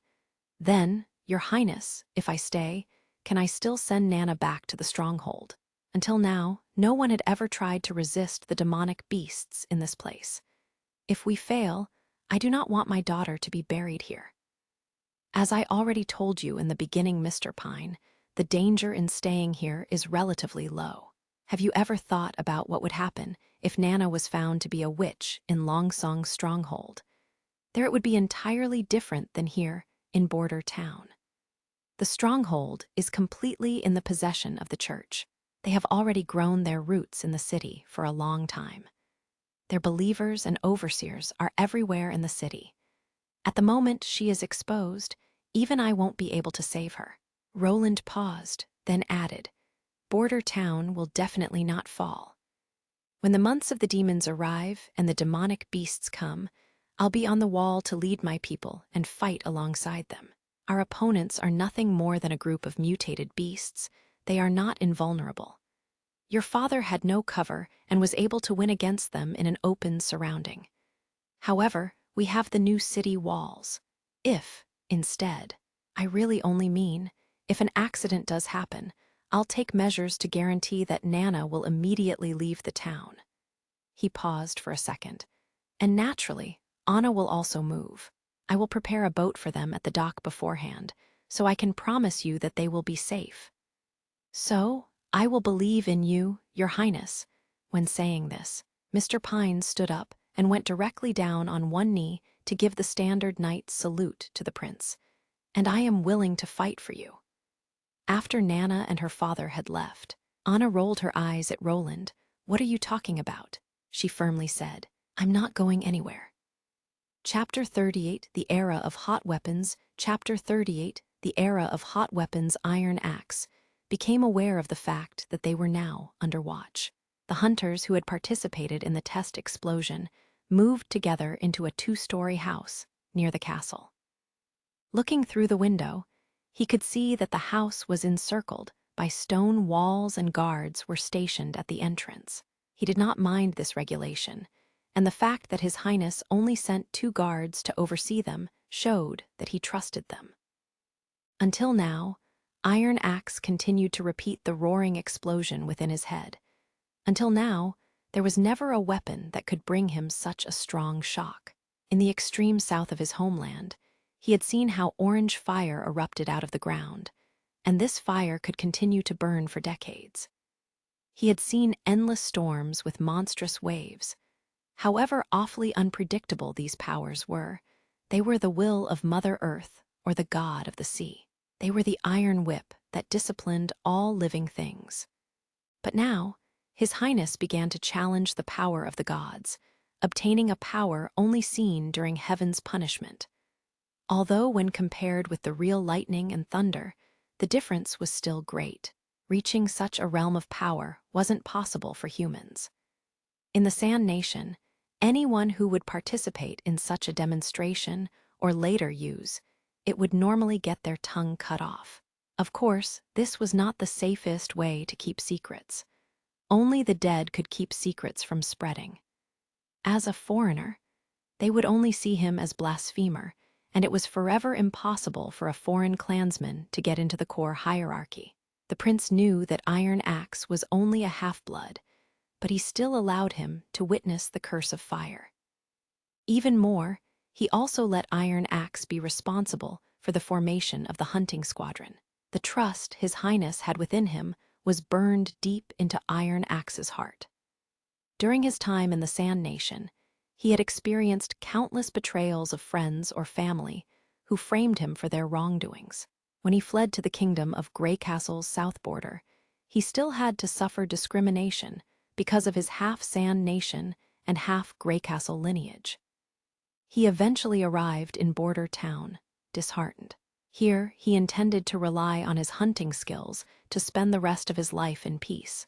Then, Your Highness, if I stay, can I still send Nana back to the stronghold? Until now, no one had ever tried to resist the demonic beasts in this place. If we fail, I do not want my daughter to be buried here. As I already told you in the beginning, Mr. Pine, the danger in staying here is relatively low. Have you ever thought about what would happen if Nana was found to be a witch in Longsong's stronghold? There it would be entirely different than here in Border Town. The stronghold is completely in the possession of the church. They have already grown their roots in the city for a long time. Their believers and overseers are everywhere in the city. At the moment she is exposed, even I won't be able to save her. Roland paused, then added, Border Town will definitely not fall. When the months of the demons arrive and the demonic beasts come, I'll be on the wall to lead my people and fight alongside them. Our opponents are nothing more than a group of mutated beasts. They are not invulnerable. Your father had no cover and was able to win against them in an open surrounding. However, we have the new city walls. If, instead, I really only mean, if an accident does happen, I'll take measures to guarantee that Nana will immediately leave the town. He paused for a second. And naturally, Anna will also move. I will prepare a boat for them at the dock beforehand, so I can promise you that they will be safe. So, I will believe in you, Your Highness. When saying this, Mr. Pine stood up and went directly down on one knee to give the standard knight salute to the prince. And I am willing to fight for you. After Nana and her father had left, Anna rolled her eyes at Roland. What are you talking about? She firmly said. I'm not going anywhere. Chapter 38, The Era of Hot Weapons. Chapter 38, The Era of Hot Weapons. Iron Axe became aware of the fact that they were now under watch. The hunters who had participated in the test explosion moved together into a 2-story house near the castle. Looking through the window, he could see that the house was encircled by stone walls and guards were stationed at the entrance. He did not mind this regulation, and the fact that His Highness only sent 2 guards to oversee them showed that he trusted them. Until now, Iron Axe continued to repeat the roaring explosion within his head. Until now, there was never a weapon that could bring him such a strong shock. In the extreme south of his homeland, he had seen how orange fire erupted out of the ground, and this fire could continue to burn for decades. He had seen endless storms with monstrous waves. However awfully unpredictable these powers were, they were the will of Mother Earth or the god of the sea. They were the iron whip that disciplined all living things. But now, His Highness began to challenge the power of the gods, obtaining a power only seen during heaven's punishment. Although when compared with the real lightning and thunder, the difference was still great. Reaching such a realm of power wasn't possible for humans. In the Sand Nation, anyone who would participate in such a demonstration or later use it would normally get their tongue cut off. Of course, this was not the safest way to keep secrets. Only the dead could keep secrets from spreading. As a foreigner, they would only see him as blasphemer, and it was forever impossible for a foreign clansman to get into the core hierarchy. The prince knew that Iron Axe was only a half-blood, but he still allowed him to witness the curse of fire. Even more, he also let Iron Axe be responsible for the formation of the hunting squadron. The trust His Highness had within him was burned deep into Iron Axe's heart. During his time in the Sand Nation, he had experienced countless betrayals of friends or family who framed him for their wrongdoings. When he fled to the kingdom of Grey Castle's south border, he still had to suffer discrimination because of his half-Sand Nation and half-Grey Castle lineage. He eventually arrived in Border Town, disheartened. Here, he intended to rely on his hunting skills to spend the rest of his life in peace.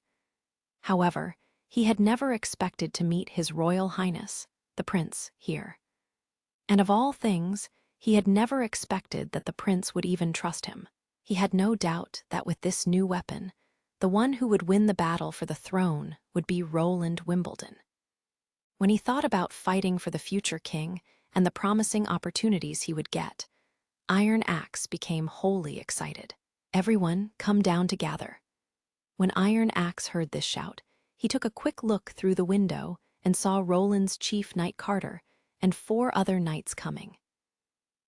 However, he had never expected to meet His Royal Highness, the Prince, here. And of all things, he had never expected that the Prince would even trust him. He had no doubt that with this new weapon, the one who would win the battle for the throne would be Roland Wimbledon. When he thought about fighting for the future king and the promising opportunities he would get, Iron Axe became wholly excited. Everyone, come down to gather. When Iron Axe heard this shout, he took a quick look through the window and saw Roland's chief knight Carter and 4 other knights coming.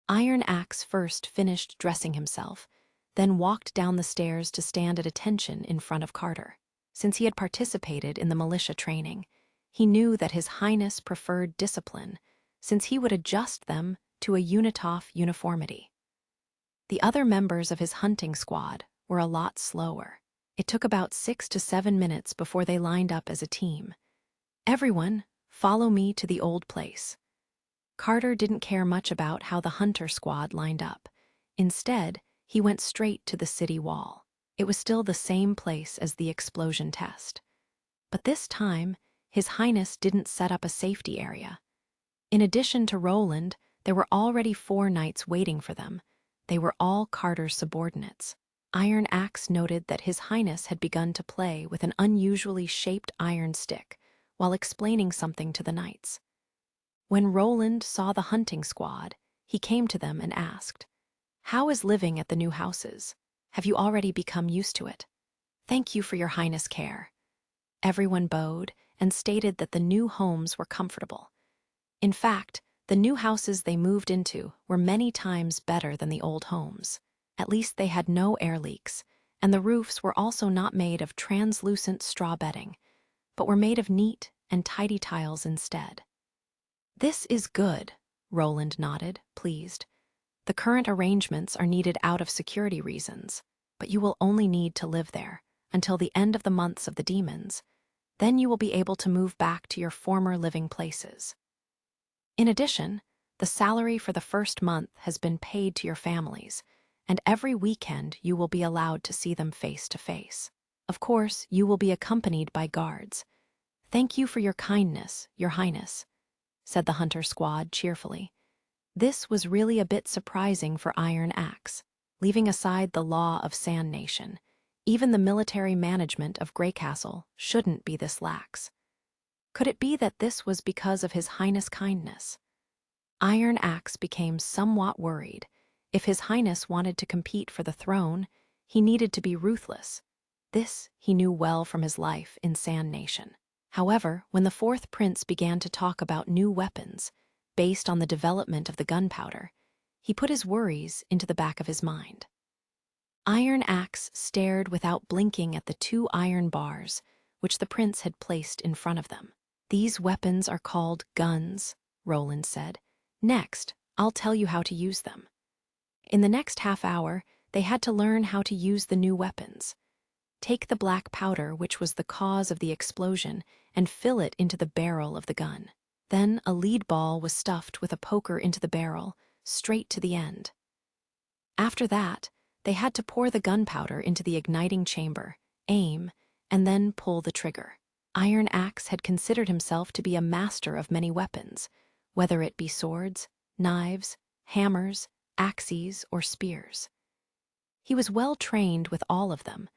Iron Axe first finished dressing himself, then walked down the stairs to stand at attention in front of Carter. Since he had participated in the militia training, he knew that His Highness preferred discipline, since he would adjust them to a Unitoff uniformity. The other members of his hunting squad were a lot slower. It took about 6 to 7 minutes before they lined up as a team. Everyone, follow me to the old place. Carter didn't care much about how the hunter squad lined up. Instead, he went straight to the city wall. It was still the same place as the explosion test. But this time, His Highness didn't set up a safety area. In addition to Roland, there were already 4 knights waiting for them. They were all Carter's subordinates. Iron Axe noted that His Highness had begun to play with an unusually shaped iron stick while explaining something to the knights. When Roland saw the hunting squad, he came to them and asked, "How is living at the new houses? Have you already become used to it?" "Thank you for your Highness' care." Everyone bowed and stated that the new homes were comfortable. In fact, the new houses they moved into were many times better than the old homes. At least they had no air leaks, and the roofs were also not made of translucent straw bedding, but were made of neat and tidy tiles instead. "This is good," Roland nodded, pleased. "The current arrangements are needed out of security reasons, but you will only need to live there until the end of the months of the demons. Then you will be able to move back to your former living places. In addition, the salary for the first month has been paid to your families, and every weekend you will be allowed to see them face to face. Of course, you will be accompanied by guards. Thank you for your kindness, Your Highness," said the hunter squad cheerfully. This was really a bit surprising for Iron Axe. Leaving aside the law of Sand Nation, even the military management of Grey Castle shouldn't be this lax. Could it be that this was because of His Highness' kindness? Iron Axe became somewhat worried. If His Highness wanted to compete for the throne, He needed to be ruthless. This he knew well from his life in Sand Nation. However, when the fourth prince began to talk about new weapons, based on the development of the gunpowder, he put his worries into the back of his mind. Iron Axe stared without blinking at the 2 iron bars which the prince had placed in front of them. "These weapons are called guns," Roland said. "Next, I'll tell you how to use them." In the next half hour, they had to learn how to use the new weapons. Take the black powder, which was the cause of the explosion, and fill it into the barrel of the gun. Then a lead ball was stuffed with a poker into the barrel, straight to the end. After that, they had to pour the gunpowder into the igniting chamber, aim, and then pull the trigger. Iron Axe had considered himself to be a master of many weapons, whether it be swords, knives, hammers, axes, or spears. He was well trained with all of them,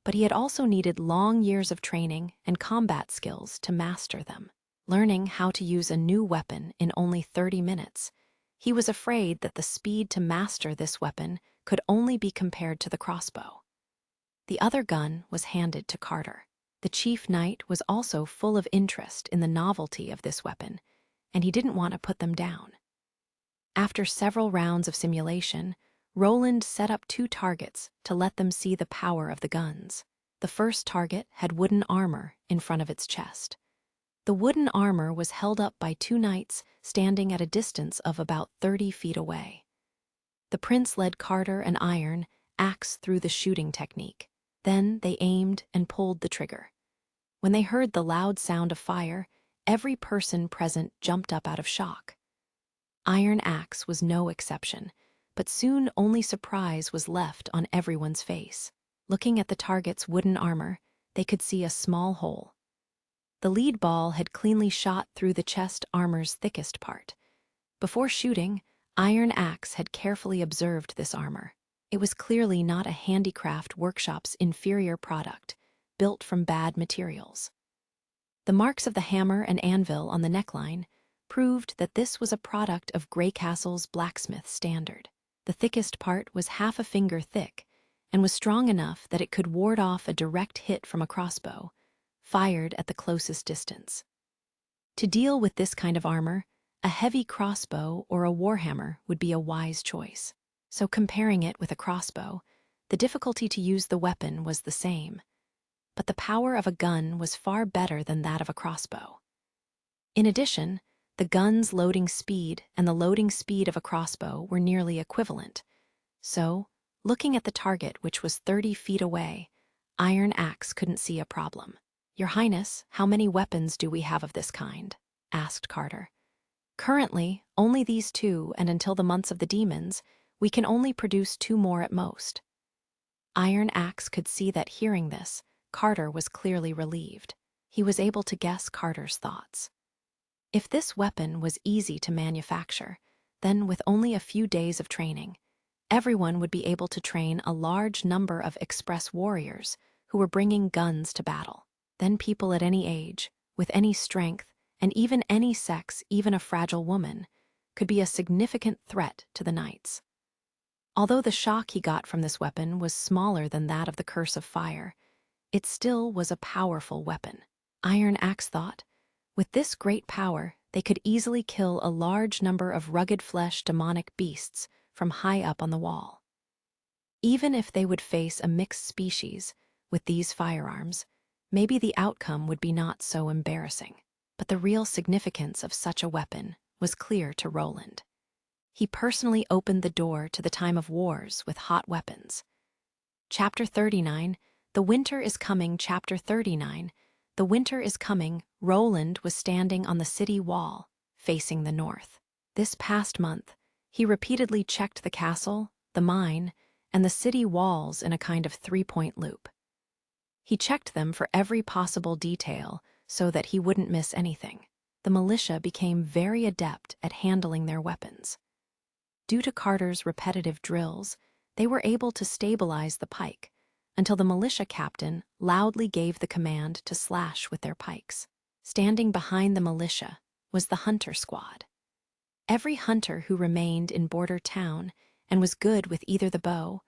but he had also needed long years of training and combat skills to master them. Learning how to use a new weapon in only 30 minutes, he was afraid that the speed to master this weapon could only be compared to the crossbow. The other gun was handed to Carter. The chief knight was also full of interest in the novelty of this weapon, and he didn't want to put them down. After several rounds of simulation, Roland set up 2 targets to let them see the power of the guns. The first target had wooden armor in front of its chest. The wooden armor was held up by 2 knights standing at a distance of about 30 feet away. The prince led Carter and Iron Axe through the shooting technique. Then they aimed and pulled the trigger. When they heard the loud sound of fire, every person present jumped up out of shock. Iron Axe was no exception, but soon only surprise was left on everyone's face. Looking at the target's wooden armor, they could see a small hole. The lead ball had cleanly shot through the chest armor's thickest part. Before shooting, Iron Axe had carefully observed this armor. It was clearly not a handicraft workshop's inferior product, built from bad materials. The marks of the hammer and anvil on the neckline proved that this was a product of Greycastle's blacksmith standard. The thickest part was half a finger thick and was strong enough that it could ward off a direct hit from a crossbow, fired at the closest distance. To deal with this kind of armor, a heavy crossbow or a warhammer would be a wise choice. So comparing it with a crossbow, the difficulty to use the weapon was the same, but the power of a gun was far better than that of a crossbow. In addition, the gun's loading speed and the loading speed of a crossbow were nearly equivalent. So, looking at the target, which was 30 feet away, Iron Axe couldn't see a problem. "Your Highness, how many weapons do we have of this kind?" asked Carter. "Currently, only these 2, and until the months of the demons, we can only produce 2 more at most." Iron Axe could see that hearing this, Carter was clearly relieved. He was able to guess Carter's thoughts. If this weapon was easy to manufacture, then with only a few days of training, everyone would be able to train a large number of express warriors who were bringing guns to battle. Then people at any age, with any strength, and even any sex, even a fragile woman, could be a significant threat to the knights. Although the shock he got from this weapon was smaller than that of the Curse of Fire, it still was a powerful weapon. Iron Axe thought, with this great power, they could easily kill a large number of rugged-flesh demonic beasts from high up on the wall. Even if they would face a mixed species with these firearms, maybe the outcome would be not so embarrassing. But the real significance of such a weapon was clear to Roland. He personally opened the door to the time of wars with hot weapons. Chapter 39, The Winter is Coming. Chapter 39, The Winter is Coming. Roland was standing on the city wall, facing the north. This past month, he repeatedly checked the castle, the mine, and the city walls in a kind of 3-point loop. He checked them for every possible detail so that he wouldn't miss anything. The militia became very adept at handling their weapons. Due to Carter's repetitive drills, they were able to stabilize the pike until the militia captain loudly gave the command to slash with their pikes. Standing behind the militia was the hunter squad. Every hunter who remained in border town and was good with either the bow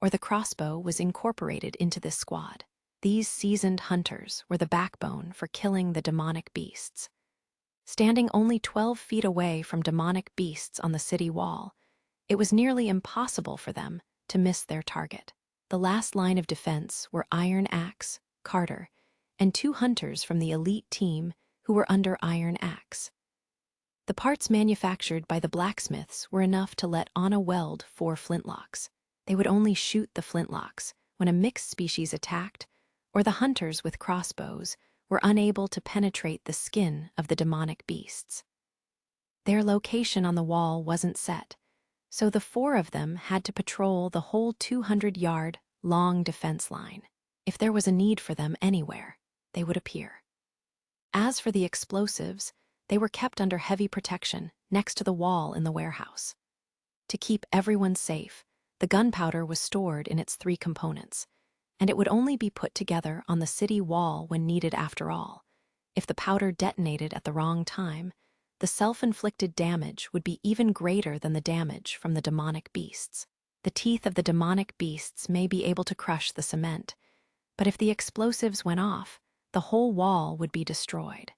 or the crossbow was incorporated into this squad. These seasoned hunters were the backbone for killing the demonic beasts. Standing only 12 feet away from demonic beasts on the city wall, it was nearly impossible for them to miss their target. The last line of defense were Iron Axe, Carter, and 2 hunters from the elite team who were under Iron Axe. The parts manufactured by the blacksmiths were enough to let Anna weld 4 flintlocks. They would only shoot the flintlocks when a mixed species attacked, or the hunters with crossbows were unable to penetrate the skin of the demonic beasts. Their location on the wall wasn't set, so the 4 of them had to patrol the whole 200-yard long defense line. If there was a need for them anywhere, they would appear. As for the explosives, they were kept under heavy protection next to the wall in the warehouse. To keep everyone safe, the gunpowder was stored in its 3 components, and it would only be put together on the city wall when needed after all. If the powder detonated at the wrong time, the self-inflicted damage would be even greater than the damage from the demonic beasts. The teeth of the demonic beasts may be able to crush the cement, but if the explosives went off, the whole wall would be destroyed.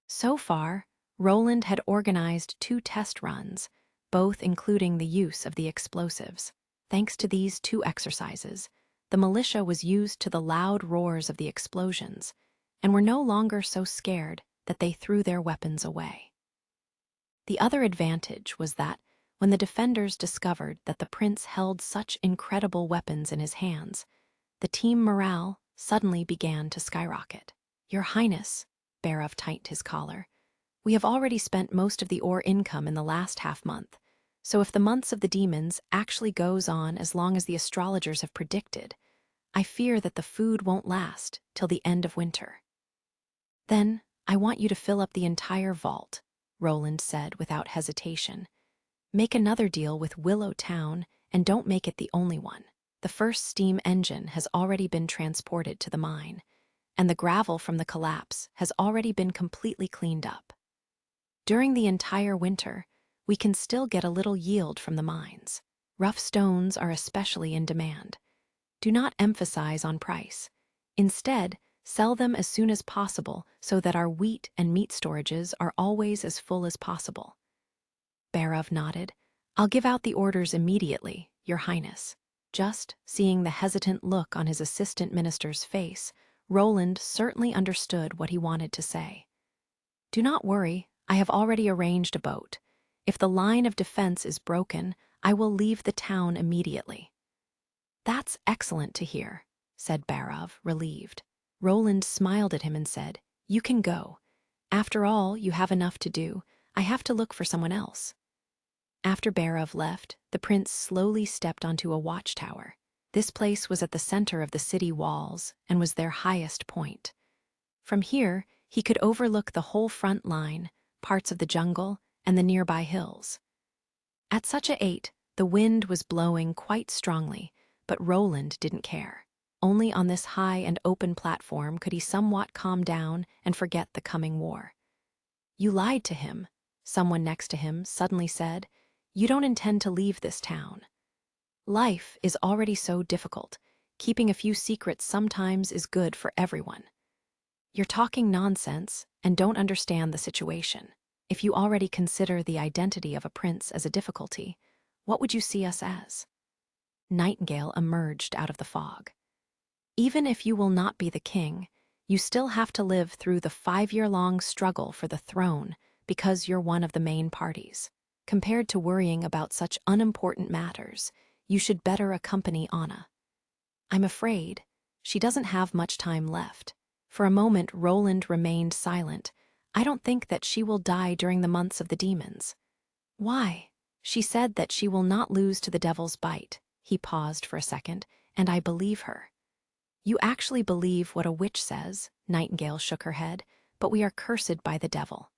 So far, Roland had organized 2 test runs, both including the use of the explosives. Thanks to these 2 exercises, the militia was used to the loud roars of the explosions and were no longer so scared that they threw their weapons away. The other advantage was that when the defenders discovered that the prince held such incredible weapons in his hands, the team morale suddenly began to skyrocket. "Your Highness," Barov tightened his collar, "we have already spent most of the ore income in the last half-month, so if the months of the demons actually goes on as long as the astrologers have predicted, I fear that the food won't last till the end of winter." "Then I want you to fill up the entire vault," Roland said without hesitation. "Make another deal with Willow Town, and don't make it the only one. The first steam engine has already been transported to the mine, and the gravel from the collapse has already been completely cleaned up. During the entire winter, we can still get a little yield from the mines. Rough stones are especially in demand. Do not emphasize on price. Instead, sell them as soon as possible so that our wheat and meat storages are always as full as possible." Barov nodded. "I'll give out the orders immediately, Your Highness." Just seeing the hesitant look on his assistant minister's face, Roland certainly understood what he wanted to say. "Do not worry, I have already arranged a boat. If the line of defense is broken, I will leave the town immediately." "That's excellent to hear," said Barov, relieved. Roland smiled at him and said, "You can go. After all, you have enough to do. I have to look for someone else." After Barov left, the prince slowly stepped onto a watchtower. This place was at the center of the city walls and was their highest point. From here, he could overlook the whole front line, parts of the jungle, and the nearby hills. At such a height, the wind was blowing quite strongly, but Roland didn't care. Only on this high and open platform could he somewhat calm down and forget the coming war. "You lied to him," someone next to him suddenly said. "You don't intend to leave this town. Life is already so difficult. Keeping a few secrets sometimes is good for everyone. You're talking nonsense and don't understand the situation. If you already consider the identity of a prince as a difficulty, what would you see us as?" Nightingale emerged out of the fog. "Even if you will not be the king, you still have to live through the 5-year-long struggle for the throne because you're one of the main parties. Compared to worrying about such unimportant matters, you should better accompany Anna. I'm afraid she doesn't have much time left." For a moment, Roland remained silent. "I don't think that she will die during the months of the demons." "Why?" "She said that she will not lose to the devil's bite." He paused for a second, "and I believe her." "You actually believe what a witch says?" Nightingale shook her head. "But we are cursed by the devil."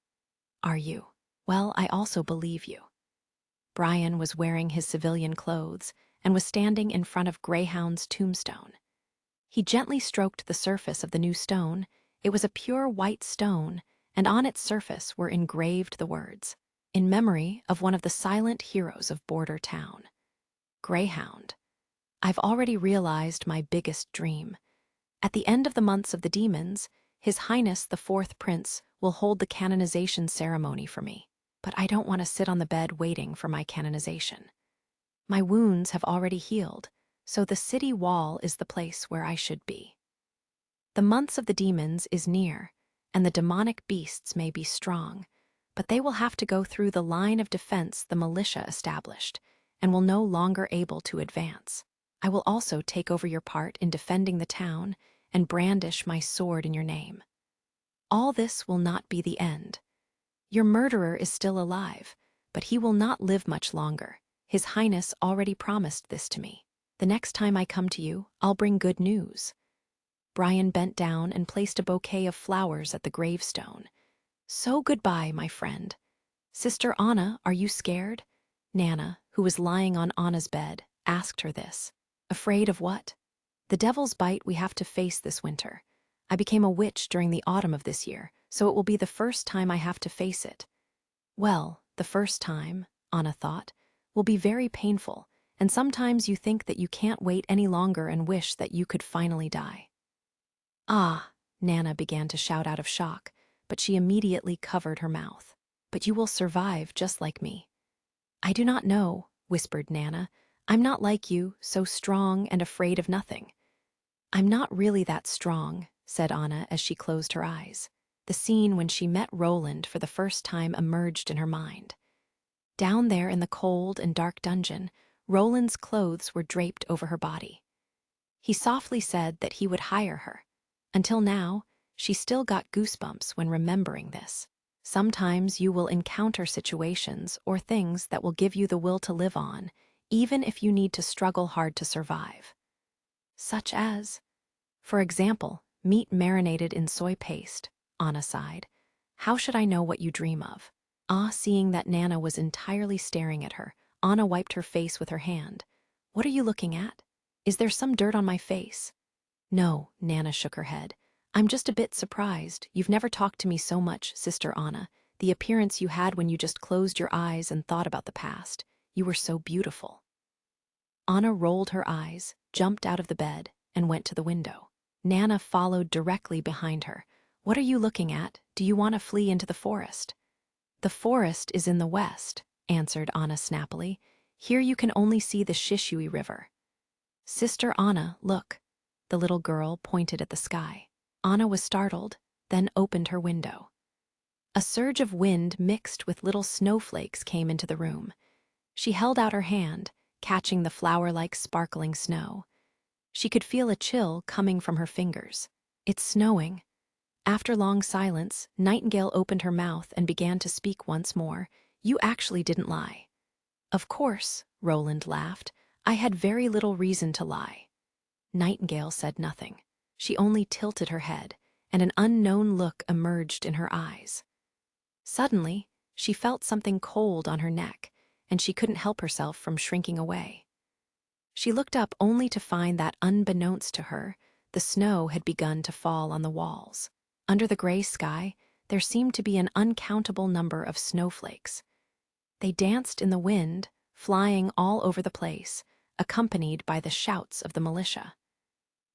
"Are you? Well, I also believe you." Brian was wearing his civilian clothes and was standing in front of Greyhound's tombstone. He gently stroked the surface of the new stone. It was a pure white stone, and on its surface were engraved the words, "In memory of one of the silent heroes of Border Town, Greyhound." I've already realized my biggest dream. At the end of the months of the demons, His Highness the Fourth Prince will hold the canonization ceremony for me. But I don't want to sit on the bed waiting for my canonization. My wounds have already healed, so the city wall is the place where I should be. The months of the demons is near, and the demonic beasts may be strong, but they will have to go through the line of defense the militia established, and will no longer able to advance. I will also take over your part in defending the town and brandish my sword in your name. All this will not be the end. Your murderer is still alive, but he will not live much longer. His Highness already promised this to me. The next time I come to you, I'll bring good news. Brian bent down and placed a bouquet of flowers at the gravestone. So goodbye, my friend. Sister Anna, are you scared? Nana, who was lying on Anna's bed, asked her this. Afraid of what? The devil's bite we have to face this winter. I became a witch during the autumn of this year, so it will be the first time I have to face it. Well, the first time, Anna thought, will be very painful, and sometimes you think that you can't wait any longer and wish that you could finally die. Ah, Nana began to shout out of shock, but she immediately covered her mouth. But you will survive just like me. I do not know, whispered Nana. I'm not like you, so strong and afraid of nothing. I'm not really that strong, said Anna as she closed her eyes. The scene when she met Roland for the first time emerged in her mind. Down there in the cold and dark dungeon, Roland's clothes were draped over her body. He softly said that he would hire her. Until now, she still got goosebumps when remembering this. Sometimes you will encounter situations or things that will give you the will to live on, even if you need to struggle hard to survive. Such as, for example, meat marinated in soy paste, Anna sighed. How should I know what you dream of? Seeing that Nana was entirely staring at her, Anna wiped her face with her hand. What are you looking at? Is there some dirt on my face? No, Nana shook her head. I'm just a bit surprised. You've never talked to me so much, Sister Anna. The appearance you had when you just closed your eyes and thought about the past. You were so beautiful. Anna rolled her eyes, jumped out of the bed, and went to the window. Nana followed directly behind her. What are you looking at? Do you want to flee into the forest? The forest is in the west, answered Anna snappily. Here you can only see the Shishui River. Sister Anna, look. The little girl pointed at the sky. Anna was startled, then opened her window. A surge of wind mixed with little snowflakes came into the room. She held out her hand, catching the flower-like sparkling snow. She could feel a chill coming from her fingers. It's snowing. After long silence, Nightingale opened her mouth and began to speak once more. You actually didn't lie. Of course, Roland laughed. I had very little reason to lie. Nightingale said nothing. She only tilted her head, and an unknown look emerged in her eyes. Suddenly, she felt something cold on her neck, and she couldn't help herself from shrinking away. She looked up only to find that, unbeknownst to her, the snow had begun to fall on the walls. Under the gray sky, there seemed to be an uncountable number of snowflakes. They danced in the wind, flying all over the place, accompanied by the shouts of the militia.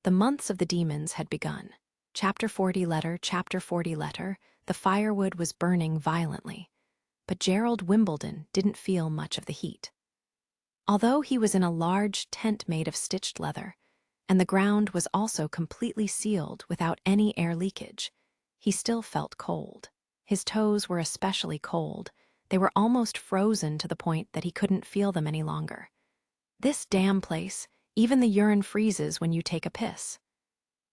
The months of the demons had begun. Chapter 40 letter, Chapter 40 letter, the firewood was burning violently, but Gerald Wimbledon didn't feel much of the heat. Although he was in a large tent made of stitched leather, and the ground was also completely sealed without any air leakage, he still felt cold. His toes were especially cold. They were almost frozen to the point that he couldn't feel them any longer. This damn place, even the urine freezes when you take a piss.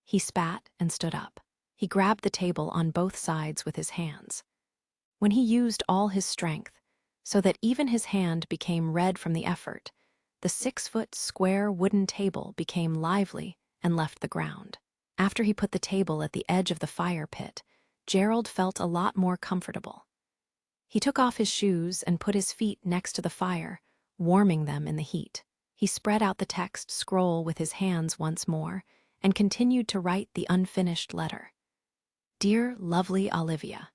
He spat and stood up. He grabbed the table on both sides with his hands. When he used all his strength, so that even his hand became red from the effort, the 6-foot square wooden table became lively and left the ground. After he put the table at the edge of the fire pit, Gerald felt a lot more comfortable. He took off his shoes and put his feet next to the fire, warming them in the heat. He spread out the text scroll with his hands once more and continued to write the unfinished letter. Dear lovely Olivia,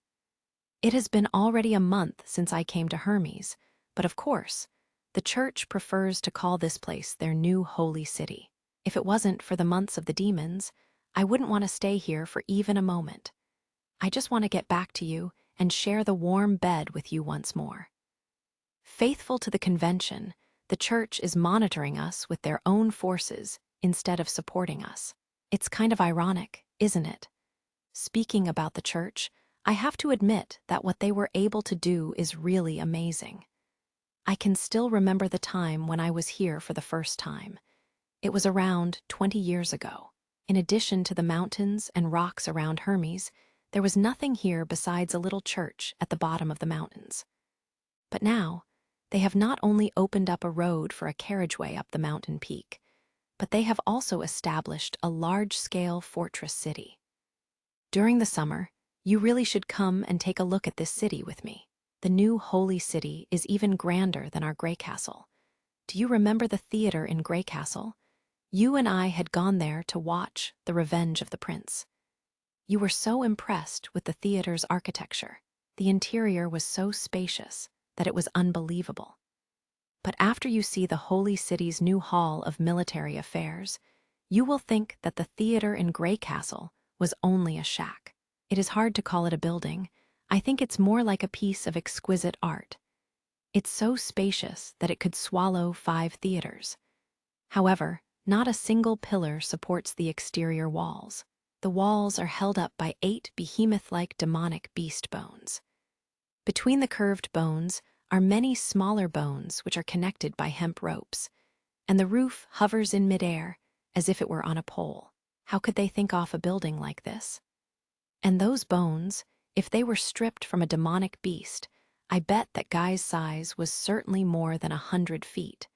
it has been already a month since I came to Hermes, but of course, The church prefers to call this place their new holy city. If it wasn't for the months of the demons, I wouldn't want to stay here for even a moment. I just want to get back to you and share the warm bed with you once more. Faithful to the convention, the church is monitoring us with their own forces instead of supporting us. It's kind of ironic, isn't it? Speaking about the church, I have to admit that what they were able to do is really amazing. I can still remember the time when I was here for the first time. It was around 20 years ago. In addition to the mountains and rocks around Hermes, there was nothing here besides a little church at the bottom of the mountains. But now, they have not only opened up a road for a carriageway up the mountain peak, but they have also established a large-scale fortress city. During the summer, you really should come and take a look at this city with me. The new holy city is even grander than our Grey Castle. Do you remember the theater in Grey Castle? You and I had gone there to watch The Revenge of the Prince. You were so impressed with the theater's architecture. The interior was so spacious that it was unbelievable. But after you see the holy city's new hall of military affairs, you will think that the theater in Grey Castle was only a shack. It is hard to call it a building. I think it's more like a piece of exquisite art. It's so spacious that it could swallow 5 theaters. However, not a single pillar supports the exterior walls. The walls are held up by 8 behemoth-like demonic beast bones. Between the curved bones are many smaller bones which are connected by hemp ropes, and the roof hovers in midair as if it were on a pole. How could they think off a building like this? And those bones, if they were stripped from a demonic beast, I bet that guy's size was certainly more than 100 feet.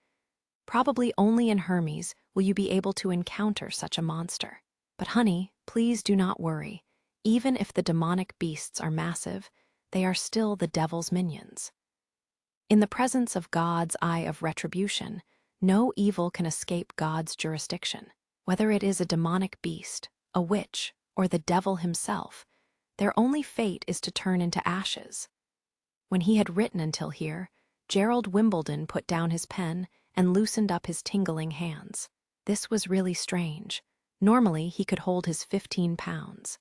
Probably only in Hermes will you be able to encounter such a monster. But honey, please do not worry. Even if the demonic beasts are massive, they are still the devil's minions. In the presence of God's eye of retribution, no evil can escape God's jurisdiction. Whether it is a demonic beast, a witch, or the devil himself, their only fate is to turn into ashes. When he had written until here, Gerald Wimbledon put down his pen and loosened up his tingling hands. This was really strange. Normally, he could hold his 15 pounds.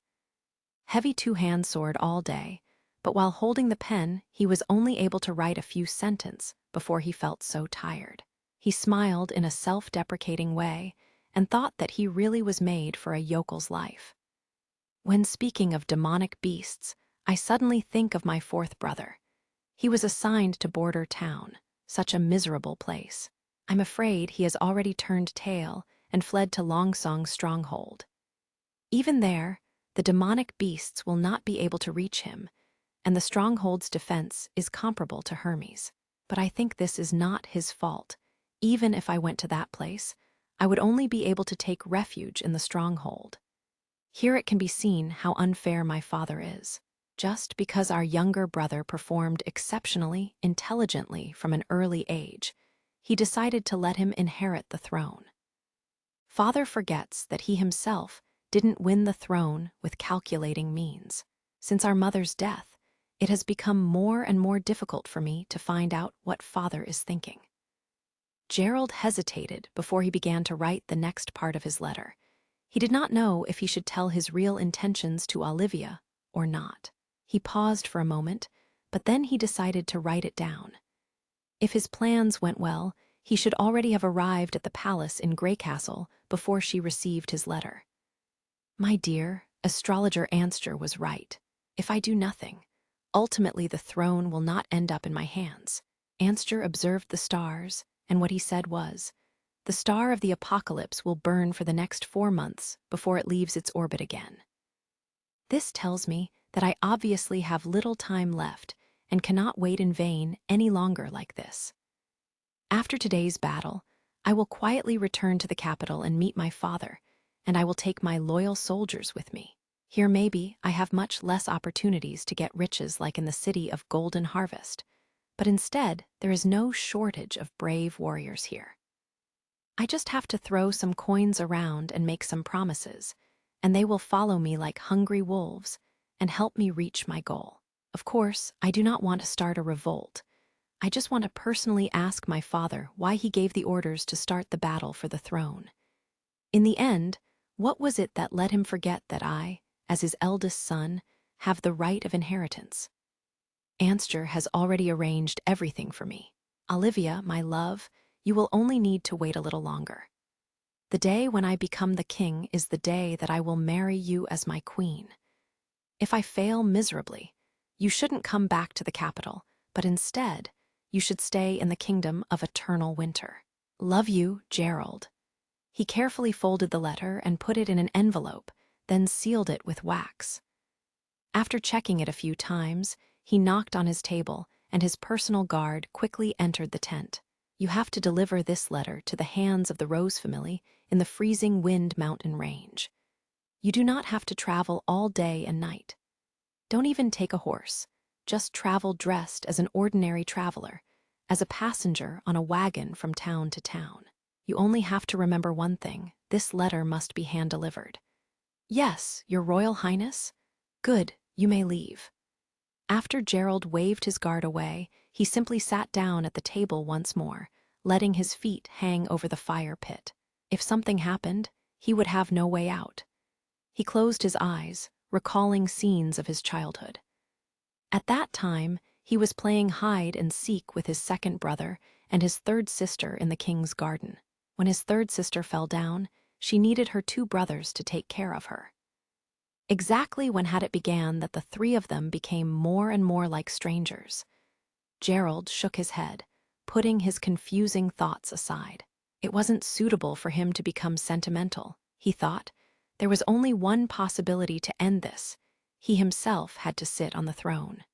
Heavy two-hand sword all day, but while holding the pen, he was only able to write a few sentences before he felt so tired. He smiled in a self-deprecating way and thought that he really was made for a yokel's life. When speaking of demonic beasts, I suddenly think of my 4th brother. He was assigned to Border Town, such a miserable place. I'm afraid he has already turned tail and fled to Longsong's stronghold. Even there, the demonic beasts will not be able to reach him, and the stronghold's defense is comparable to Hermes. But I think this is not his fault. Even if I went to that place, I would only be able to take refuge in the stronghold. Here it can be seen how unfair my father is. Just because our younger brother performed exceptionally intelligently from an early age, he decided to let him inherit the throne. Father forgets that he himself didn't win the throne with calculating means. Since our mother's death, it has become more and more difficult for me to find out what father is thinking. Gerald hesitated before he began to write the next part of his letter. He did not know if he should tell his real intentions to Olivia or not. He paused for a moment, but then he decided to write it down. If his plans went well, he should already have arrived at the palace in Grey Castle before she received his letter. My dear, astrologer Anstur was right. If I do nothing, ultimately the throne will not end up in my hands. Anstur observed the stars, and what he said was, the star of the apocalypse will burn for the next 4 months before it leaves its orbit again. This tells me that I obviously have little time left and cannot wait in vain any longer like this. After today's battle, I will quietly return to the capital and meet my father, and I will take my loyal soldiers with me. Here maybe I have much less opportunities to get riches like in the city of Golden Harvest, but instead there is no shortage of brave warriors here. I just have to throw some coins around and make some promises, and they will follow me like hungry wolves and help me reach my goal. Of course, I do not want to start a revolt. I just want to personally ask my father why he gave the orders to start the battle for the throne. In the end, what was it that let him forget that I, as his eldest son, have the right of inheritance? Anstur has already arranged everything for me. Olivia, my love, you will only need to wait a little longer. The day when I become the king is the day that I will marry you as my queen. If I fail miserably, you shouldn't come back to the capital, but instead, you should stay in the kingdom of eternal winter. Love you, Gerald. He carefully folded the letter and put it in an envelope, then sealed it with wax. After checking it a few times, he knocked on his table, and his personal guard quickly entered the tent. You have to deliver this letter to the hands of the Rose family in the freezing Wind Mountain range. You do not have to travel all day and night. Don't even take a horse. Just travel dressed as an ordinary traveler, as a passenger on a wagon from town to town. You only have to remember one thing: this letter must be hand-delivered. Yes, Your Royal Highness? Good, you may leave. After Gerald waved his guard away, he simply sat down at the table once more, letting his feet hang over the fire pit. If something happened, he would have no way out. He closed his eyes, recalling scenes of his childhood. At that time, he was playing hide and seek with his second brother and his third sister in the king's garden. When his third sister fell down, she needed her two brothers to take care of her. Exactly when had it began that the three of them became more and more like strangers. Gerald shook his head, putting his confusing thoughts aside. It wasn't suitable for him to become sentimental, he thought. There was only one possibility to end this. He himself had to sit on the throne.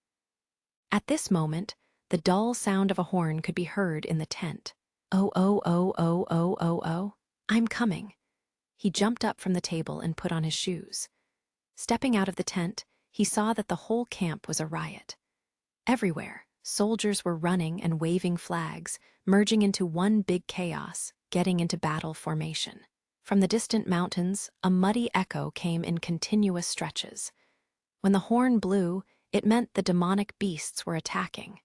At this moment, the dull sound of a horn could be heard in the tent. Oh, oh, oh, oh, oh, oh, oh. I'm coming. He jumped up from the table and put on his shoes. Stepping out of the tent, he saw that the whole camp was a riot. Everywhere, soldiers were running and waving flags, merging into one big chaos, getting into battle formation. From the distant mountains, a muddy echo came in continuous stretches. When the horn blew, it meant the demonic beasts were attacking.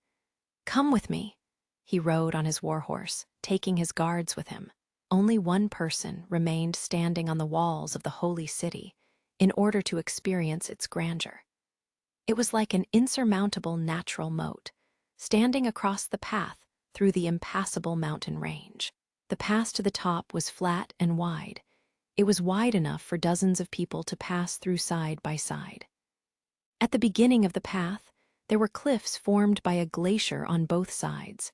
Come with me. He rode on his warhorse, taking his guards with him. Only one person remained standing on the walls of the holy city in order to experience its grandeur. It was like an insurmountable natural moat, standing across the path through the impassable mountain range. The pass to the top was flat and wide. It was wide enough for dozens of people to pass through side by side. At the beginning of the path, there were cliffs formed by a glacier on both sides,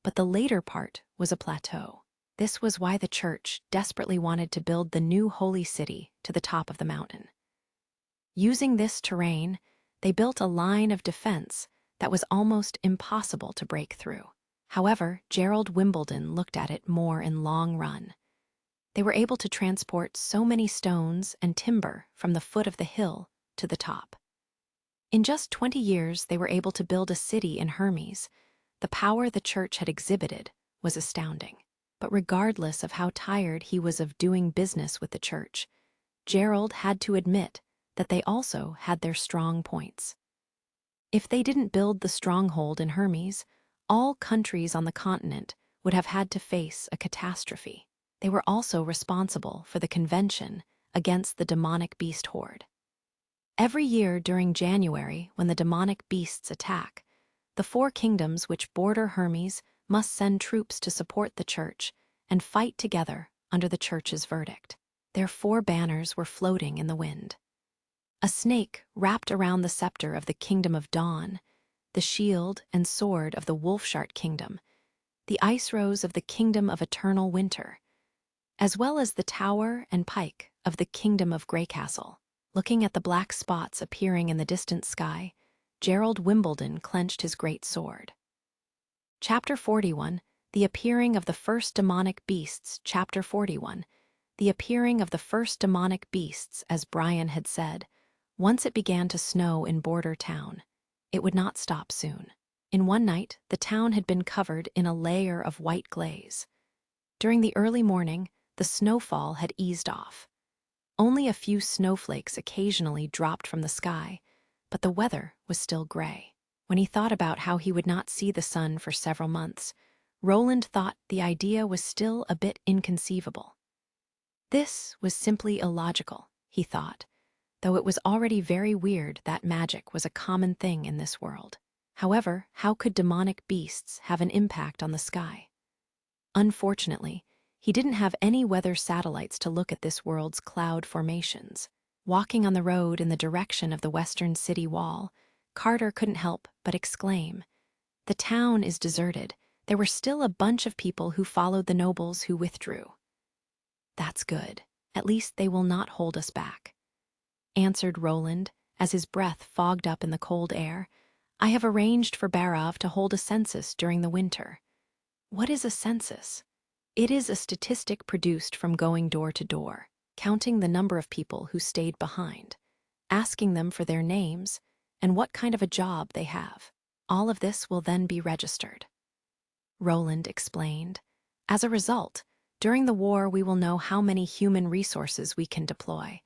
but the later part was a plateau. This was why the church desperately wanted to build the new holy city to the top of the mountain. Using this terrain, they built a line of defense that was almost impossible to break through. However, Gerald Wimbledon looked at it more in long run. They were able to transport so many stones and timber from the foot of the hill to the top. In just 20 years, they were able to build a city in Hermes. The power the church had exhibited was astounding. But regardless of how tired he was of doing business with the church, Gerald had to admit that they also had their strong points. If they didn't build the stronghold in Hermes, all countries on the continent would have had to face a catastrophe. They were also responsible for the convention against the demonic beast horde. Every year during January, when the demonic beasts attack, the four kingdoms which border Hermes must send troops to support the church and fight together under the church's verdict. Their four banners were floating in the wind. A snake wrapped around the scepter of the Kingdom of Dawn, the shield and sword of the Wolfshark Kingdom, the ice rose of the Kingdom of Eternal Winter, as well as the tower and pike of the Kingdom of Greycastle. Looking at the black spots appearing in the distant sky, Gerald Wimbledon clenched his great sword. Chapter 41, The Appearing of the First Demonic Beasts. Chapter 41, The Appearing of the First Demonic Beasts. As Brian had said, once it began to snow in Border Town, it would not stop soon. In one night, the town had been covered in a layer of white glaze. During the early morning, the snowfall had eased off. Only a few snowflakes occasionally dropped from the sky, but the weather was still gray. When he thought about how he would not see the sun for several months, Roland thought the idea was still a bit inconceivable. This was simply illogical, he thought, though it was already very weird that magic was a common thing in this world. However, how could demonic beasts have an impact on the sky? Unfortunately, he didn't have any weather satellites to look at this world's cloud formations. Walking on the road in the direction of the western city wall, Carter couldn't help but exclaim, "The town is deserted. There were still a bunch of people who followed the nobles who withdrew." "That's good. At least they will not hold us back," answered Roland as his breath fogged up in the cold air. "I have arranged for Barov to hold a census during the winter." What is a census? It is a statistic produced from going door to door, counting the number of people who stayed behind, asking them for their names and what kind of a job they have. All of this will then be registered. Roland explained. As a result, during the war we will know how many human resources we can deploy,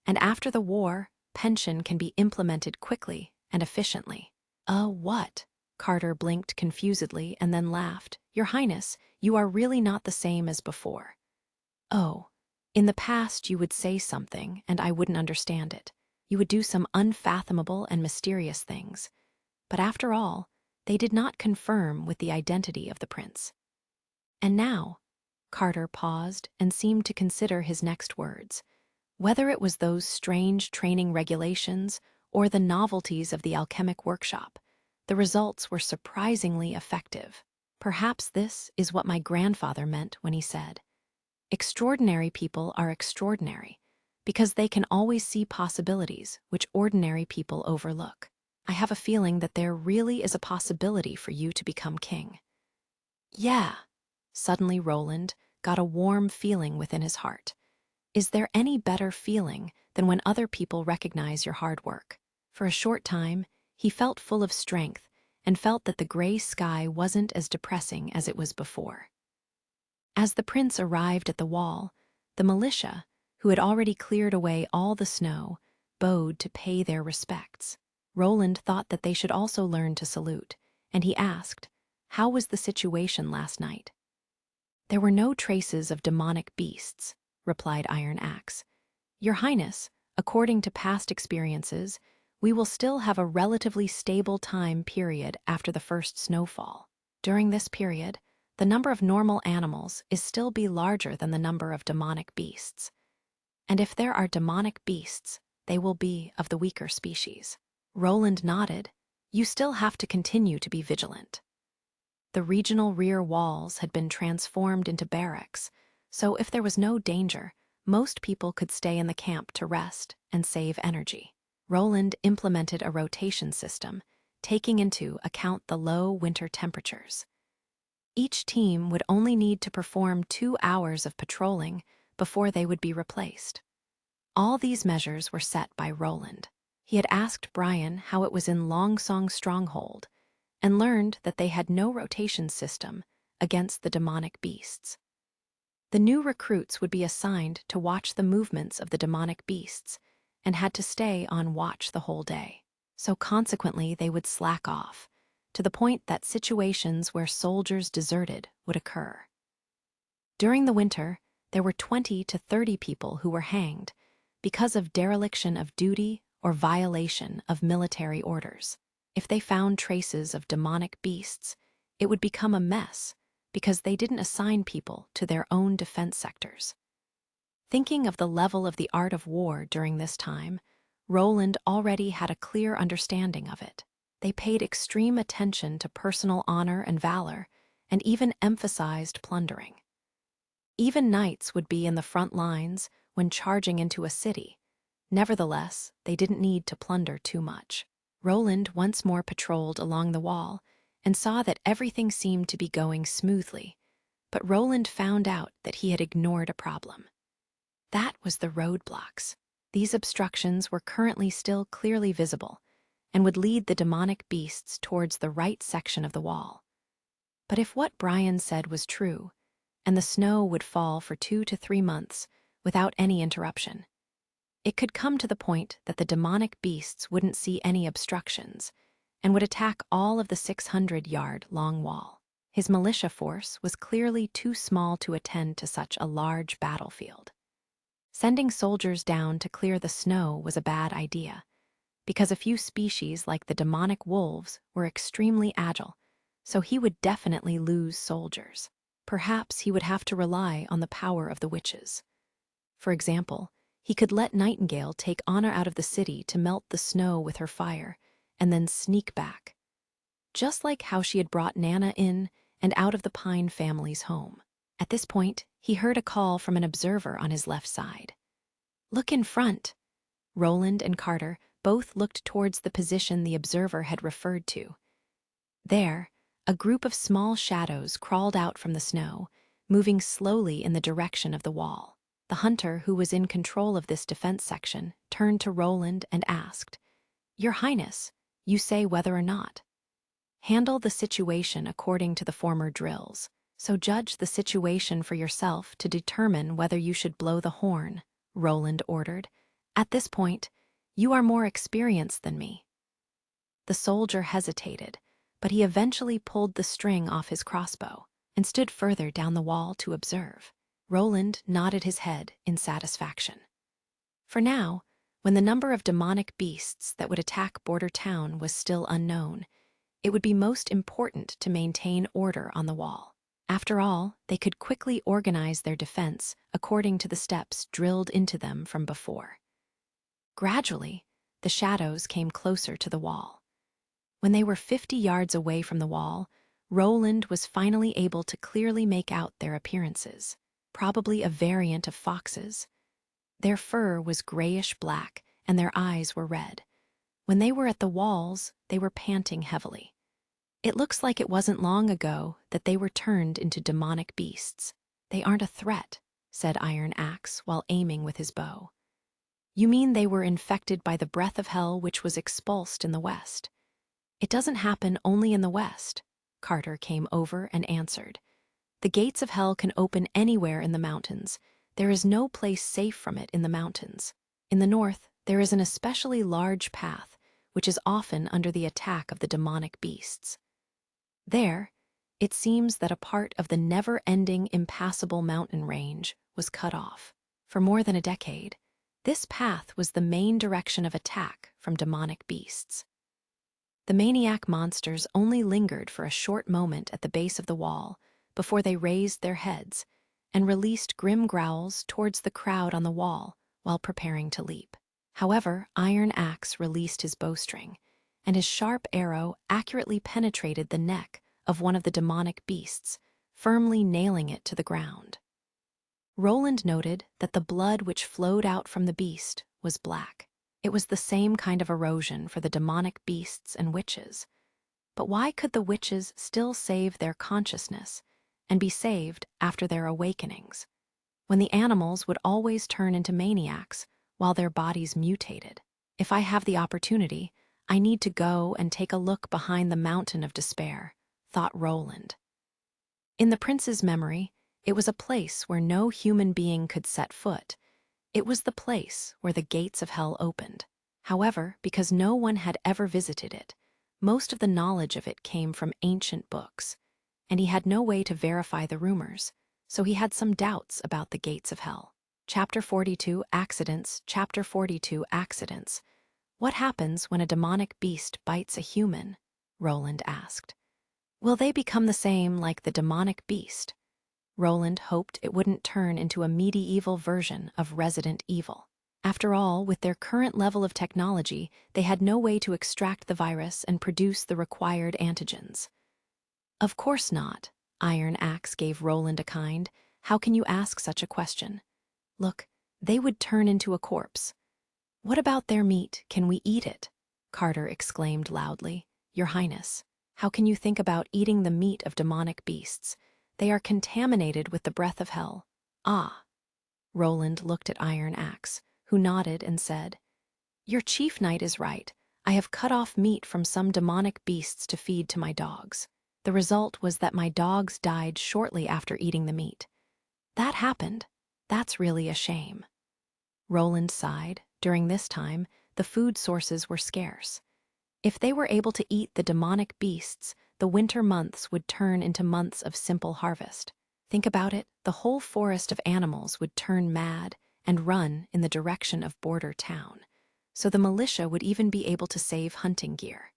and after the war, pension can be implemented quickly and efficiently. What? Carter blinked confusedly and then laughed. "Your Highness, you are really not the same as before." "Oh, in the past you would say something and I wouldn't understand it. You would do some unfathomable and mysterious things. But after all, they did not confirm with the identity of the prince." And now, Carter paused and seemed to consider his next words. Whether it was those strange training regulations or the novelties of the alchemic workshop, the results were surprisingly effective. Perhaps this is what my grandfather meant when he said, "Extraordinary people are extraordinary because they can always see possibilities which ordinary people overlook." I have a feeling that there really is a possibility for you to become king. Yeah. Suddenly Roland got a warm feeling within his heart. Is there any better feeling than when other people recognize your hard work? For a short time, he felt full of strength and felt that the gray sky wasn't as depressing as it was before. As the prince arrived at the wall, the militia, who had already cleared away all the snow, bowed to pay their respects. Roland thought that they should also learn to salute, and he asked, "How was the situation last night?" "There were no traces of demonic beasts," replied Iron Axe. "Your Highness, according to past experiences, we will still have a relatively stable time period after the first snowfall. During this period, the number of normal animals is still be larger than the number of demonic beasts. And if there are demonic beasts, they will be of the weaker species." Roland nodded. "You still have to continue to be vigilant." The regional rear walls had been transformed into barracks, so if there was no danger, most people could stay in the camp to rest and save energy. Roland implemented a rotation system, taking into account the low winter temperatures. Each team would only need to perform 2 hours of patrolling before they would be replaced. All these measures were set by Roland. He had asked Brian how it was in Longsong Stronghold, and learned that they had no rotation system against the demonic beasts. The new recruits would be assigned to watch the movements of the demonic beasts and had to stay on watch the whole day. So consequently, they would slack off, to the point that situations where soldiers deserted would occur. During the winter, there were 20 to 30 people who were hanged because of dereliction of duty or violation of military orders. If they found traces of demonic beasts, it would become a mess because they didn't assign people to their own defense sectors. Thinking of the level of the art of war during this time, Roland already had a clear understanding of it. They paid extreme attention to personal honor and valor, and even emphasized plundering. Even knights would be in the front lines when charging into a city. Nevertheless, they didn't need to plunder too much. Roland once more patrolled along the wall and saw that everything seemed to be going smoothly, but Roland found out that he had ignored a problem. That was the roadblocks. These obstructions were currently still clearly visible and would lead the demonic beasts towards the right section of the wall. But if what Brian said was true, and the snow would fall for 2 to 3 months without any interruption, it could come to the point that the demonic beasts wouldn't see any obstructions, and would attack all of the 600-yard-long wall. His militia force was clearly too small to attend to such a large battlefield. Sending soldiers down to clear the snow was a bad idea, because a few species like the demonic wolves were extremely agile, so he would definitely lose soldiers. Perhaps he would have to rely on the power of the witches. For example, he could let Nightingale take Anna out of the city to melt the snow with her fire, and then sneak back. Just like how she had brought Nana in and out of the Pine family's home. At this point, he heard a call from an observer on his left side. "Look in front." Roland and Carter both looked towards the position the observer had referred to. There, a group of small shadows crawled out from the snow, moving slowly in the direction of the wall. The hunter who was in control of this defense section turned to Roland and asked, "Your Highness, you say whether or not. Handle the situation according to the former drills, so judge the situation for yourself to determine whether you should blow the horn," Roland ordered. "At this point, you are more experienced than me." The soldier hesitated, but he eventually pulled the string off his crossbow and stood further down the wall to observe. Roland nodded his head in satisfaction. For now, when the number of demonic beasts that would attack Border Town was still unknown, it would be most important to maintain order on the wall. After all, they could quickly organize their defense according to the steps drilled into them from before. Gradually, the shadows came closer to the wall. When they were 50 yards away from the wall, Roland was finally able to clearly make out their appearances, probably a variant of foxes. Their fur was grayish-black, and their eyes were red. When they were at the walls, they were panting heavily. "It looks like it wasn't long ago that they were turned into demonic beasts. They aren't a threat," said Iron Axe while aiming with his bow. "You mean they were infected by the breath of hell which was expulsed in the West?" "It doesn't happen only in the West," Carter came over and answered. "The gates of hell can open anywhere in the mountains. There is no place safe from it in the mountains. In the north, there is an especially large path, which is often under the attack of the demonic beasts. There, it seems that a part of the never-ending impassable mountain range was cut off. For more than a decade, this path was the main direction of attack from demonic beasts. The maniac monsters only lingered for a short moment at the base of the wall before they raised their heads and released grim growls towards the crowd on the wall while preparing to leap. However, Iron Axe released his bowstring, and his sharp arrow accurately penetrated the neck of one of the demonic beasts, firmly nailing it to the ground. Roland noted that the blood which flowed out from the beast was black. It was the same kind of erosion for the demonic beasts and witches. But why could the witches still save their consciousness and be saved after their awakenings, when the animals would always turn into maniacs while their bodies mutated? "If I have the opportunity, I need to go and take a look behind the mountain of despair," thought Roland. In the prince's memory, it was a place where no human being could set foot. It was the place where the gates of hell opened. However, because no one had ever visited it, most of the knowledge of it came from ancient books, and he had no way to verify the rumors, so he had some doubts about the gates of hell. Chapter 42, Accidents. Chapter 42, Accidents. "What happens when a demonic beast bites a human?" Roland asked. "Will they become the same like the demonic beast?" Roland hoped it wouldn't turn into a medieval version of Resident Evil. After all, with their current level of technology, they had no way to extract the virus and produce the required antigens. "Of course not." Iron Axe gave Roland a kind. "How can you ask such a question? Look, they would turn into a corpse." "What about their meat? Can we eat it?" Carter exclaimed loudly. "Your Highness, how can you think about eating the meat of demonic beasts? They are contaminated with the breath of hell." "Ah." Roland looked at Iron Axe, who nodded and said, "Your chief knight is right. I have cut off meat from some demonic beasts to feed to my dogs. The result was that my dogs died shortly after eating the meat. That happened. That's really a shame." Roland sighed. During this time, the food sources were scarce. If they were able to eat the demonic beasts, the winter months would turn into months of simple harvest. Think about it, the whole forest of animals would turn mad and run in the direction of border town, so the militia would even be able to save hunting gear.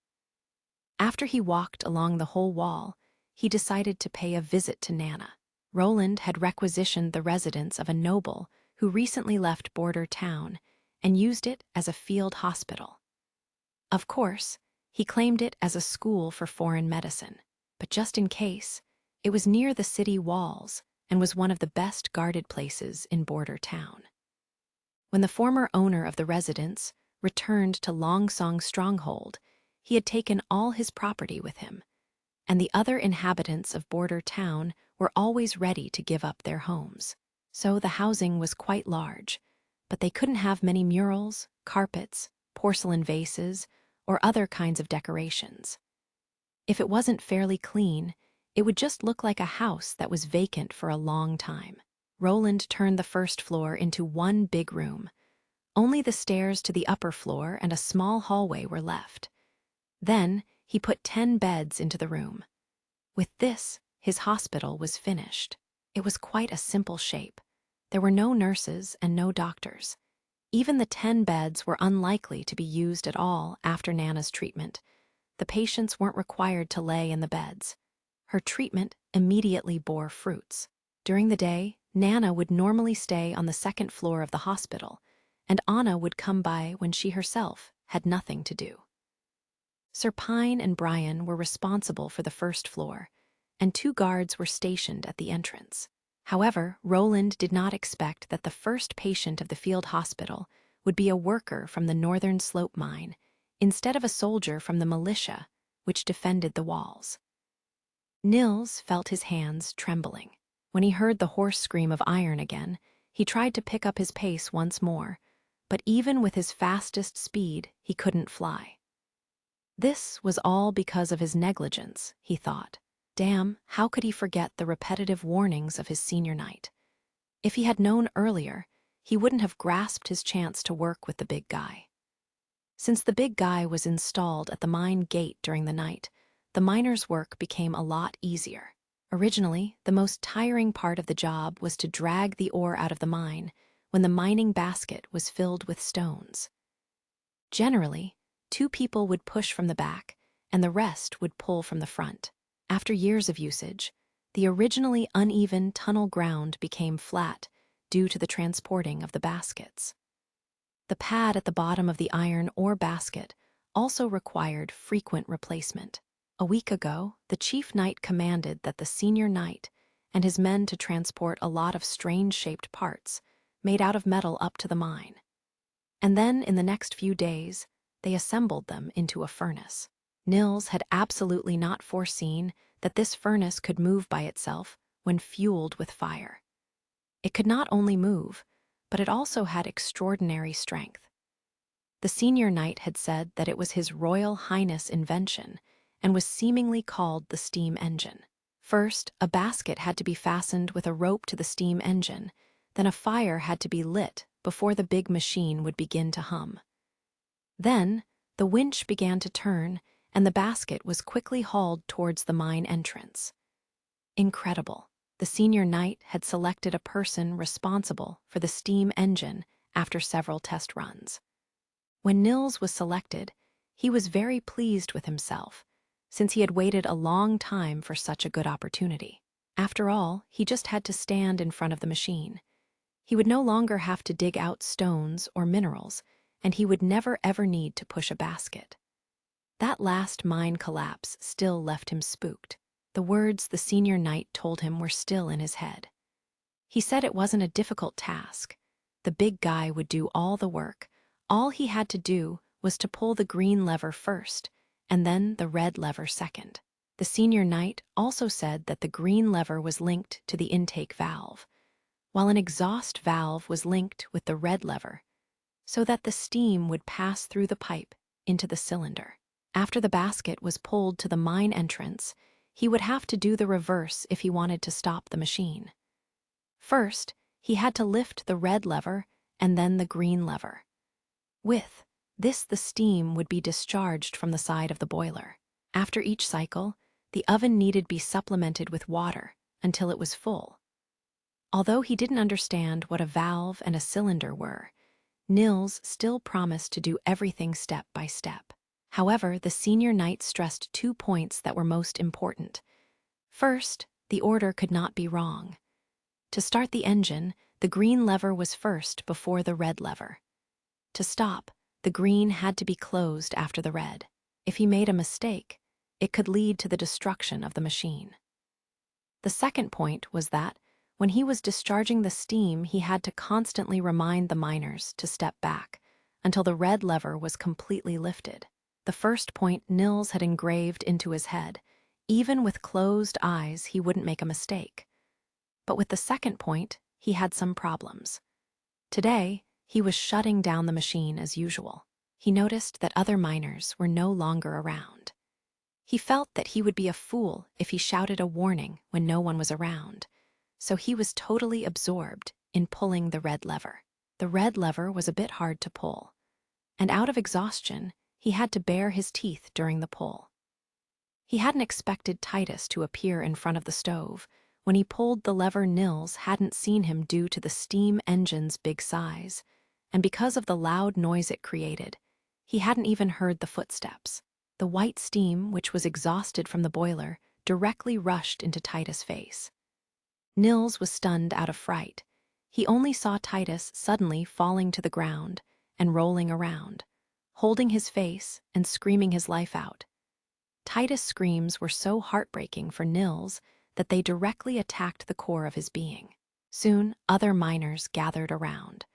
After he walked along the whole wall, he decided to pay a visit to Nana. Roland had requisitioned the residence of a noble who recently left border town and used it as a field hospital. Of course, he claimed it as a school for foreign medicine, but just in case, it was near the city walls and was one of the best guarded places in border town. When the former owner of the residence returned to Longsong's stronghold, he had taken all his property with him, and the other inhabitants of border town were always ready to give up their homes. So the housing was quite large, but they couldn't have many murals, carpets, porcelain vases, or other kinds of decorations. If it wasn't fairly clean, it would just look like a house that was vacant for a long time. Roland turned the first floor into one big room. Only the stairs to the upper floor and a small hallway were left. Then he put 10 beds into the room. With this, his hospital was finished. It was quite a simple shape. There were no nurses and no doctors. Even the 10 beds were unlikely to be used at all after Nana's treatment. The patients weren't required to lay in the beds. Her treatment immediately bore fruits. During the day, Nana would normally stay on the second floor of the hospital, and Anna would come by when she herself had nothing to do. Sir Pine and Brian were responsible for the first floor, and 2 guards were stationed at the entrance. However, Roland did not expect that the first patient of the field hospital would be a worker from the Northern Slope mine, instead of a soldier from the militia, which defended the walls. Nils felt his hands trembling. When he heard the hoarse scream of iron again, he tried to pick up his pace once more, but even with his fastest speed, he couldn't fly. This was all because of his negligence, he thought. Damn, how could he forget the repetitive warnings of his senior knight? If he had known earlier, he wouldn't have grasped his chance to work with the big guy. Since the big guy was installed at the mine gate during the night, the miner's work became a lot easier. Originally, the most tiring part of the job was to drag the ore out of the mine when the mining basket was filled with stones. Generally, 2 people would push from the back, and the rest would pull from the front. After years of usage, the originally uneven tunnel ground became flat due to the transporting of the baskets. The pad at the bottom of the iron ore basket also required frequent replacement. A week ago, the chief knight commanded that the senior knight and his men to transport a lot of strange-shaped parts made out of metal up to the mine. And then, in the next few days, they assembled them into a furnace. Nils had absolutely not foreseen that this furnace could move by itself when fueled with fire. It could not only move, but it also had extraordinary strength. The senior knight had said that it was His Royal Highness' invention and was seemingly called the steam engine. First, a basket had to be fastened with a rope to the steam engine, then a fire had to be lit before the big machine would begin to hum. Then, the winch began to turn, and the basket was quickly hauled towards the mine entrance. Incredible. The senior knight had selected a person responsible for the steam engine after several test runs. When Nils was selected, he was very pleased with himself, since he had waited a long time for such a good opportunity. After all, he just had to stand in front of the machine. He would no longer have to dig out stones or minerals, and he would never ever need to push a basket. That last mine collapse still left him spooked. The words the senior knight told him were still in his head. He said it wasn't a difficult task. The big guy would do all the work. All he had to do was to pull the green lever first, and then the red lever second. The senior knight also said that the green lever was linked to the intake valve, while an exhaust valve was linked with the red lever, so that the steam would pass through the pipe into the cylinder. After the basket was pulled to the mine entrance, he would have to do the reverse if he wanted to stop the machine. First, he had to lift the red lever and then the green lever. With The steam would be discharged from the side of the boiler. After each cycle, the oven needed be supplemented with water until it was full. Although he didn't understand what a valve and a cylinder were, Nils still promised to do everything step by step. However, the senior knight stressed 2 points that were most important. First, the order could not be wrong. To start the engine, the green lever was first before the red lever. To stop, the green had to be closed after the red. If he made a mistake, it could lead to the destruction of the machine. The second point was that, when he was discharging the steam, he had to constantly remind the miners to step back until the red lever was completely lifted. The first point Nils had engraved into his head. Even with closed eyes, he wouldn't make a mistake. But with the second point, he had some problems. Today, he was shutting down the machine as usual. He noticed that other miners were no longer around. He felt that he would be a fool if he shouted a warning when no one was around, so he was totally absorbed in pulling the red lever. The red lever was a bit hard to pull, and out of exhaustion, he had to bare his teeth during the pull. He hadn't expected Titus to appear in front of the stove. When he pulled the lever, Nils hadn't seen him due to the steam engine's big size, and because of the loud noise it created, he hadn't even heard the footsteps. The white steam, which was exhausted from the boiler, directly rushed into Titus' face. Nils was stunned out of fright. He only saw Titus suddenly falling to the ground and rolling around, holding his face and screaming his life out. Titus' screams were so heartbreaking for Nils that they directly attacked the core of his being. Soon, other miners gathered around,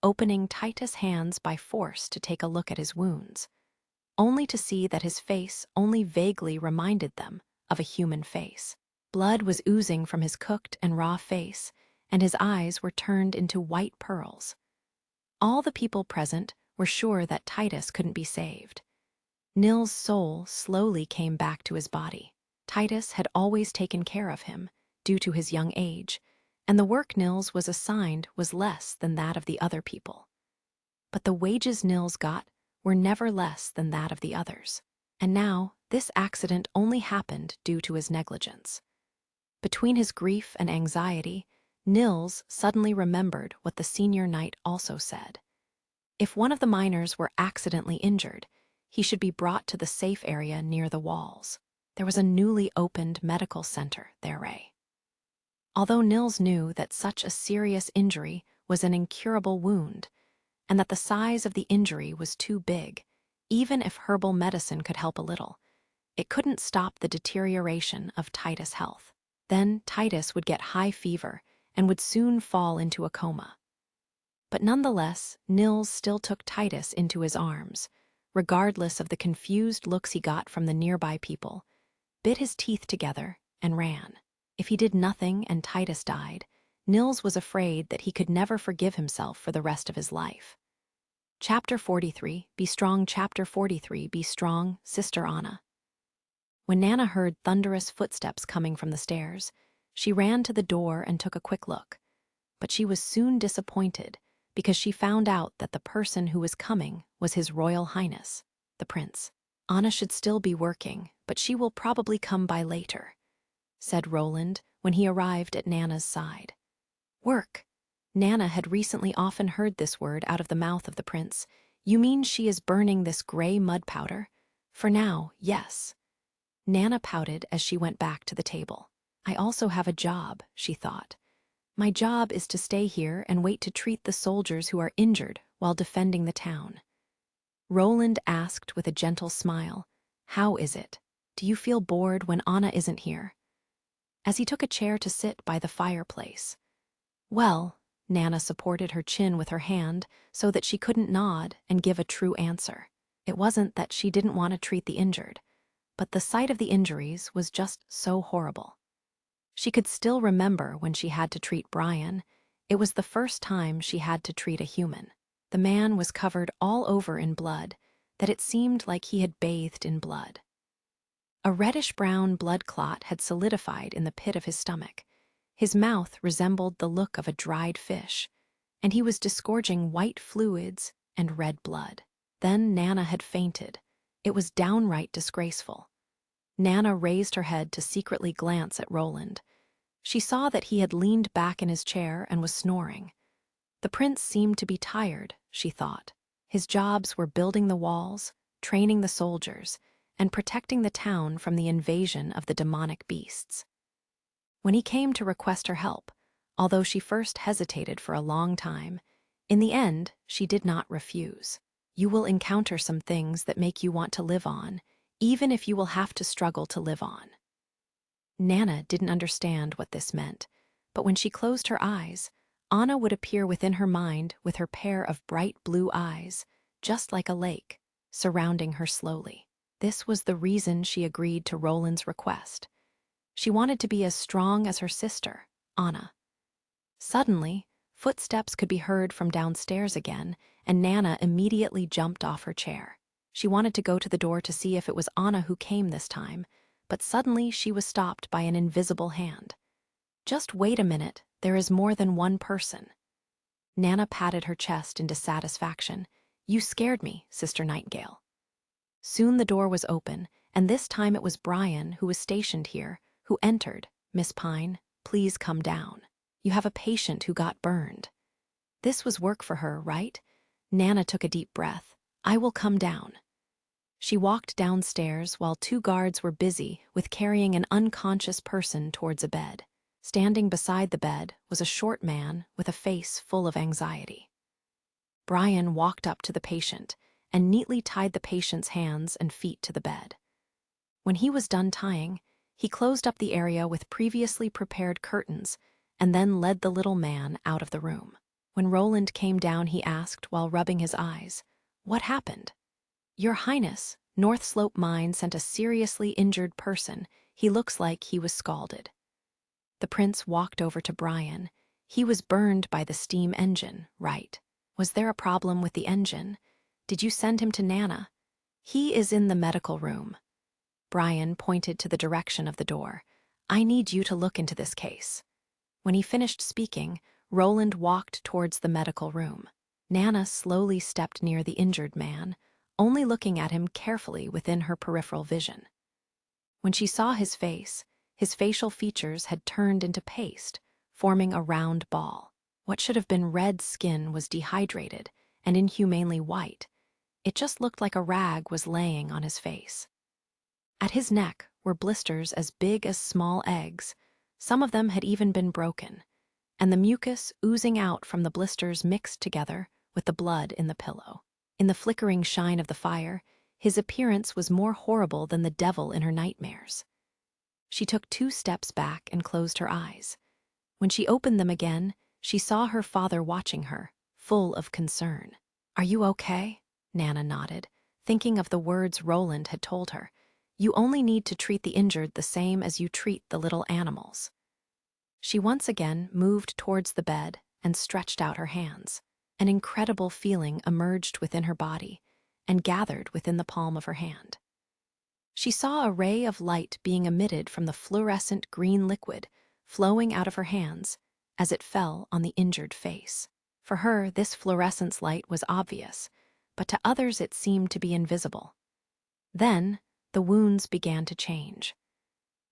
opening Titus' hands by force to take a look at his wounds, only to see that his face only vaguely reminded them of a human face. Blood was oozing from his cooked and raw face, and his eyes were turned into white pearls. All the people present were sure that Titus couldn't be saved. Nils' soul slowly came back to his body. Titus had always taken care of him, due to his young age, and the work Nils was assigned was less than that of the other people. But the wages Nils got were never less than that of the others, and now this accident only happened due to his negligence. Between his grief and anxiety, Nils suddenly remembered what the senior knight also said. If one of the miners were accidentally injured, he should be brought to the safe area near the walls. There was a newly opened medical center there. Although Nils knew that such a serious injury was an incurable wound, and that the size of the injury was too big, even if herbal medicine could help a little, it couldn't stop the deterioration of Titus' health. Then Titus would get high fever and would soon fall into a coma. But nonetheless, Nils still took Titus into his arms, regardless of the confused looks he got from the nearby people, bit his teeth together, and ran. If he did nothing and Titus died, Nils was afraid that he could never forgive himself for the rest of his life. Chapter 43, Be Strong. Chapter 43, Be Strong, Sister Anna. When Nana heard thunderous footsteps coming from the stairs, she ran to the door and took a quick look. But she was soon disappointed because she found out that the person who was coming was His Royal Highness, the Prince. Anna should still be working, but she will probably come by later, said Roland when he arrived at Nana's side. Work. Nana had recently often heard this word out of the mouth of the prince. You mean she is burning this gray mud powder? For now, yes. Nana pouted as she went back to the table. I also have a job, she thought. My job is to stay here and wait to treat the soldiers who are injured while defending the town. Roland asked with a gentle smile, How is it? Do you feel bored when Anna isn't here? As he took a chair to sit by the fireplace. Well, Nana supported her chin with her hand so that she couldn't nod and give a true answer. It wasn't that she didn't want to treat the injured, but the sight of the injuries was just so horrible. She could still remember when she had to treat Brian. It was the first time she had to treat a human. The man was covered all over in blood, that it seemed like he had bathed in blood. A reddish-brown blood clot had solidified in the pit of his stomach. His mouth resembled the look of a dried fish, and he was disgorging white fluids and red blood. Then Nana had fainted. It was downright disgraceful. Nana raised her head to secretly glance at Roland. She saw that he had leaned back in his chair and was snoring. The prince seemed to be tired, she thought. His jobs were building the walls, training the soldiers, and protecting the town from the invasion of the demonic beasts. When he came to request her help, although she first hesitated for a long time, in the end she did not refuse. You will encounter some things that make you want to live on, even if you will have to struggle to live on. Nana didn't understand what this meant, but when she closed her eyes, Anna would appear within her mind with her pair of bright blue eyes, just like a lake, surrounding her slowly. This was the reason she agreed to Roland's request. She wanted to be as strong as her sister, Anna. Suddenly, footsteps could be heard from downstairs again, and Nana immediately jumped off her chair. She wanted to go to the door to see if it was Anna who came this time, but suddenly she was stopped by an invisible hand. Just wait a minute, there is more than one person. Nana patted her chest in dissatisfaction. You scared me, Sister Nightingale. Soon the door was open, and this time it was Brian, who was stationed here, who entered. Miss Pine, please come down. You have a patient who got burned. This was work for her, right? Nana took a deep breath. I will come down. She walked downstairs while two guards were busy with carrying an unconscious person towards a bed. Standing beside the bed was a short man with a face full of anxiety. Brian walked up to the patient and neatly tied the patient's hands and feet to the bed. When he was done tying, he closed up the area with previously prepared curtains and then led the little man out of the room. When Roland came down, he asked while rubbing his eyes, "What happened?" "Your Highness, North Slope Mine sent a seriously injured person. He looks like he was scalded." The prince walked over to Brian. He was burned by the steam engine, right? Was there a problem with the engine? Did you send him to Nana? He is in the medical room. Brian pointed to the direction of the door. I need you to look into this case. When he finished speaking, Roland walked towards the medical room. Nana slowly stepped near the injured man, only looking at him carefully within her peripheral vision. When she saw his face, his facial features had turned into paste, forming a round ball. What should have been red skin was dehydrated and inhumanely white. It just looked like a rag was laying on his face. At his neck were blisters as big as small eggs. Some of them had even been broken, and the mucus oozing out from the blisters mixed together with the blood in the pillow. In the flickering shine of the fire, his appearance was more horrible than the devil in her nightmares. She took 2 steps back and closed her eyes. When she opened them again, she saw her father watching her, full of concern. Are you okay? Nana nodded, thinking of the words Roland had told her. You only need to treat the injured the same as you treat the little animals. She once again moved towards the bed and stretched out her hands. An incredible feeling emerged within her body and gathered within the palm of her hand. She saw a ray of light being emitted from the fluorescent green liquid flowing out of her hands as it fell on the injured face. For her, this fluorescence light was obvious, but to others it seemed to be invisible. Then, the wounds began to change.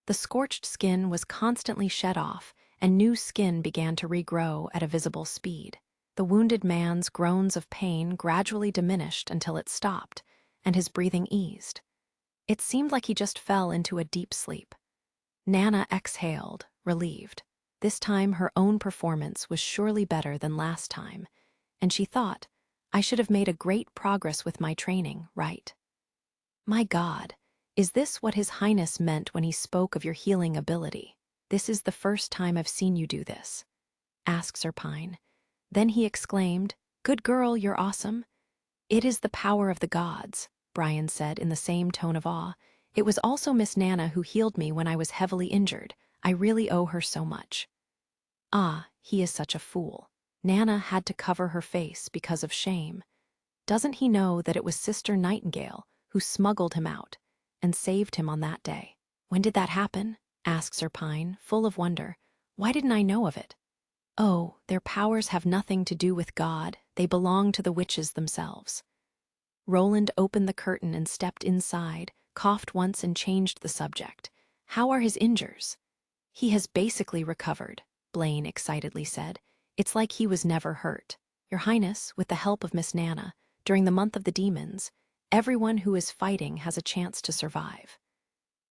The scorched skin was constantly shed off, and new skin began to regrow at a visible speed. The wounded man's groans of pain gradually diminished until it stopped, and his breathing eased. It seemed like he just fell into a deep sleep. Nana exhaled, relieved. This time her own performance was surely better than last time, and she thought, I should have made a great progress with my training, right? My God, is this what His Highness meant when he spoke of your healing ability? This is the first time I've seen you do this, asked Sir Pine. Then he exclaimed, Good girl, you're awesome. It is the power of the gods, Brian said in the same tone of awe. It was also Miss Nana who healed me when I was heavily injured. I really owe her so much. Ah, he is such a fool. Nana had to cover her face because of shame. Doesn't he know that it was Sister Nightingale who smuggled him out and saved him on that day? When did that happen? Asked Sir Pine, full of wonder. Why didn't I know of it? Oh, their powers have nothing to do with God. They belong to the witches themselves. Roland opened the curtain and stepped inside, coughed once and changed the subject. How are his injuries? He has basically recovered, Blaine excitedly said. It's like he was never hurt. Your Highness, with the help of Miss Nana, during the month of the demons, everyone who is fighting has a chance to survive.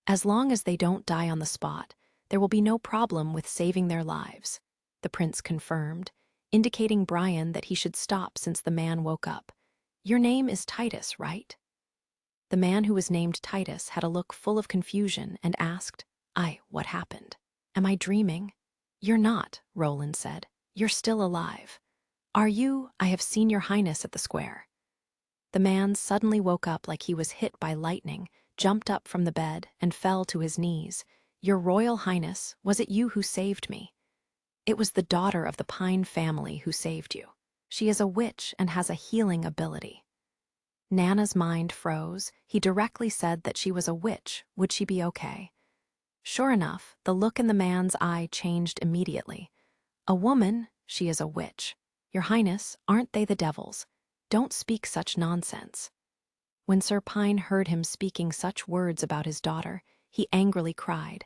As long as they don't die on the spot, there will be no problem with saving their lives, the prince confirmed, indicating Brian that he should stop since the man woke up. Your name is Titus, right? The man who was named Titus had a look full of confusion and asked, what happened? Am I dreaming? You're not, Roland said. You're still alive. Are you? I have seen your Highness at the square. The man suddenly woke up like he was hit by lightning, jumped up from the bed, and fell to his knees. Your Royal Highness, was it you who saved me? It was the daughter of the Pine family who saved you. She is a witch and has a healing ability. Nana's mind froze. He directly said that she was a witch. Would she be okay? Sure enough, the look in the man's eye changed immediately. A woman? She is a witch. Your Highness, aren't they the devils? Don't speak such nonsense. When Sir Pine heard him speaking such words about his daughter, he angrily cried,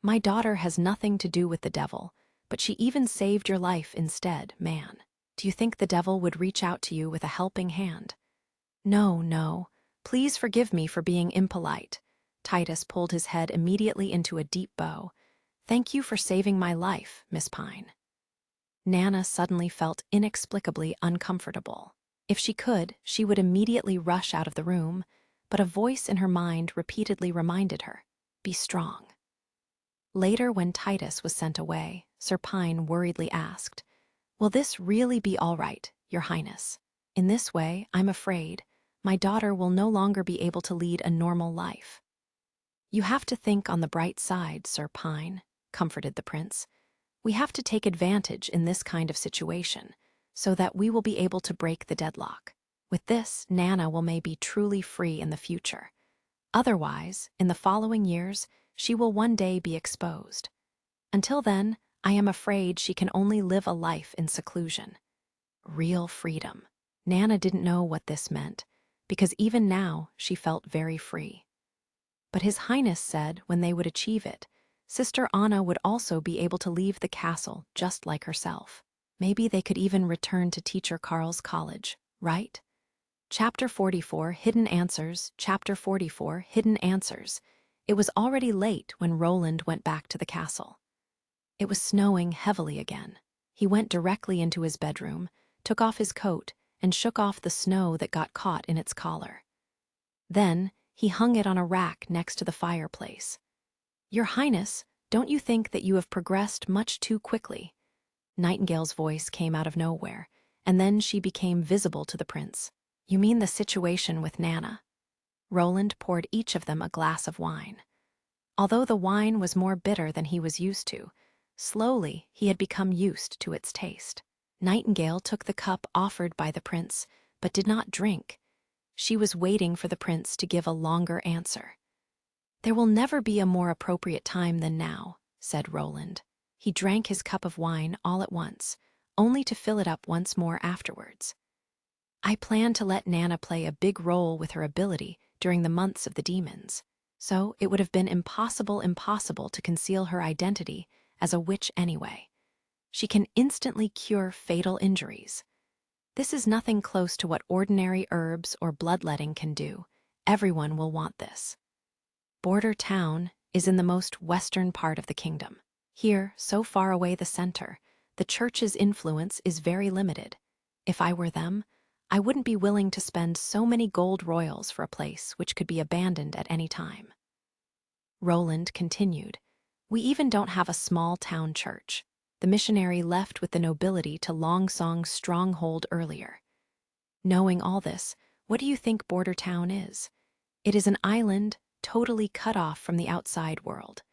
My daughter has nothing to do with the devil, but she even saved your life instead, man. Do you think the devil would reach out to you with a helping hand? No, no. Please forgive me for being impolite. Titus pulled his head immediately into a deep bow. Thank you for saving my life, Miss Pine. Nana suddenly felt inexplicably uncomfortable. If she could, she would immediately rush out of the room, but a voice in her mind repeatedly reminded her, Be strong. Later, when Titus was sent away, Sir Pine worriedly asked, Will this really be all right, Your Highness? In this way, I'm afraid, my daughter will no longer be able to lead a normal life. You have to think on the bright side, Sir Pine, comforted the prince. We have to take advantage in this kind of situation, so that we will be able to break the deadlock. With this, Nana will may be truly free in the future. Otherwise, in the following years, she will one day be exposed. Until then, I am afraid she can only live a life in seclusion. Real freedom. Nana didn't know what this meant, because even now she felt very free. But His Highness said when they would achieve it, Sister Anna would also be able to leave the castle just like herself. Maybe they could even return to Teacher Carl's college, right? Chapter 44, Hidden Answers. Chapter 44, Hidden Answers. It was already late when Roland went back to the castle. It was snowing heavily again. He went directly into his bedroom, took off his coat, and shook off the snow that got caught in its collar. Then, he hung it on a rack next to the fireplace. Your Highness, don't you think that you have progressed much too quickly? Nightingale's voice came out of nowhere, and then she became visible to the prince. You mean the situation with Nana? Roland poured each of them a glass of wine. Although the wine was more bitter than he was used to, slowly he had become used to its taste. Nightingale took the cup offered by the prince, but did not drink. She was waiting for the prince to give a longer answer. There will never be a more appropriate time than now, said Roland. He drank his cup of wine all at once, only to fill it up once more afterwards. I plan to let Nana play a big role with her ability during the months of the demons, so it would have been impossible to conceal her identity as a witch anyway. She can instantly cure fatal injuries. This is nothing close to what ordinary herbs or bloodletting can do. Everyone will want this. Border Town is in the most western part of the kingdom. Here, so far away the center, the church's influence is very limited. If I were them, I wouldn't be willing to spend so many gold royals for a place which could be abandoned at any time. Roland continued, We even don't have a small town church. The missionary left with the nobility to Longsong's stronghold earlier. Knowing all this, what do you think Border Town is? It is an island totally cut off from the outside world.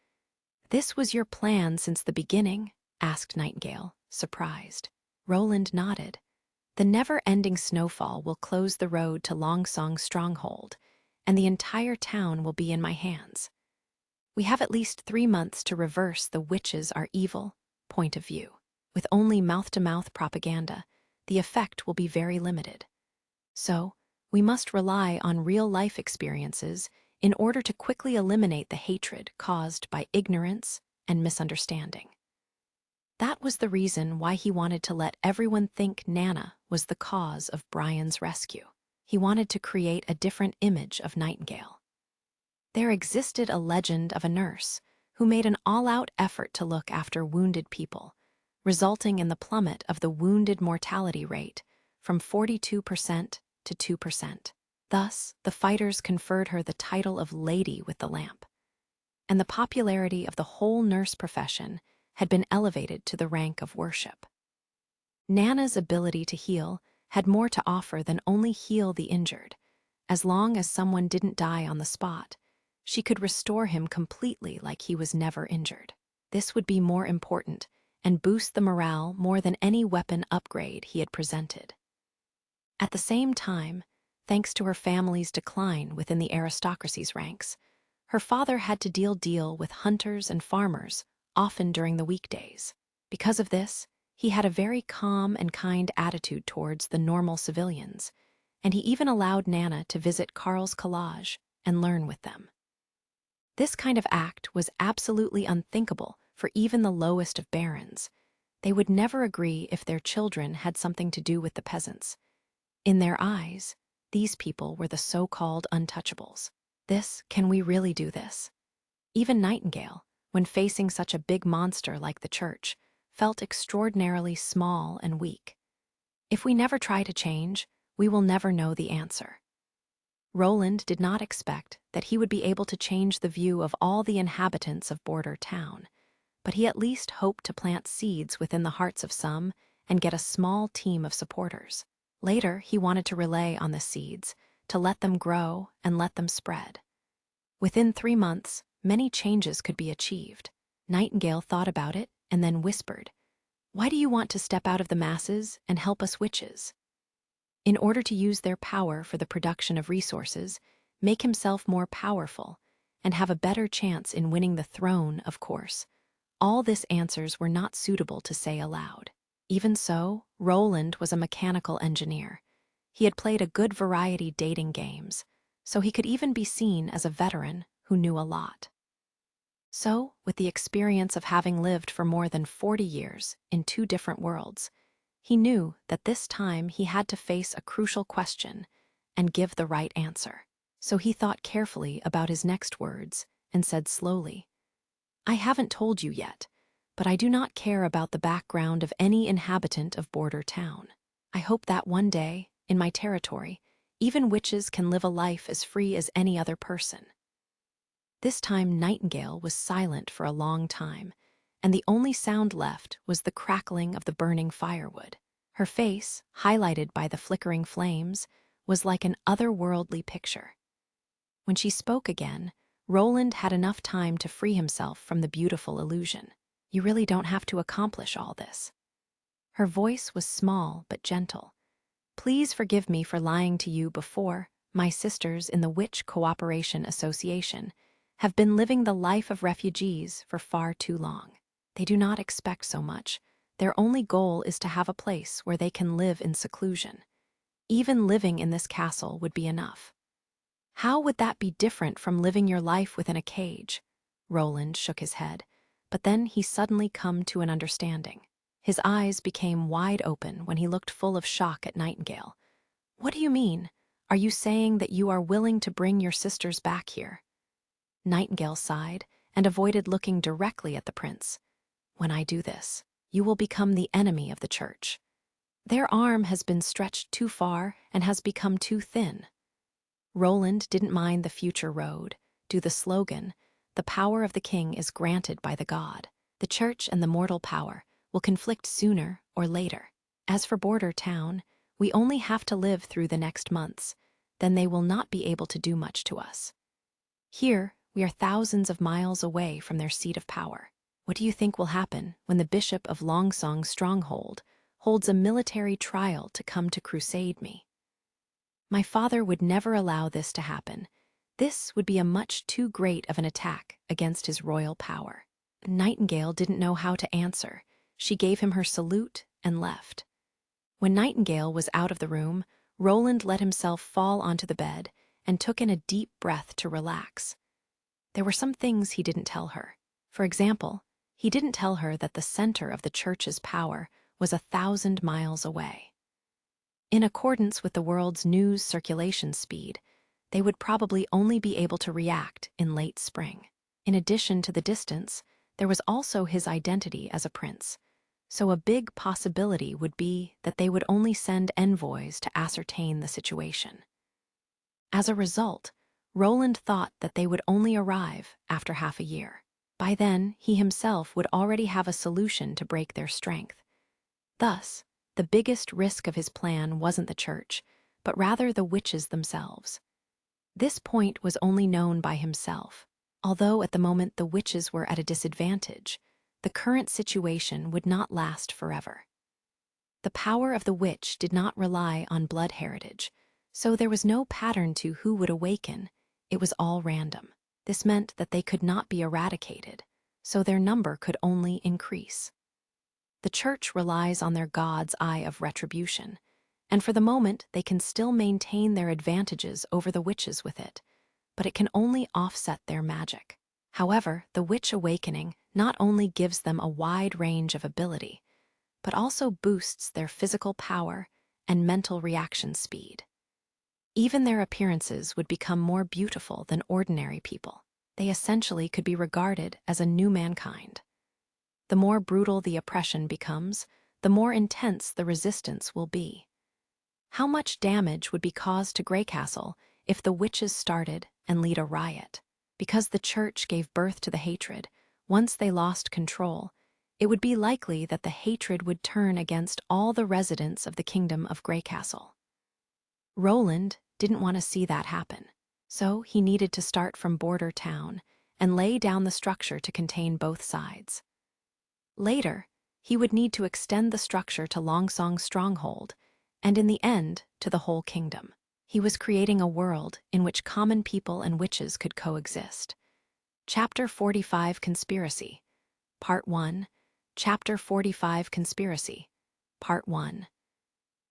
This was your plan since the beginning? Asked Nightingale, surprised. Roland nodded. The never-ending snowfall will close the road to Longsong's stronghold, and the entire town will be in my hands. We have at least 3 months to reverse the witches are evil point of view. With only mouth-to-mouth propaganda, the effect will be very limited. So, We must rely on real-life experiences in order to quickly eliminate the hatred caused by ignorance and misunderstanding. That was the reason why he wanted to let everyone think Nana was the cause of Brian's rescue. He wanted to create a different image of Nightingale. There existed a legend of a nurse who made an all-out effort to look after wounded people, resulting in the plummet of the wounded mortality rate from 42% to 2%. Thus, the fighters conferred her the title of Lady with the Lamp, and the popularity of the whole nurse profession had been elevated to the rank of worship. Nana's ability to heal had more to offer than only heal the injured. As long as someone didn't die on the spot, she could restore him completely like he was never injured. This would be more important and boost the morale more than any weapon upgrade he had presented. At the same time, thanks to her family's decline within the aristocracy's ranks, her father had to deal with hunters and farmers, often during the weekdays. Because of this, he had a very calm and kind attitude towards the normal civilians, and he even allowed Nana to visit Carl's collage and learn with them. This kind of act was absolutely unthinkable for even the lowest of barons. They would never agree if their children had something to do with the peasants. In their eyes, these people were the so-called untouchables. Can we really do this? Even Nightingale, when facing such a big monster like the church, felt extraordinarily small and weak. If we never try to change, we will never know the answer. Roland did not expect that he would be able to change the view of all the inhabitants of Border Town, but he at least hoped to plant seeds within the hearts of some and get a small team of supporters. Later, he wanted to rely on the seeds, to let them grow and let them spread. Within 3 months, many changes could be achieved. Nightingale thought about it and then whispered, "Why do you want to step out of the masses and help us witches?" In order to use their power for the production of resources, make himself more powerful, and have a better chance in winning the throne, of course. All these answers were not suitable to say aloud. Even so, Roland was a mechanical engineer. He had played a good variety dating games, so he could even be seen as a veteran who knew a lot. So, with the experience of having lived for more than 40 years in 2 different worlds, he knew that this time he had to face a crucial question and give the right answer. So he thought carefully about his next words and said slowly, "I haven't told you yet, but I do not care about the background of any inhabitant of Border Town. I hope that one day, in my territory, even witches can live a life as free as any other person." This time Nightingale was silent for a long time, and the only sound left was the crackling of the burning firewood. Her face, highlighted by the flickering flames, was like an otherworldly picture. When she spoke again, Roland had enough time to free himself from the beautiful illusion. "You really don't have to accomplish all this." Her voice was small but gentle. "Please forgive me for lying to you before. My sisters in the Witch Cooperation Association have been living the life of refugees for far too long. They do not expect so much. Their only goal is to have a place where they can live in seclusion. Even living in this castle would be enough." "How would that be different from living your life within a cage?" Roland shook his head, but then he suddenly come to an understanding. His eyes became wide open when he looked full of shock at Nightingale. "What do you mean? Are you saying that you are willing to bring your sisters back here?" Nightingale sighed and avoided looking directly at the prince. "When I do this, you will become the enemy of the church. Their arm has been stretched too far and has become too thin." Roland didn't mind the future road. Do the slogan, "The power of the king is granted by the god." The church and the mortal power will conflict sooner or later. As for Border Town, we only have to live through the next months. Then they will not be able to do much to us. Here, we are thousands of miles away from their seat of power. What do you think will happen when the Bishop of Longsong's stronghold holds a military trial to come to crusade me? My father would never allow this to happen. This would be a much too great of an attack against his royal power. Nightingale didn't know how to answer. She gave him her salute and left. When Nightingale was out of the room, Roland let himself fall onto the bed and took in a deep breath to relax. There were some things he didn't tell her. For example, he didn't tell her that the center of the church's power was 1,000 miles away. In accordance with the world's news circulation speed, they would probably only be able to react in late spring. In addition to the distance, there was also his identity as a prince. So a big possibility would be that they would only send envoys to ascertain the situation. As a result, Roland thought that they would only arrive after half a year. By then, he himself would already have a solution to break their strength. Thus, the biggest risk of his plan wasn't the church, but rather the witches themselves. This point was only known by himself. Although at the moment the witches were at a disadvantage, the current situation would not last forever. The power of the witch did not rely on blood heritage, so there was no pattern to who would awaken. It was all random. This meant that they could not be eradicated, so their number could only increase. The church relies on their god's eye of retribution, and for the moment they can still maintain their advantages over the witches with it, but it can only offset their magic. However, the witch awakening not only gives them a wide range of ability, but also boosts their physical power and mental reaction speed. Even their appearances would become more beautiful than ordinary people. They essentially could be regarded as a new mankind. The more brutal the oppression becomes, the more intense the resistance will be. How much damage would be caused to Greycastle if the witches started and lead a riot? Because the church gave birth to the hatred, once they lost control, it would be likely that the hatred would turn against all the residents of the kingdom of Greycastle. Roland didn't want to see that happen, so he needed to start from border town and lay down the structure to contain both sides. Later, he would need to extend the structure to Longsong's stronghold, and in the end, to the whole kingdom. He was creating a world in which common people and witches could coexist. Chapter 45 Conspiracy Part 1 Chapter 45 Conspiracy Part 1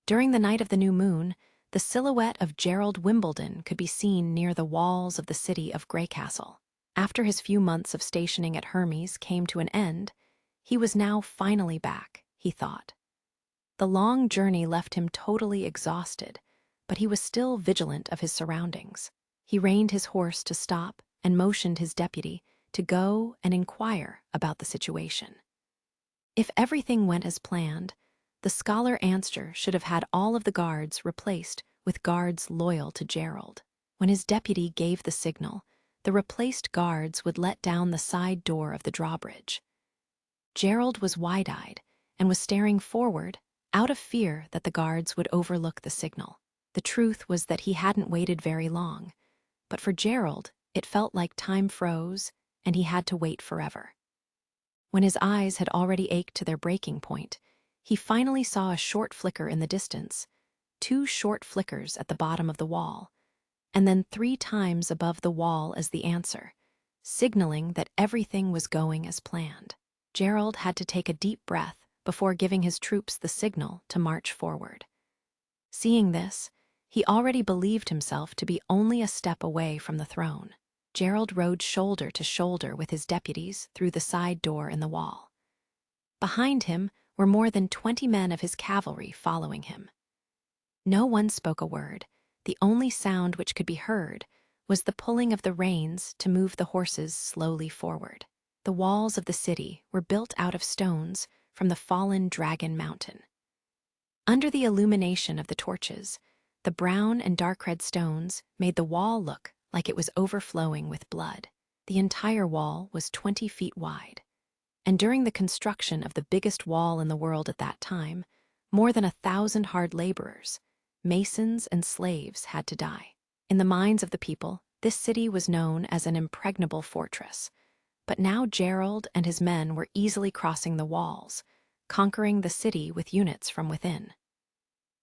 During the night of the new moon, the silhouette of Gerald Wimbledon could be seen near the walls of the city of Greycastle. After his few months of stationing at Hermes came to an end, he was now finally back, he thought. The long journey left him totally exhausted, but he was still vigilant of his surroundings. He reined his horse to stop and motioned his deputy to go and inquire about the situation. If everything went as planned, the scholar Anster should have had all of the guards replaced with guards loyal to Gerald. When his deputy gave the signal, the replaced guards would let down the side door of the drawbridge. Gerald was wide-eyed and was staring forward out of fear that the guards would overlook the signal. The truth was that he hadn't waited very long, but for Gerald, it felt like time froze and he had to wait forever. When his eyes had already ached to their breaking point, he finally saw a short flicker in the distance, 2 short flickers at the bottom of the wall, and then 3 times above the wall as the answer, signaling that everything was going as planned. Gerald had to take a deep breath before giving his troops the signal to march forward. Seeing this, he already believed himself to be only a step away from the throne. Gerald rode shoulder to shoulder with his deputies through the side door in the wall. Behind him were more than 20 men of his cavalry following him. No one spoke a word. The only sound which could be heard was the pulling of the reins to move the horses slowly forward. The walls of the city were built out of stones from the fallen Dragon Mountain. Under the illumination of the torches, the brown and dark red stones made the wall look like it was overflowing with blood. The entire wall was 20 feet wide, and during the construction of the biggest wall in the world at that time, more than 1,000 hard laborers, masons and slaves had to die. In the minds of the people, this city was known as an impregnable fortress, but now Gerald and his men were easily crossing the walls, conquering the city with units from within.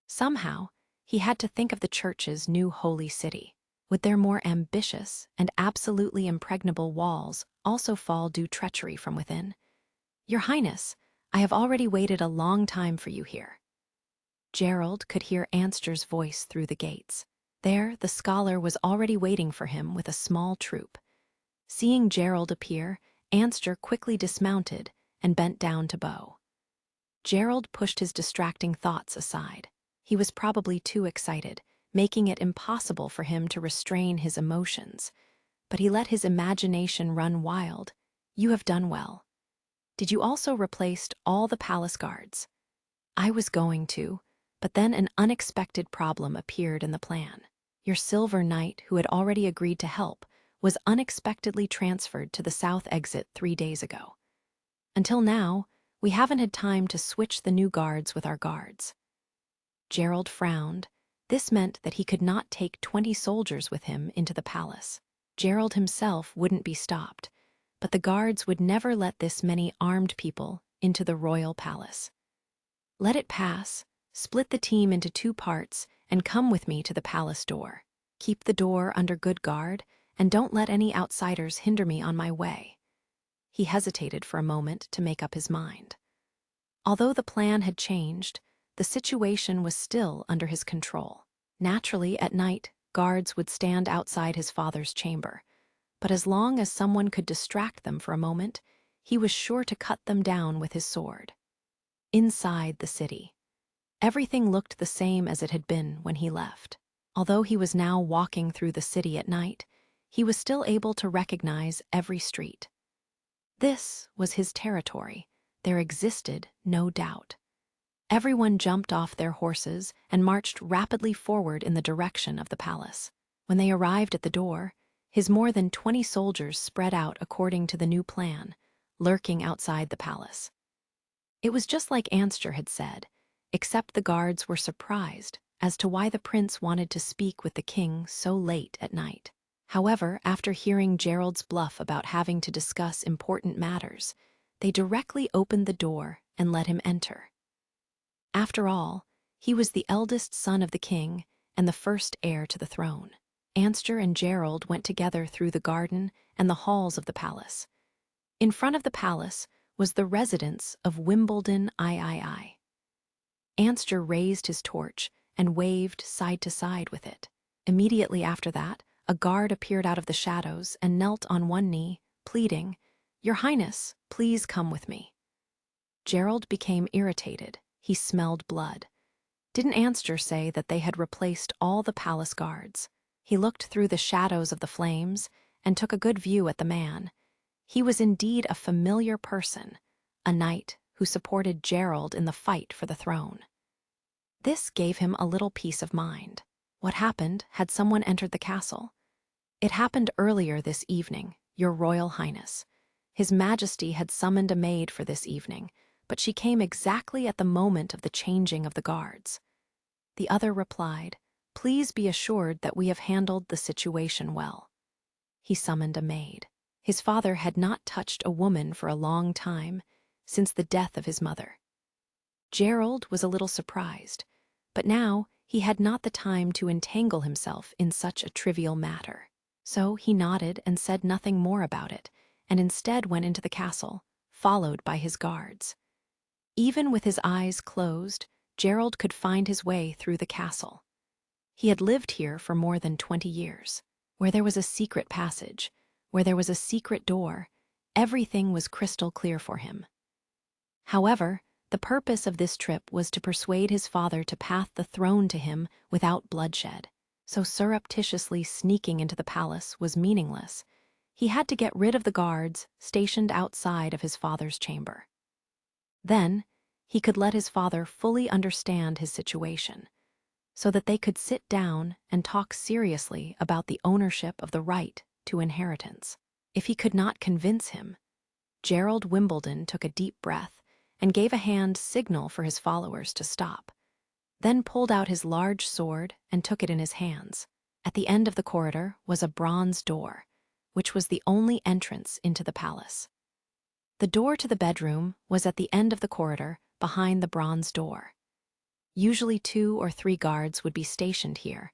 Somehow, he had to think of the church's new holy city. Would their more ambitious and absolutely impregnable walls also fall due treachery from within? Your Highness, I have already waited a long time for you here. Gerald could hear Anster's voice through the gates. There, the scholar was already waiting for him with a small troop. Seeing Gerald appear, Anster quickly dismounted and bent down to bow. Gerald pushed his distracting thoughts aside. He was probably too excited, making it impossible for him to restrain his emotions. But he let his imagination run wild. "You have done well. Did you also replace all the palace guards?" "I was going to, but then an unexpected problem appeared in the plan. Your silver knight, who had already agreed to help, was unexpectedly transferred to the south exit 3 days ago. Until now, we haven't had time to switch the new guards with our guards." Gerald frowned. This meant that he could not take 20 soldiers with him into the palace. Gerald himself wouldn't be stopped, but the guards would never let this many armed people into the royal palace. "Let it pass. Split the team into 2 parts and come with me to the palace door. Keep the door under good guard and don't let any outsiders hinder me on my way." He hesitated for a moment to make up his mind. Although the plan had changed, the situation was still under his control. Naturally, at night, guards would stand outside his father's chamber, but as long as someone could distract them for a moment, he was sure to cut them down with his sword. Inside the city, everything looked the same as it had been when he left. Although he was now walking through the city at night, he was still able to recognize every street. This was his territory. There existed no doubt. Everyone jumped off their horses and marched rapidly forward in the direction of the palace. When they arrived at the door, his more than 20 soldiers spread out according to the new plan, lurking outside the palace. It was just like Anster had said, except the guards were surprised as to why the prince wanted to speak with the king so late at night. However, after hearing Gerald's bluff about having to discuss important matters, they directly opened the door and let him enter. After all, he was the eldest son of the king and the first heir to the throne. Anster and Gerald went together through the garden and the halls of the palace. In front of the palace was the residence of Wimbledon III. Anster raised his torch and waved side to side with it. Immediately after that, a guard appeared out of the shadows and knelt on one knee, pleading, "Your Highness, please come with me." Gerald became irritated. He smelled blood. Didn't Anster say that they had replaced all the palace guards? He looked through the shadows of the flames and took a good view at the man. He was indeed a familiar person, a knight who supported Gerald in the fight for the throne. This gave him a little peace of mind. What happened? Had someone entered the castle? "It happened earlier this evening, Your Royal Highness. His Majesty had summoned a maid for this evening, but she came exactly at the moment of the changing of the guards." The other replied, "Please be assured that we have handled the situation well." He summoned a maid. His father had not touched a woman for a long time, since the death of his mother. Gerald was a little surprised, but now he had not the time to entangle himself in such a trivial matter. So he nodded and said nothing more about it, and instead went into the castle, followed by his guards. Even with his eyes closed, Gerald could find his way through the castle. He had lived here for more than 20 years. Where there was a secret passage, where there was a secret door, everything was crystal clear for him. However, the purpose of this trip was to persuade his father to pass the throne to him without bloodshed. So surreptitiously sneaking into the palace was meaningless. He had to get rid of the guards stationed outside of his father's chamber. Then, he could let his father fully understand his situation, so that they could sit down and talk seriously about the ownership of the right to inheritance. If he could not convince him, Gerald Wimbledon took a deep breath and gave a hand signal for his followers to stop, then pulled out his large sword and took it in his hands. At the end of the corridor was a bronze door, which was the only entrance into the palace. The door to the bedroom was at the end of the corridor behind the bronze door. Usually 2 or 3 guards would be stationed here,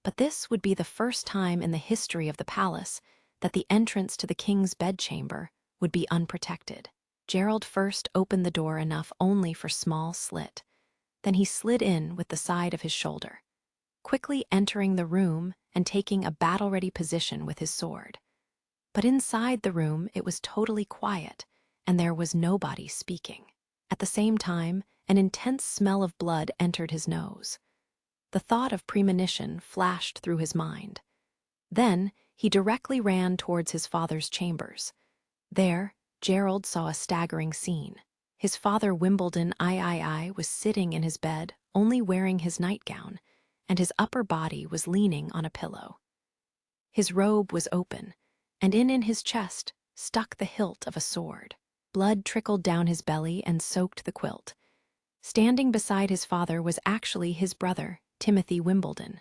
but this would be the first time in the history of the palace that the entrance to the king's bedchamber would be unprotected. Gerald first opened the door enough only for small slit. Then he slid in with the side of his shoulder, quickly entering the room and taking a battle-ready position with his sword. But inside the room, it was totally quiet, and there was nobody speaking. At the same time, an intense smell of blood entered his nose. The thought of premonition flashed through his mind. Then, he directly ran towards his father's chambers. There, Gerald saw a staggering scene. His father Wimbledon III was sitting in his bed, only wearing his nightgown, and his upper body was leaning on a pillow. His robe was open, and in his chest stuck the hilt of a sword. Blood trickled down his belly and soaked the quilt. Standing beside his father was actually his brother, Timothy Wimbledon.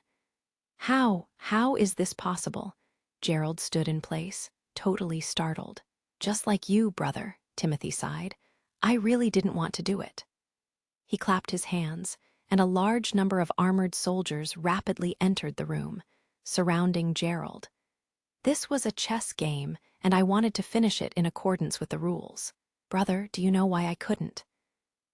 How is this possible? Gerald stood in place, totally startled. Just like you, brother, Timothy sighed. I really didn't want to do it. He clapped his hands, and a large number of armored soldiers rapidly entered the room, surrounding Gerald. This was a chess game, and I wanted to finish it in accordance with the rules. Brother, do you know why I couldn't?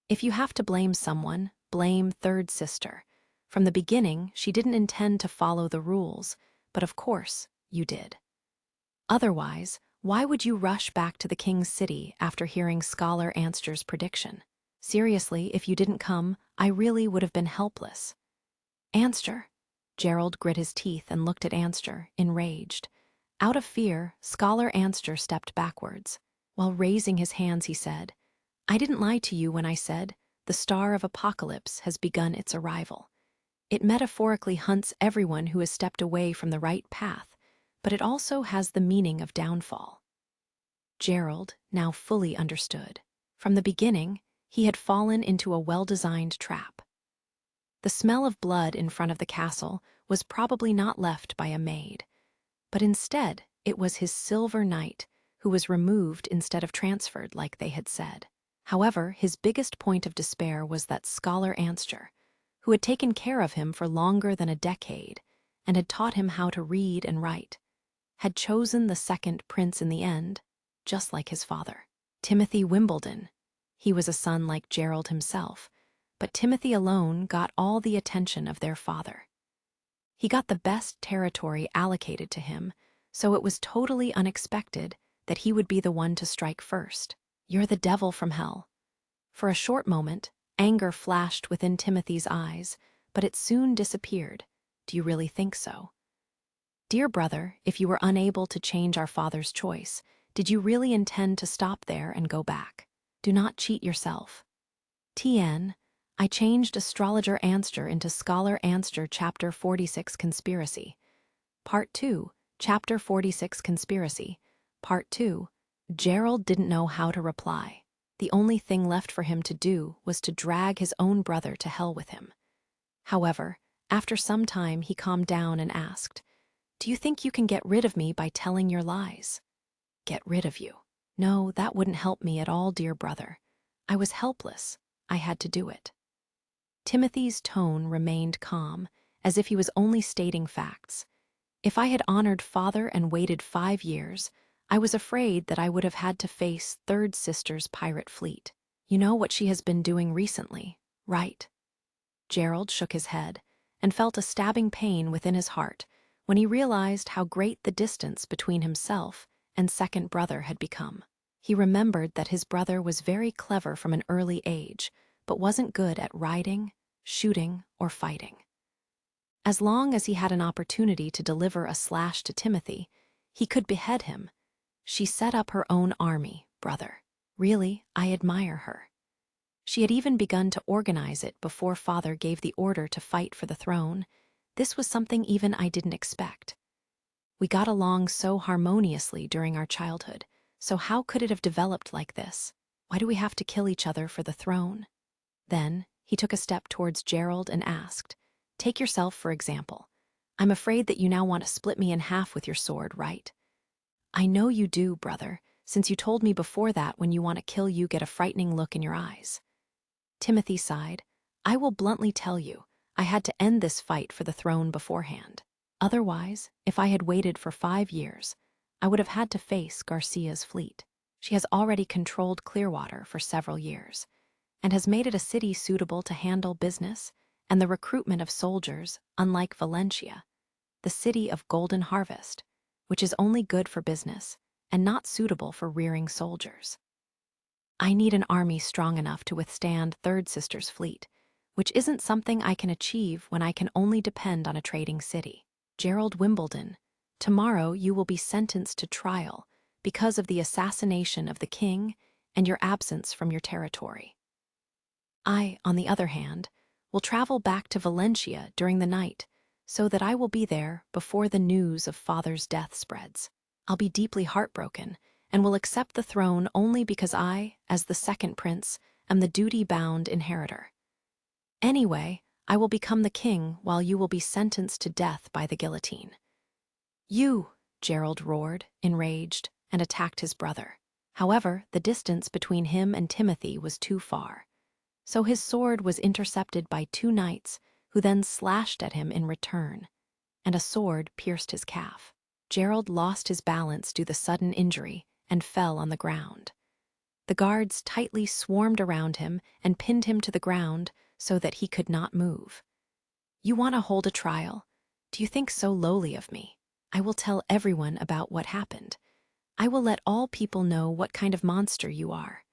If you have to blame someone, blame third sister. From the beginning, she didn't intend to follow the rules, but of course, you did. Otherwise, why would you rush back to the king's city after hearing Scholar Anster's prediction? Seriously, if you didn't come, I really would have been helpless. Anster. Gerald grit his teeth and looked at Anster, enraged. Out of fear, Scholar Anster stepped backwards. While raising his hands, he said, I didn't lie to you when I said, the star of apocalypse has begun its arrival. It metaphorically hunts everyone who has stepped away from the right path, but it also has the meaning of downfall. Gerald now fully understood. From the beginning, he had fallen into a well-designed trap. The smell of blood in front of the castle was probably not left by a maid, but instead it was his silver knight who was removed instead of transferred like they had said. However, his biggest point of despair was that Scholar Anster, who had taken care of him for longer than a decade and had taught him how to read and write, had chosen the second prince in the end, just like his father. Timothy Wimbledon. He was a son like Gerald himself, but Timothy alone got all the attention of their father. He got the best territory allocated to him, so it was totally unexpected that he would be the one to strike first. You're the devil from hell. For a short moment, anger flashed within Timothy's eyes, but it soon disappeared. Do you really think so? Dear brother, if you were unable to change our father's choice, did you really intend to stop there and go back? Do not cheat yourself. TN, I changed Astrologer Anster into Scholar Anster Chapter 46 Conspiracy. Part 2, Chapter 46 Conspiracy. Part 2, Gerald didn't know how to reply. The only thing left for him to do was to drag his own brother to hell with him. However, after some time he calmed down and asked, Do you think you can get rid of me by telling your lies? Get rid of you? No, that wouldn't help me at all, dear brother. I was helpless. I had to do it. Timothy's tone remained calm, as if he was only stating facts. If I had honored father and waited 5 years, I was afraid that I would have had to face third sister's pirate fleet. You know what she has been doing recently, right? Gerald shook his head and felt a stabbing pain within his heart when he realized how great the distance between himself and second brother had become. He remembered that his brother was very clever from an early age, but wasn't good at riding, shooting, or fighting. As long as he had an opportunity to deliver a slash to Timothy, he could behead him. She set up her own army, brother. Really, I admire her. She had even begun to organize it before father gave the order to fight for the throne. This was something even I didn't expect. We got along so harmoniously during our childhood, so how could it have developed like this? Why do we have to kill each other for the throne? Then, he took a step towards Gerald and asked, Take yourself, for example. I'm afraid that you now want to split me in half with your sword, right? I know you do, brother, since you told me before that when you want to kill you get a frightening look in your eyes. Timothy sighed. I will bluntly tell you, I had to end this fight for the throne beforehand. Otherwise, if I had waited for 5 years, I would have had to face Garcia's fleet. She has already controlled Clearwater for several years, and has made it a city suitable to handle business and the recruitment of soldiers, unlike Valencia, the city of golden harvest, which is only good for business and not suitable for rearing soldiers. I need an army strong enough to withstand Third Sister's fleet, which isn't something I can achieve when I can only depend on a trading city. Gerald Wimbledon, tomorrow you will be sentenced to trial because of the assassination of the king and your absence from your territory. I, on the other hand, will travel back to Valencia during the night so that I will be there before the news of father's death spreads. I'll be deeply heartbroken and will accept the throne only because I, as the second prince, am the duty-bound inheritor. Anyway, I will become the king while you will be sentenced to death by the guillotine. You, Gerald roared, enraged, and attacked his brother. However, the distance between him and Timothy was too far, so his sword was intercepted by two knights who then slashed at him in return, and a sword pierced his calf. Gerald lost his balance due to the sudden injury and fell on the ground. The guards tightly swarmed around him and pinned him to the ground so that he could not move. You want to hold a trial? Do you think so lowly of me? I will tell everyone about what happened. I will let all people know what kind of monster you are.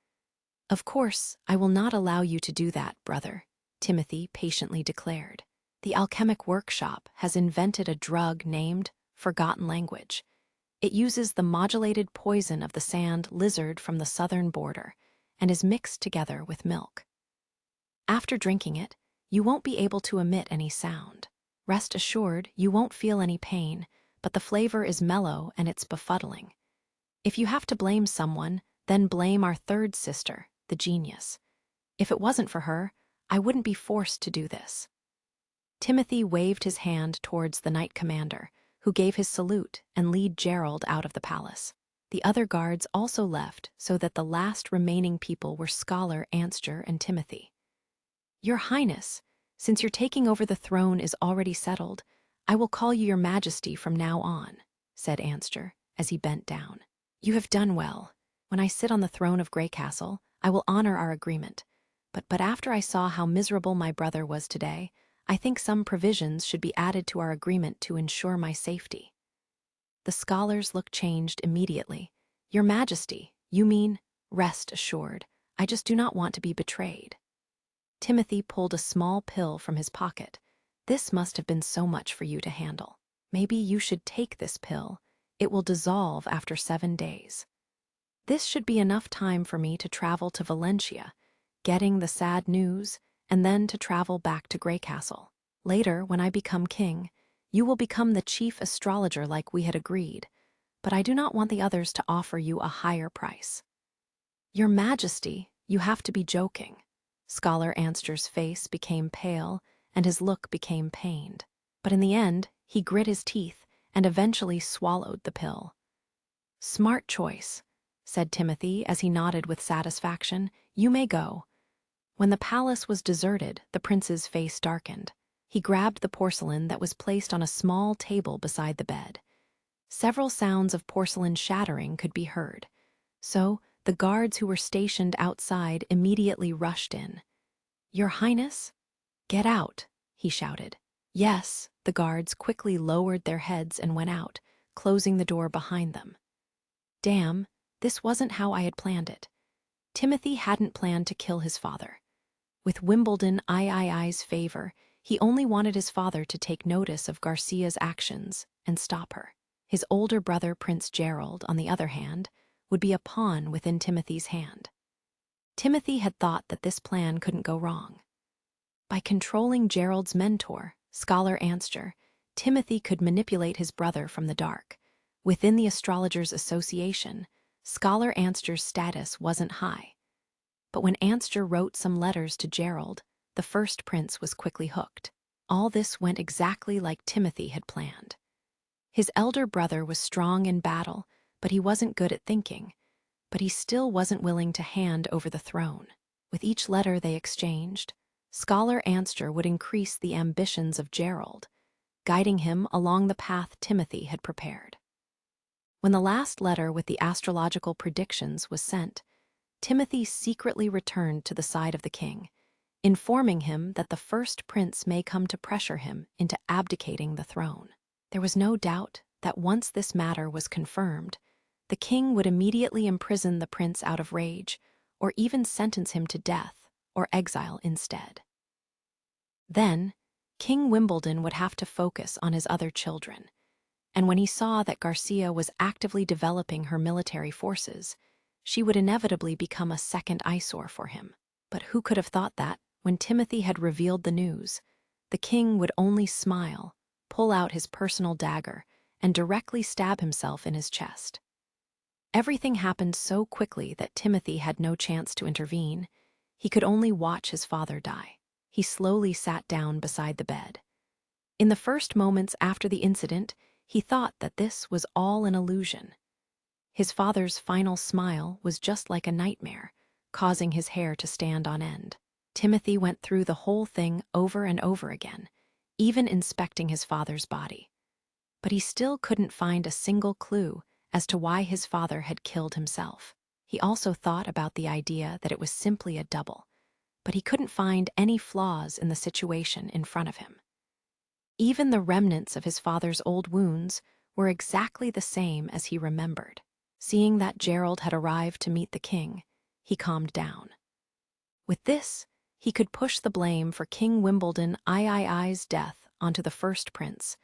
Of course, I will not allow you to do that, brother, Timothy patiently declared. The alchemic workshop has invented a drug named Forgotten Language. It uses the modulated poison of the sand lizard from the southern border and is mixed together with milk. After drinking it, you won't be able to emit any sound. Rest assured, you won't feel any pain, but the flavor is mellow and it's befuddling. If you have to blame someone, then blame our third sister, the genius. If it wasn't for her, I wouldn't be forced to do this. Timothy waved his hand towards the knight commander, who gave his salute and led Gerald out of the palace. The other guards also left so that the last remaining people were Scholar Anster and Timothy. Your Highness, since your taking over the throne is already settled, I will call you Your Majesty from now on, said Anster as he bent down. You have done well. When I sit on the throne of Grey Castle, I will honor our agreement. But after I saw how miserable my brother was today, I think some provisions should be added to our agreement to ensure my safety. The scholars looked changed immediately. Your Majesty, you mean, rest assured, I just do not want to be betrayed. Timothy pulled a small pill from his pocket. This must have been so much for you to handle. Maybe you should take this pill. It will dissolve after 7 days. This should be enough time for me to travel to Valencia, getting the sad news, and then to travel back to Grey Castle. Later, when I become king, you will become the chief astrologer like we had agreed, but I do not want the others to offer you a higher price. Your Majesty, you have to be joking. Scholar Anster's face became pale, and his look became pained. But in the end, he grit his teeth and eventually swallowed the pill. Smart choice, said Timothy as he nodded with satisfaction. You may go. When the palace was deserted, the prince's face darkened. He grabbed the porcelain that was placed on a small table beside the bed. Several sounds of porcelain shattering could be heard, so the guards who were stationed outside immediately rushed in. Your Highness? Get out, he shouted. Yes, the guards quickly lowered their heads and went out, closing the door behind them. Damn, this wasn't how I had planned it. Timothy hadn't planned to kill his father. With Wimbledon III's favor, he only wanted his father to take notice of Garcia's actions and stop her. His older brother, Prince Gerald, on the other hand, would be a pawn within Timothy's hand. Timothy had thought that this plan couldn't go wrong. By controlling Gerald's mentor, Scholar Anster, Timothy could manipulate his brother from the dark. Within the Astrologers' Association, Scholar Anster's status wasn't high. But when Anster wrote some letters to Gerald, the first prince was quickly hooked. All this went exactly like Timothy had planned. His elder brother was strong in battle, but he wasn't good at thinking. But he still wasn't willing to hand over the throne. With each letter they exchanged, Scholar Anster would increase the ambitions of Gerald, guiding him along the path Timothy had prepared. When the last letter with the astrological predictions was sent, Timothy secretly returned to the side of the king, informing him that the first prince may come to pressure him into abdicating the throne. There was no doubt that once this matter was confirmed, the king would immediately imprison the prince out of rage, or even sentence him to death or exile instead. Then, King Wimbledon would have to focus on his other children, and when he saw that Garcia was actively developing her military forces, she would inevitably become a second eyesore for him. But who could have thought that, when Timothy had revealed the news, the king would only smile, pull out his personal dagger, and directly stab himself in his chest. Everything happened so quickly that Timothy had no chance to intervene. He could only watch his father die. He slowly sat down beside the bed. In the first moments after the incident, he thought that this was all an illusion. His father's final smile was just like a nightmare, causing his hair to stand on end. Timothy went through the whole thing over and over again, even inspecting his father's body. But he still couldn't find a single clue as to why his father had killed himself. He also thought about the idea that it was simply a double, but he couldn't find any flaws in the situation in front of him. Even the remnants of his father's old wounds were exactly the same as he remembered. Seeing that Gerald had arrived to meet the king, he calmed down. With this, he could push the blame for King Wimbledon III's death onto the first prince,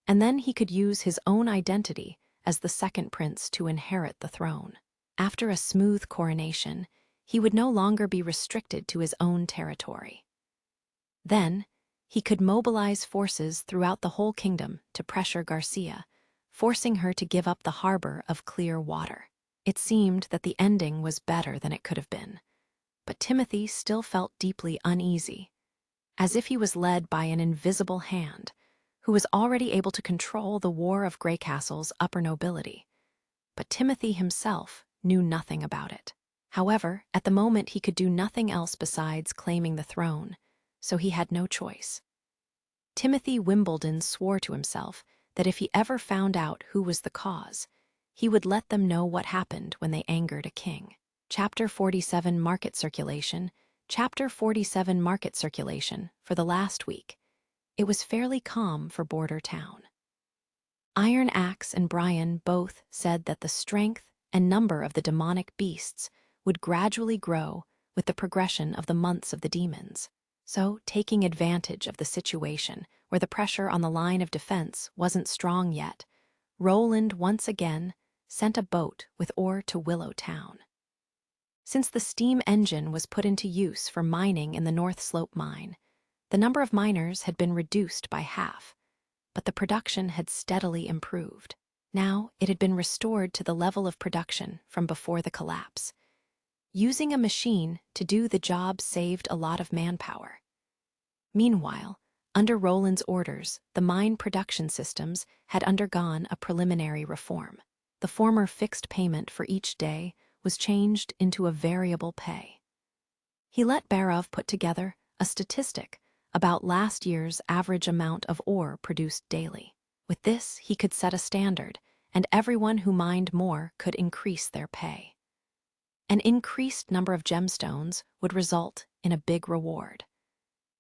and then he could use his own identity as the second prince to inherit the throne. After a smooth coronation, he would no longer be restricted to his own territory. Then, he could mobilize forces throughout the whole kingdom to pressure Garcia, forcing her to give up the harbor of clear water. It seemed that the ending was better than it could have been, but Timothy still felt deeply uneasy, as if he was led by an invisible hand who was already able to control the War of Grey Castle's upper nobility. But Timothy himself knew nothing about it. However, at the moment he could do nothing else besides claiming the throne, so he had no choice. Timothy Wimbledon swore to himself that if he ever found out who was the cause, he would let them know what happened when they angered a king. Chapter 47 Market Circulation. Chapter 47 Market Circulation. For the last week, it was fairly calm for Border Town. Iron Axe and Brian both said that the strength and number of the demonic beasts would gradually grow with the progression of the months of the demons. So, taking advantage of the situation where the pressure on the line of defense wasn't strong yet, Roland once again sent a boat with ore to Willow Town. Since the steam engine was put into use for mining in the North Slope mine, the number of miners had been reduced by half, but the production had steadily improved. Now it had been restored to the level of production from before the collapse. Using a machine to do the job saved a lot of manpower. Meanwhile, under Roland's orders, the mine production systems had undergone a preliminary reform. The former fixed payment for each day was changed into a variable pay. He let Barov put together a statistic about last year's average amount of ore produced daily. With this, he could set a standard, and everyone who mined more could increase their pay. An increased number of gemstones would result in a big reward.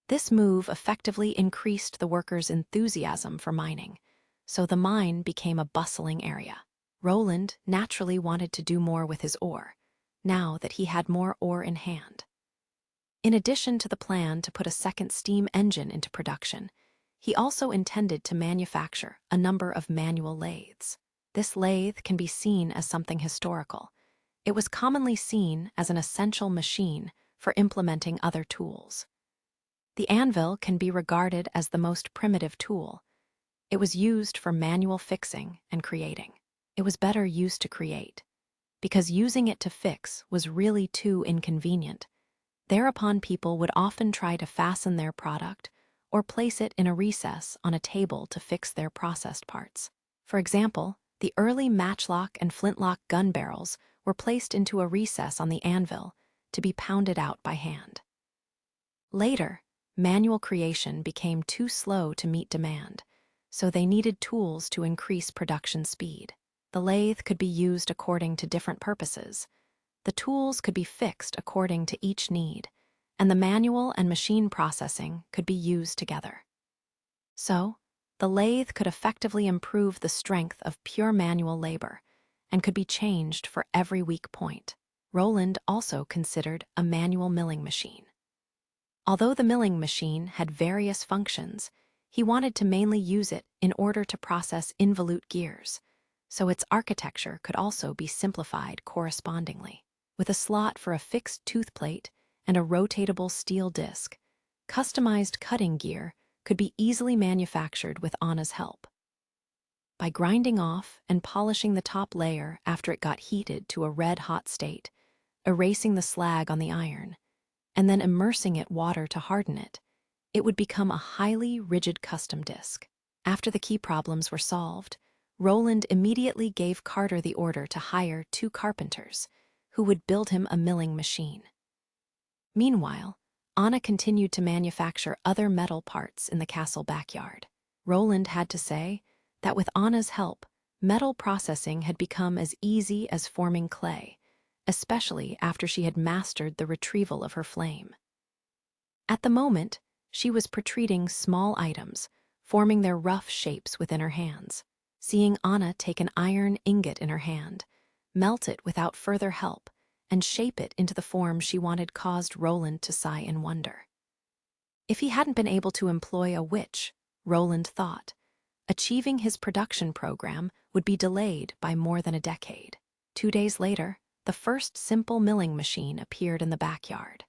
This move effectively increased the workers' enthusiasm for mining, so the mine became a bustling area. Roland naturally wanted to do more with his ore, now that he had more ore in hand. In addition to the plan to put a second steam engine into production, he also intended to manufacture a number of manual lathes. This lathe can be seen as something historical. It was commonly seen as an essential machine for implementing other tools. The anvil can be regarded as the most primitive tool. It was used for manual fixing and creating. It was better used to create, because using it to fix was really too inconvenient. Thereupon people would often try to fasten their product or place it in a recess on a table to fix their processed parts. For example, the early matchlock and flintlock gun barrels were placed into a recess on the anvil to be pounded out by hand. Later, manual creation became too slow to meet demand, so they needed tools to increase production speed. The lathe could be used according to different purposes. The tools could be fixed according to each need, and the manual and machine processing could be used together. So, the lathe could effectively improve the strength of pure manual labor and could be changed for every weak point. Roland also considered a manual milling machine. Although the milling machine had various functions, he wanted to mainly use it in order to process involute gears, so its architecture could also be simplified correspondingly. With a slot for a fixed tooth plate and a rotatable steel disc, customized cutting gear could be easily manufactured with Anna's help. By grinding off and polishing the top layer after it got heated to a red-hot state, erasing the slag on the iron, and then immersing it water to harden it, it would become a highly rigid custom disc. After the key problems were solved, Roland immediately gave Carter the order to hire 2 carpenters, who would build him a milling machine. Meanwhile, Anna continued to manufacture other metal parts in the castle backyard. Roland had to say that with Anna's help, metal processing had become as easy as forming clay, especially after she had mastered the retrieval of her flame. At the moment, she was protreating small items, forming their rough shapes within her hands. Seeing Anna take an iron ingot in her hand, melt it without further help, and shape it into the form she wanted caused Roland to sigh in wonder. If he hadn't been able to employ a witch, Roland thought, achieving his production program would be delayed by more than a decade. 2 days later, the first simple milling machine appeared in the backyard.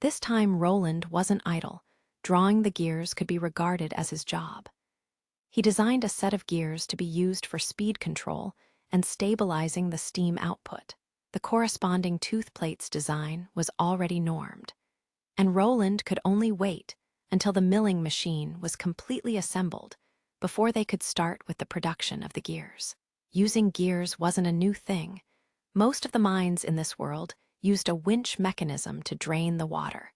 This time Roland wasn't idle. Drawing the gears could be regarded as his job. He designed a set of gears to be used for speed control and stabilizing the steam output. The corresponding tooth plate's design was already normed, and Roland could only wait until the milling machine was completely assembled before they could start with the production of the gears. Using gears wasn't a new thing. Most of the mines in this world used a winch mechanism to drain the water,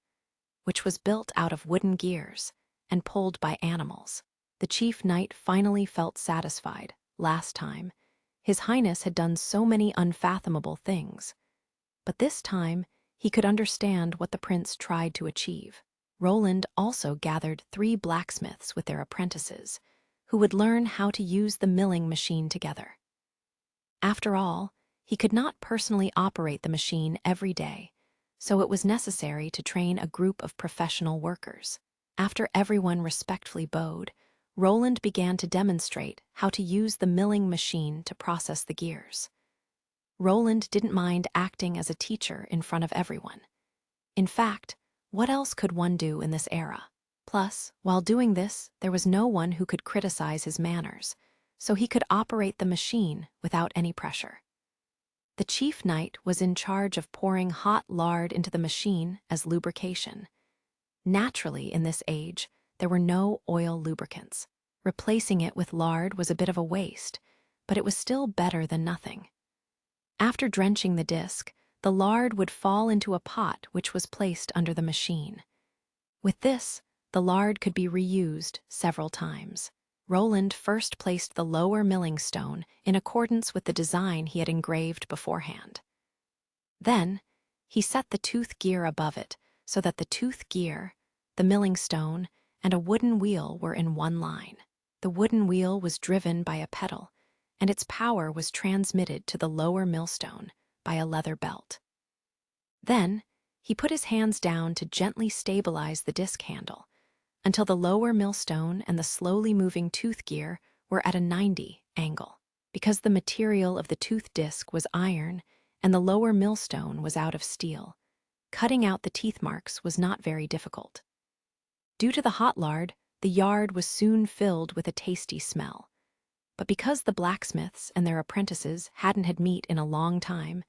which was built out of wooden gears and pulled by animals. The chief knight finally felt satisfied. Last time, His Highness had done so many unfathomable things, but this time he could understand what the prince tried to achieve. Roland also gathered 3 blacksmiths with their apprentices, who would learn how to use the milling machine together. After all, he could not personally operate the machine every day, so it was necessary to train a group of professional workers. After everyone respectfully bowed, Roland began to demonstrate how to use the milling machine to process the gears. Roland didn't mind acting as a teacher in front of everyone. In fact, what else could one do in this era? Plus, while doing this, there was no one who could criticize his manners, so he could operate the machine without any pressure. The chief knight was in charge of pouring hot lard into the machine as lubrication. Naturally, in this age, there were no oil lubricants. Replacing it with lard was a bit of a waste, but it was still better than nothing. After drenching the disc, the lard would fall into a pot which was placed under the machine. With this, the lard could be reused several times. Roland first placed the lower milling stone in accordance with the design he had engraved beforehand. Then, he set the tooth gear above it so that the tooth gear, the milling stone, and a wooden wheel were in one line. The wooden wheel was driven by a pedal, and its power was transmitted to the lower millstone by a leather belt. Then, he put his hands down to gently stabilize the disc handle until the lower millstone and the slowly moving tooth gear were at a 90 angle. Because the material of the tooth disc was iron and the lower millstone was out of steel, cutting out the teeth marks was not very difficult. Due to the hot lard, the yard was soon filled with a tasty smell. But because the blacksmiths and their apprentices hadn't had meat in a long time,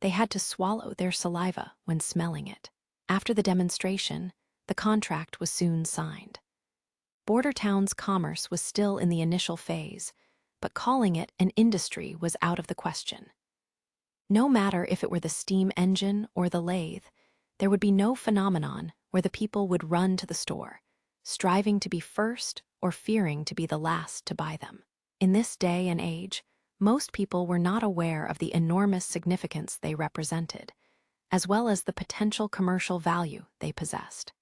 they had to swallow their saliva when smelling it. After the demonstration, the contract was soon signed. Border Town's commerce was still in the initial phase, but calling it an industry was out of the question. No matter if it were the steam engine or the lathe, there would be no phenomenon where the people would run to the store, striving to be first or fearing to be the last to buy them. In this day and age, most people were not aware of the enormous significance they represented, as well as the potential commercial value they possessed.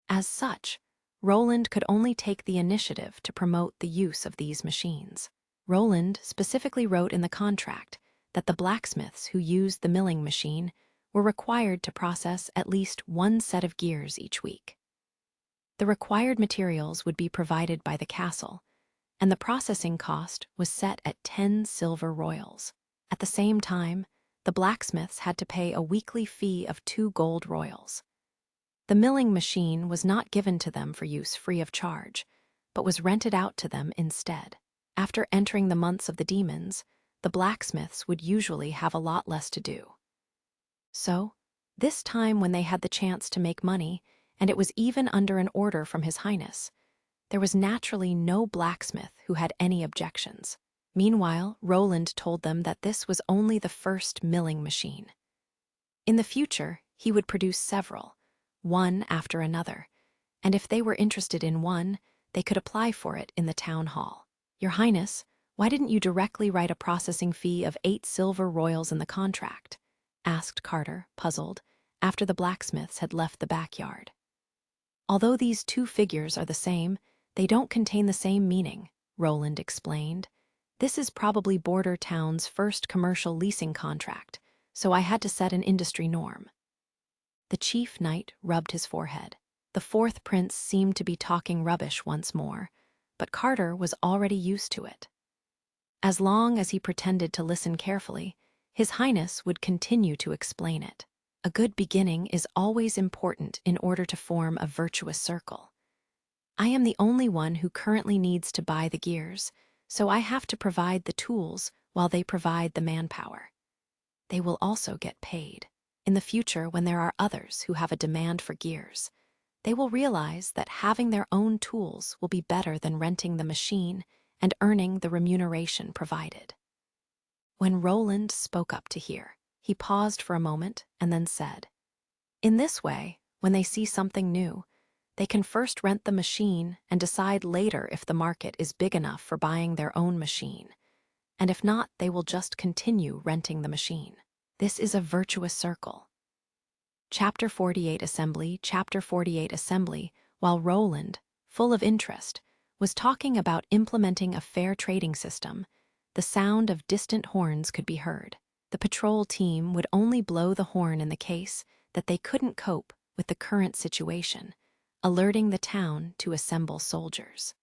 As such, Roland could only take the initiative to promote the use of these machines. Roland specifically wrote in the contract that the blacksmiths who used the milling machine were required to process at least one set of gears each week. The required materials would be provided by the castle, and the processing cost was set at 10 silver royals. At the same time, the blacksmiths had to pay a weekly fee of 2 gold royals. The milling machine was not given to them for use free of charge, but was rented out to them instead. After entering the months of the demons, the blacksmiths would usually have a lot less to do. So, this time when they had the chance to make money, and it was even under an order from His Highness, there was naturally no blacksmith who had any objections. Meanwhile, Roland told them that this was only the first milling machine. In the future, he would produce several, one after another, and if they were interested in one, they could apply for it in the town hall. Your Highness, why didn't you directly write a processing fee of 8 silver royals in the contract? Asked Carter, puzzled, after the blacksmiths had left the backyard. Although these two figures are the same, they don't contain the same meaning, Roland explained. This is probably Border Town's first commercial leasing contract, so I had to set an industry norm. The chief knight rubbed his forehead. The fourth prince seemed to be talking rubbish once more, but Carter was already used to it. As long as he pretended to listen carefully, His Highness would continue to explain it. A good beginning is always important in order to form a virtuous circle. I am the only one who currently needs to buy the gears, so I have to provide the tools while they provide the manpower. They will also get paid. In the future, when there are others who have a demand for gears, they will realize that having their own tools will be better than renting the machine and earning the remuneration provided. When Roland spoke up to hear, he paused for a moment and then said, "In this way, when they see something new, they can first rent the machine and decide later if the market is big enough for buying their own machine, and if not, they will just continue renting the machine. This is a virtuous circle." Chapter 48 Assembly. Chapter 48 Assembly, while Roland, full of interest, was talking about implementing a fair trading system, the sound of distant horns could be heard. The patrol team would only blow the horn in the case that they couldn't cope with the current situation, alerting the town to assemble soldiers.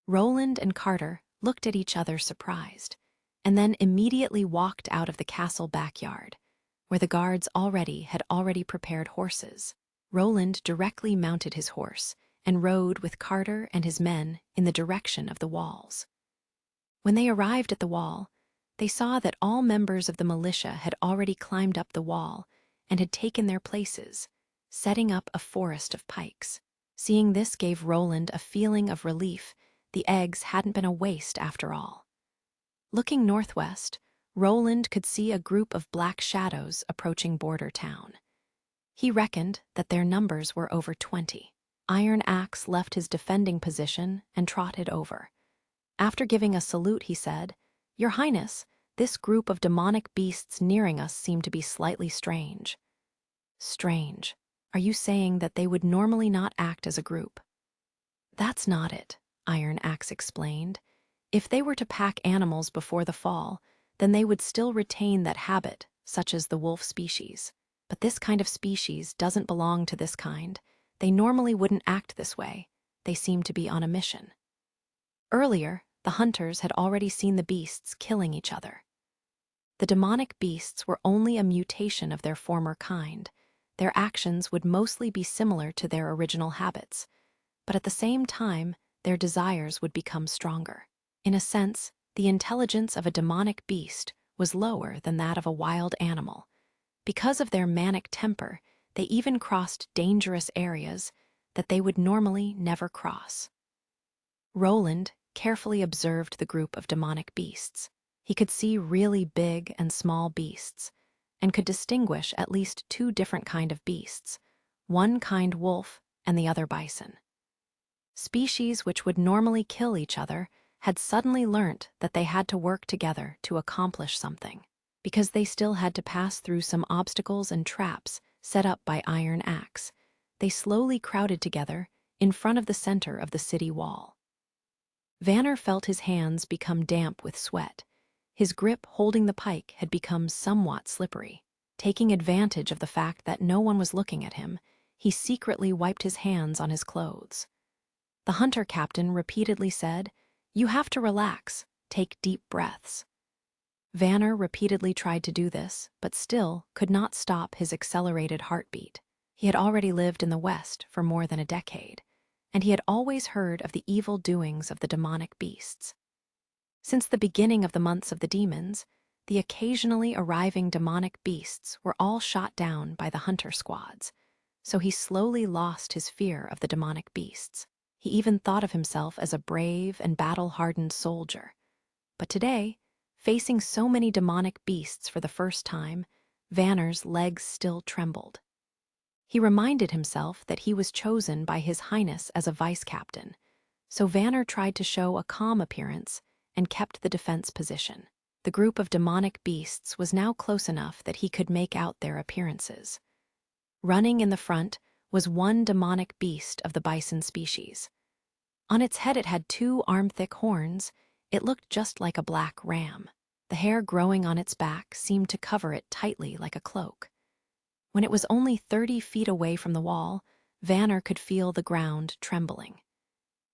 Roland and Carter looked at each other surprised, and then immediately walked out of the castle backyard, where the guards had already prepared horses. Roland directly mounted his horse and rode with Carter and his men in the direction of the walls. When they arrived at the wall, they saw that all members of the militia had already climbed up the wall and had taken their places, setting up a forest of pikes. Seeing this gave Roland a feeling of relief. The eggs hadn't been a waste after all. Looking northwest, Roland could see a group of black shadows approaching Border Town. He reckoned that their numbers were over 20. Iron Axe left his defending position and trotted over. After giving a salute, he said, "Your Highness, this group of demonic beasts nearing us seem to be slightly strange." "Strange? Are you saying that they would normally not act as a group?" "That's not it," Iron Axe explained. "If they were to pack animals before the fall, then they would still retain that habit, such as the wolf species. But this kind of species doesn't belong to this kind. They normally wouldn't act this way. They seem to be on a mission." Earlier, the hunters had already seen the beasts killing each other. The demonic beasts were only a mutation of their former kind. Their actions would mostly be similar to their original habits, but at the same time, their desires would become stronger. In a sense, the intelligence of a demonic beast was lower than that of a wild animal. Because of their manic temper, they even crossed dangerous areas that they would normally never cross. Roland carefully observed the group of demonic beasts. He could see really big and small beasts, and could distinguish at least 2 different kinds of beasts, one kind wolf and the other bison. Species which would normally kill each other had suddenly learnt that they had to work together to accomplish something, because they still had to pass through some obstacles and traps set up by Iron Axe. They slowly crowded together in front of the center of the city wall. Vanner felt his hands become damp with sweat. His grip holding the pike had become somewhat slippery. Taking advantage of the fact that no one was looking at him, he secretly wiped his hands on his clothes. The hunter captain repeatedly said, "You have to relax, take deep breaths." Vanner repeatedly tried to do this, but still could not stop his accelerated heartbeat. He had already lived in the West for more than a decade, and he had always heard of the evil doings of the demonic beasts. Since the beginning of the months of the demons, the occasionally arriving demonic beasts were all shot down by the hunter squads, so he slowly lost his fear of the demonic beasts. He even thought of himself as a brave and battle-hardened soldier. But today, facing so many demonic beasts for the first time, Vanner's legs still trembled. He reminded himself that he was chosen by His Highness as a vice-captain, so Vanner tried to show a calm appearance and kept the defense position. The group of demonic beasts was now close enough that he could make out their appearances. Running in the front was one demonic beast of the bison species. On its head it had 2 arm-thick horns. It looked just like a black ram. The hair growing on its back seemed to cover it tightly like a cloak. When it was only 30 feet away from the wall, Vanner could feel the ground trembling.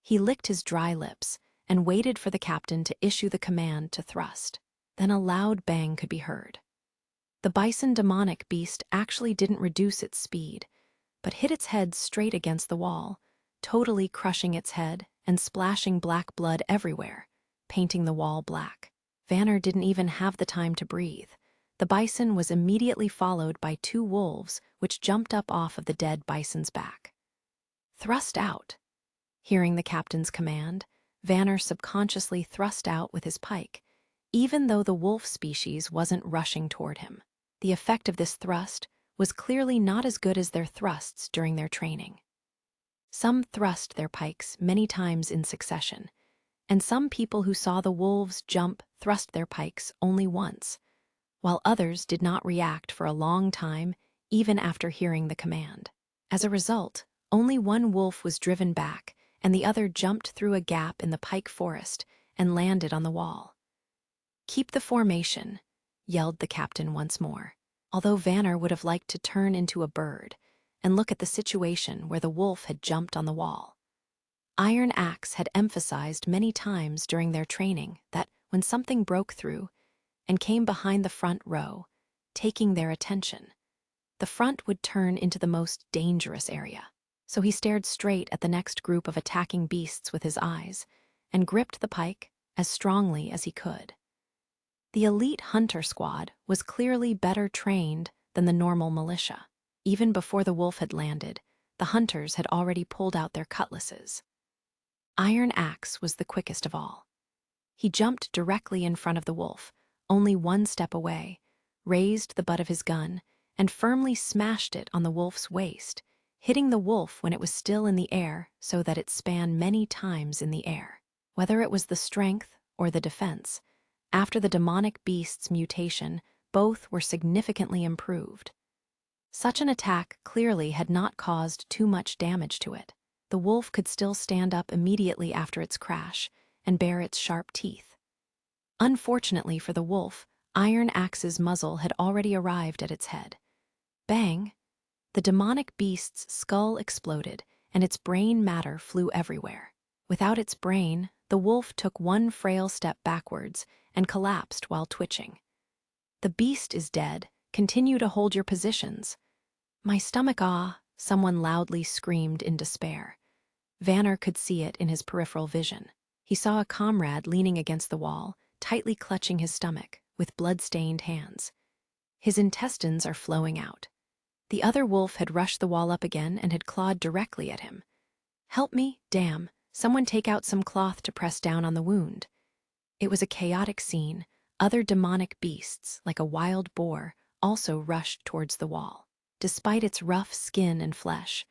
He licked his dry lips and waited for the captain to issue the command to thrust. Then a loud bang could be heard. The bison demonic beast actually didn't reduce its speed, but hit its head straight against the wall, totally crushing its head and splashing black blood everywhere, painting the wall black. Vanner didn't even have the time to breathe. The bison was immediately followed by 2 wolves, which jumped up off of the dead bison's back. "Thrust out." Hearing the captain's command, Vanner subconsciously thrust out with his pike, even though the wolf species wasn't rushing toward him. The effect of this thrust was clearly not as good as their thrusts during their training. Some thrust their pikes many times in succession, and some people who saw the wolves jump thrust their pikes only once, while others did not react for a long time even after hearing the command. As a result, only one wolf was driven back, and the other jumped through a gap in the pike forest and landed on the wall. "Keep the formation," yelled the captain once more, although Vanner would have liked to turn into a bird and look at the situation where the wolf had jumped on the wall. Iron Axe had emphasized many times during their training that when something broke through and came behind the front row, taking their attention, the front would turn into the most dangerous area. So he stared straight at the next group of attacking beasts with his eyes and gripped the pike as strongly as he could. The elite hunter squad was clearly better trained than the normal militia. Even before the wolf had landed, the hunters had already pulled out their cutlasses. Iron Axe was the quickest of all. He jumped directly in front of the wolf, only 1 step away, raised the butt of his gun, and firmly smashed it on the wolf's waist, hitting the wolf when it was still in the air so that it span many times in the air. Whether it was the strength or the defense, after the demonic beast's mutation, both were significantly improved. Such an attack clearly had not caused too much damage to it. The wolf could still stand up immediately after its crash and bare its sharp teeth. Unfortunately for the wolf, Iron Axe's muzzle had already arrived at its head. Bang! The demonic beast's skull exploded, and its brain matter flew everywhere. Without its brain, the wolf took 1 frail step backwards and collapsed while twitching. "The beast is dead. Continue to hold your positions." "My stomach, ah!" someone loudly screamed in despair. Vanner could see it in his peripheral vision. He saw a comrade leaning against the wall, tightly clutching his stomach, with blood-stained hands. His intestines are flowing out. The other wolf had rushed the wall up again and had clawed directly at him. "Help me, damn! Someone take out some cloth to press down on the wound." It was a chaotic scene. Other demonic beasts, like a wild boar, also rushed towards the wall. Despite its rough skin and flesh,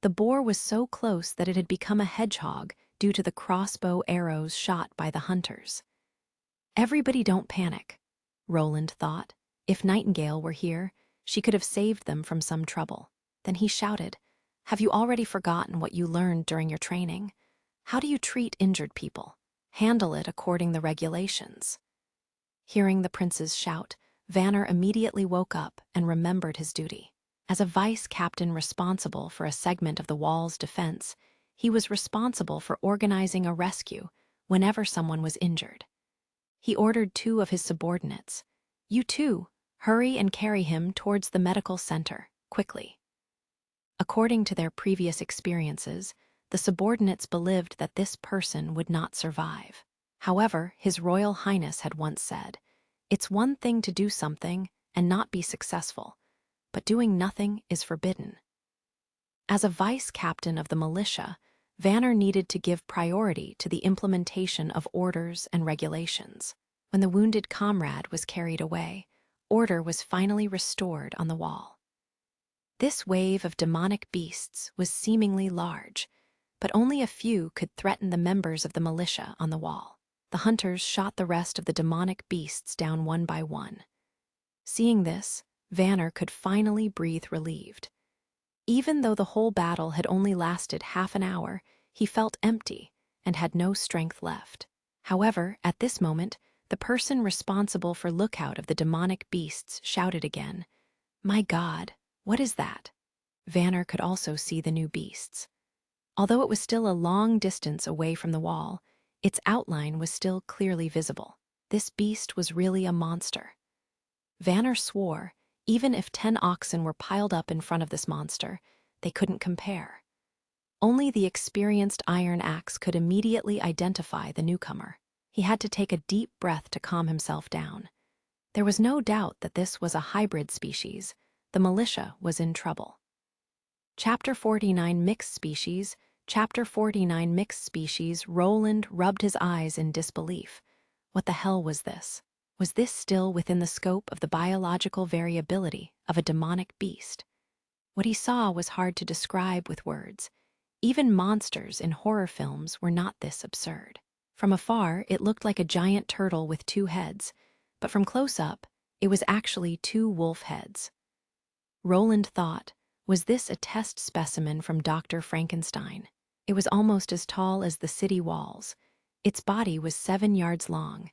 the boar was so close that it had become a hedgehog due to the crossbow arrows shot by the hunters. Everybody don't panic, Roland thought. If Nightingale were here, she could have saved them from some trouble. Then he shouted, "Have you already forgotten what you learned during your training? How do you treat injured people? Handle it according the regulations." Hearing the prince's shout, Vanner immediately woke up and remembered his duty. As a vice captain responsible for a segment of the wall's defense, he was responsible for organizing a rescue whenever someone was injured. He ordered 2 of his subordinates, "You two, hurry and carry him towards the medical center, quickly." According to their previous experiences, the subordinates believed that this person would not survive. However, His Royal Highness had once said, "It's one thing to do something and not be successful, but doing nothing is forbidden." As a vice captain of the militia, Vanner needed to give priority to the implementation of orders and regulations. When the wounded comrade was carried away, order was finally restored on the wall. This wave of demonic beasts was seemingly large, but only a few could threaten the members of the militia on the wall. The hunters shot the rest of the demonic beasts down one by one. Seeing this, Vanner could finally breathe relieved. Even though the whole battle had only lasted half an hour, he felt empty and had no strength left. However, at this moment, the person responsible for lookout of the demonic beasts shouted again, "My God, what is that?" Vanner could also see the new beasts. Although it was still a long distance away from the wall, its outline was still clearly visible. This beast was really a monster. Vanner swore, even if 10 oxen were piled up in front of this monster, they couldn't compare. Only the experienced iron axe could immediately identify the newcomer. He had to take a deep breath to calm himself down. There was no doubt that this was a hybrid species. The militia was in trouble. Chapter 49 Mixed Species. Chapter 49 Mixed Species. Roland rubbed his eyes in disbelief. What the hell was this? Was this still within the scope of the biological variability of a demonic beast? What he saw was hard to describe with words. Even monsters in horror films were not this absurd. From afar, it looked like a giant turtle with 2 heads, but from close up, it was actually 2 wolf heads. Roland thought, was this a test specimen from Dr. Frankenstein? It was almost as tall as the city walls. Its body was 7 yards long,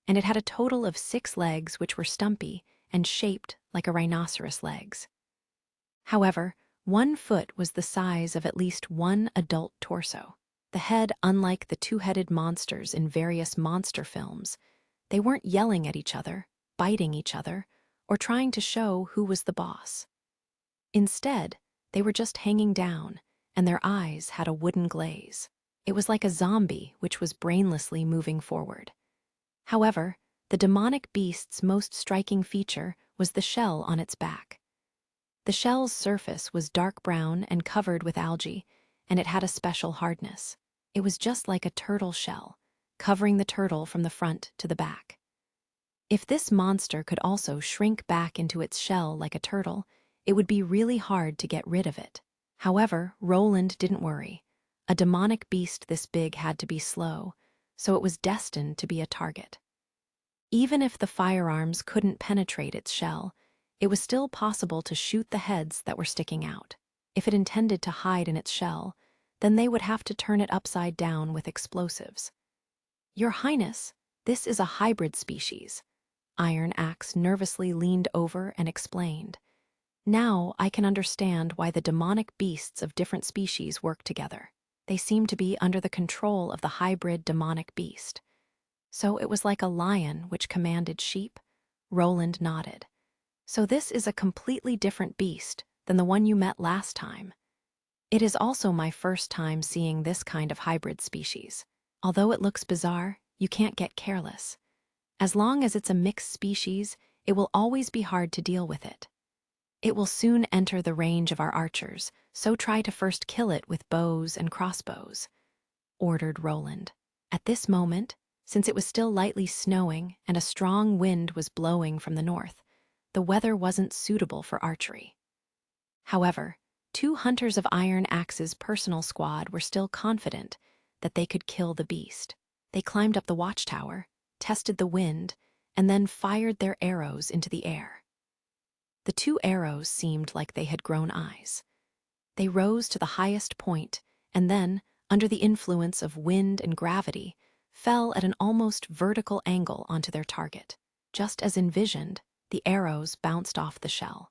and it had a total of 6 legs which were stumpy and shaped like a rhinoceros legs. However, 1 foot was the size of at least 1 adult torso. The head, unlike the 2-headed monsters in various monster films, they weren't yelling at each other, biting each other, or trying to show who was the boss. Instead, they were just hanging down, and their eyes had a wooden glaze. It was like a zombie which was brainlessly moving forward. However, the demonic beast's most striking feature was the shell on its back. The shell's surface was dark brown and covered with algae, and it had a special hardness. It was just like a turtle shell, covering the turtle from the front to the back. If this monster could also shrink back into its shell like a turtle, it would be really hard to get rid of it. However, Roland didn't worry. A demonic beast this big had to be slow, so it was destined to be a target. Even if the firearms couldn't penetrate its shell, it was still possible to shoot the heads that were sticking out. If it intended to hide in its shell, then they would have to turn it upside down with explosives. "Your Highness, this is a hybrid species." Iron Axe nervously leaned over and explained. "Now I can understand why the demonic beasts of different species work together. They seem to be under the control of the hybrid demonic beast." "So it was like a lion which commanded sheep?" Roland nodded. "So this is a completely different beast than the one you met last time." "It is also my first time seeing this kind of hybrid species. Although it looks bizarre, you can't get careless. As long as it's a mixed species, it will always be hard to deal with it. It will soon enter the range of our archers, so try to first kill it with bows and crossbows," ordered Roland. At this moment, since it was still lightly snowing and a strong wind was blowing from the north, the weather wasn't suitable for archery. However, 2 hunters of Iron Axe's personal squad were still confident that they could kill the beast. They climbed up the watchtower, tested the wind, and then fired their arrows into the air. The 2 arrows seemed like they had grown eyes. They rose to the highest point, and then, under the influence of wind and gravity, fell at an almost vertical angle onto their target. Just as envisioned, the arrows bounced off the shell.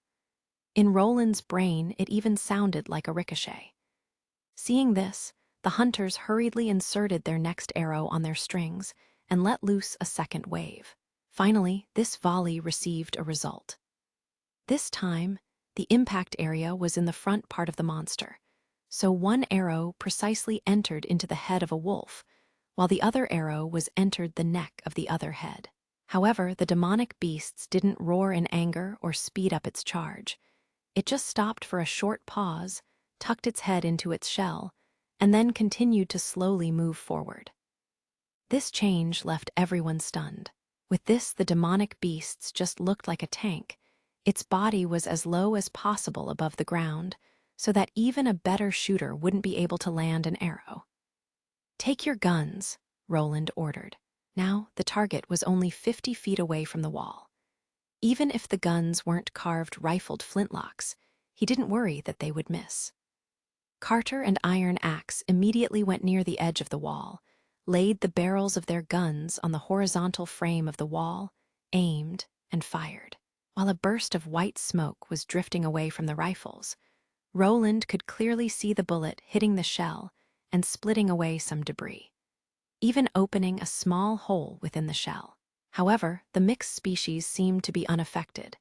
In Roland's brain, it even sounded like a ricochet. Seeing this, the hunters hurriedly inserted their next arrow on their strings and let loose a second wave. Finally, this volley received a result. This time, the impact area was in the front part of the monster, so one arrow precisely entered into the head of a wolf, while the other arrow was entered the neck of the other head. However, the demonic beasts didn't roar in anger or speed up its charge. It just stopped for a short pause, tucked its head into its shell, and then continued to slowly move forward. This change left everyone stunned. With this, the demonic beasts just looked like a tank. Its body was as low as possible above the ground, so that even a better shooter wouldn't be able to land an arrow. "Take your guns," Roland ordered. Now, the target was only 50 feet away from the wall. Even if the guns weren't carved rifled flintlocks, he didn't worry that they would miss. Carter and Iron Axe immediately went near the edge of the wall, laid the barrels of their guns on the horizontal frame of the wall, aimed, and fired. While a burst of white smoke was drifting away from the rifles, Roland could clearly see the bullet hitting the shell and splitting away some debris, even opening a small hole within the shell. However, the mixed species seemed to be unaffected,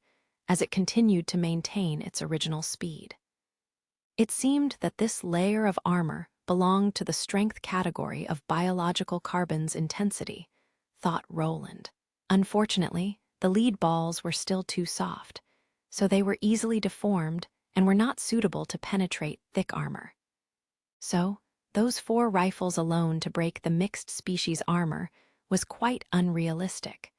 as it continued to maintain its original speed. It seemed that this layer of armor belonged to the strength category of biological carbon's intensity, thought Roland. Unfortunately, the lead balls were still too soft, so they were easily deformed and were not suitable to penetrate thick armor. So, those 4 rifles alone to break the mixed species armor was quite unrealistic.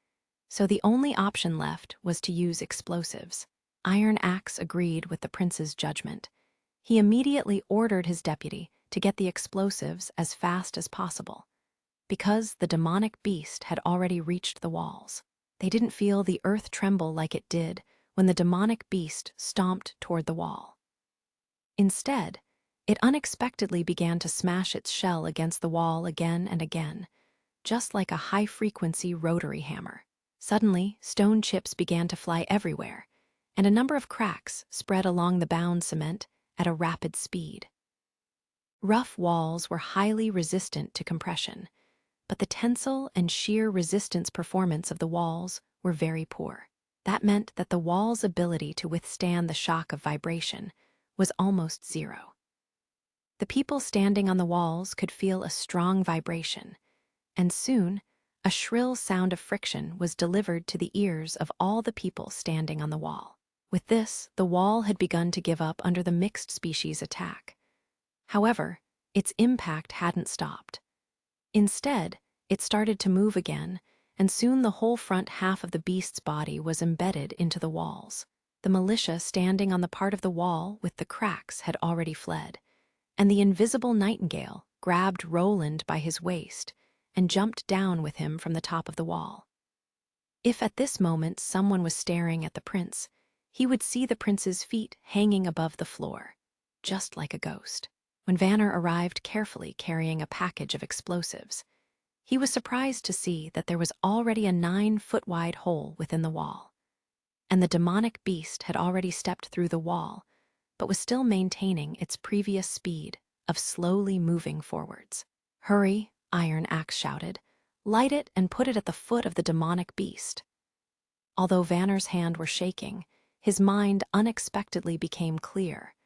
So the only option left was to use explosives. Iron Axe agreed with the prince's judgment. He immediately ordered his deputy to get the explosives as fast as possible. Because the demonic beast had already reached the walls, they didn't feel the earth tremble like it did when the demonic beast stomped toward the wall. Instead, it unexpectedly began to smash its shell against the wall again and again, just like a high-frequency rotary hammer. Suddenly, stone chips began to fly everywhere, and a number of cracks spread along the bound cement at a rapid speed. Rough walls were highly resistant to compression, but the tensile and shear resistance performance of the walls were very poor. That meant that the wall's ability to withstand the shock of vibration was almost zero. The people standing on the walls could feel a strong vibration, and soon, a shrill sound of friction was delivered to the ears of all the people standing on the wall. With this, the wall had begun to give up under the mixed species attack. However, its impact hadn't stopped. Instead, it started to move again, and soon the whole front half of the beast's body was embedded into the walls. The militia standing on the part of the wall with the cracks had already fled, and the invisible nightingale grabbed Roland by his waist and jumped down with him from the top of the wall. If at this moment someone was staring at the prince, he would see the prince's feet hanging above the floor, just like a ghost. When Vanner arrived carefully carrying a package of explosives, he was surprised to see that there was already a 9-foot-wide hole within the wall, and the demonic beast had already stepped through the wall, but was still maintaining its previous speed of slowly moving forwards. "Hurry," Iron Axe shouted. "Light it and put it at the foot of the demonic beast." Although Vanner's hand were shaking, his mind unexpectedly became clear,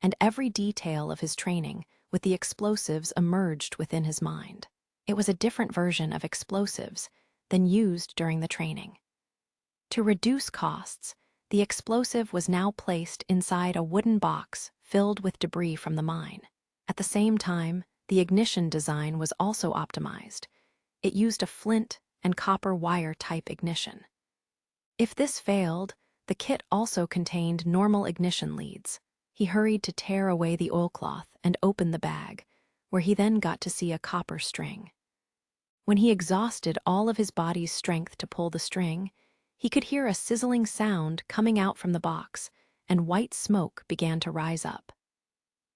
and every detail of his training with the explosives emerged within his mind. It was a different version of explosives than used during the training. To reduce costs, the explosive was now placed inside a wooden box filled with debris from the mine. At the same time, the ignition design was also optimized. It used a flint and copper wire type ignition. If this failed, the kit also contained normal ignition leads. He hurried to tear away the oilcloth and open the bag, where he then got to see a copper string. When he exhausted all of his body's strength to pull the string, he could hear a sizzling sound coming out from the box, and white smoke began to rise up.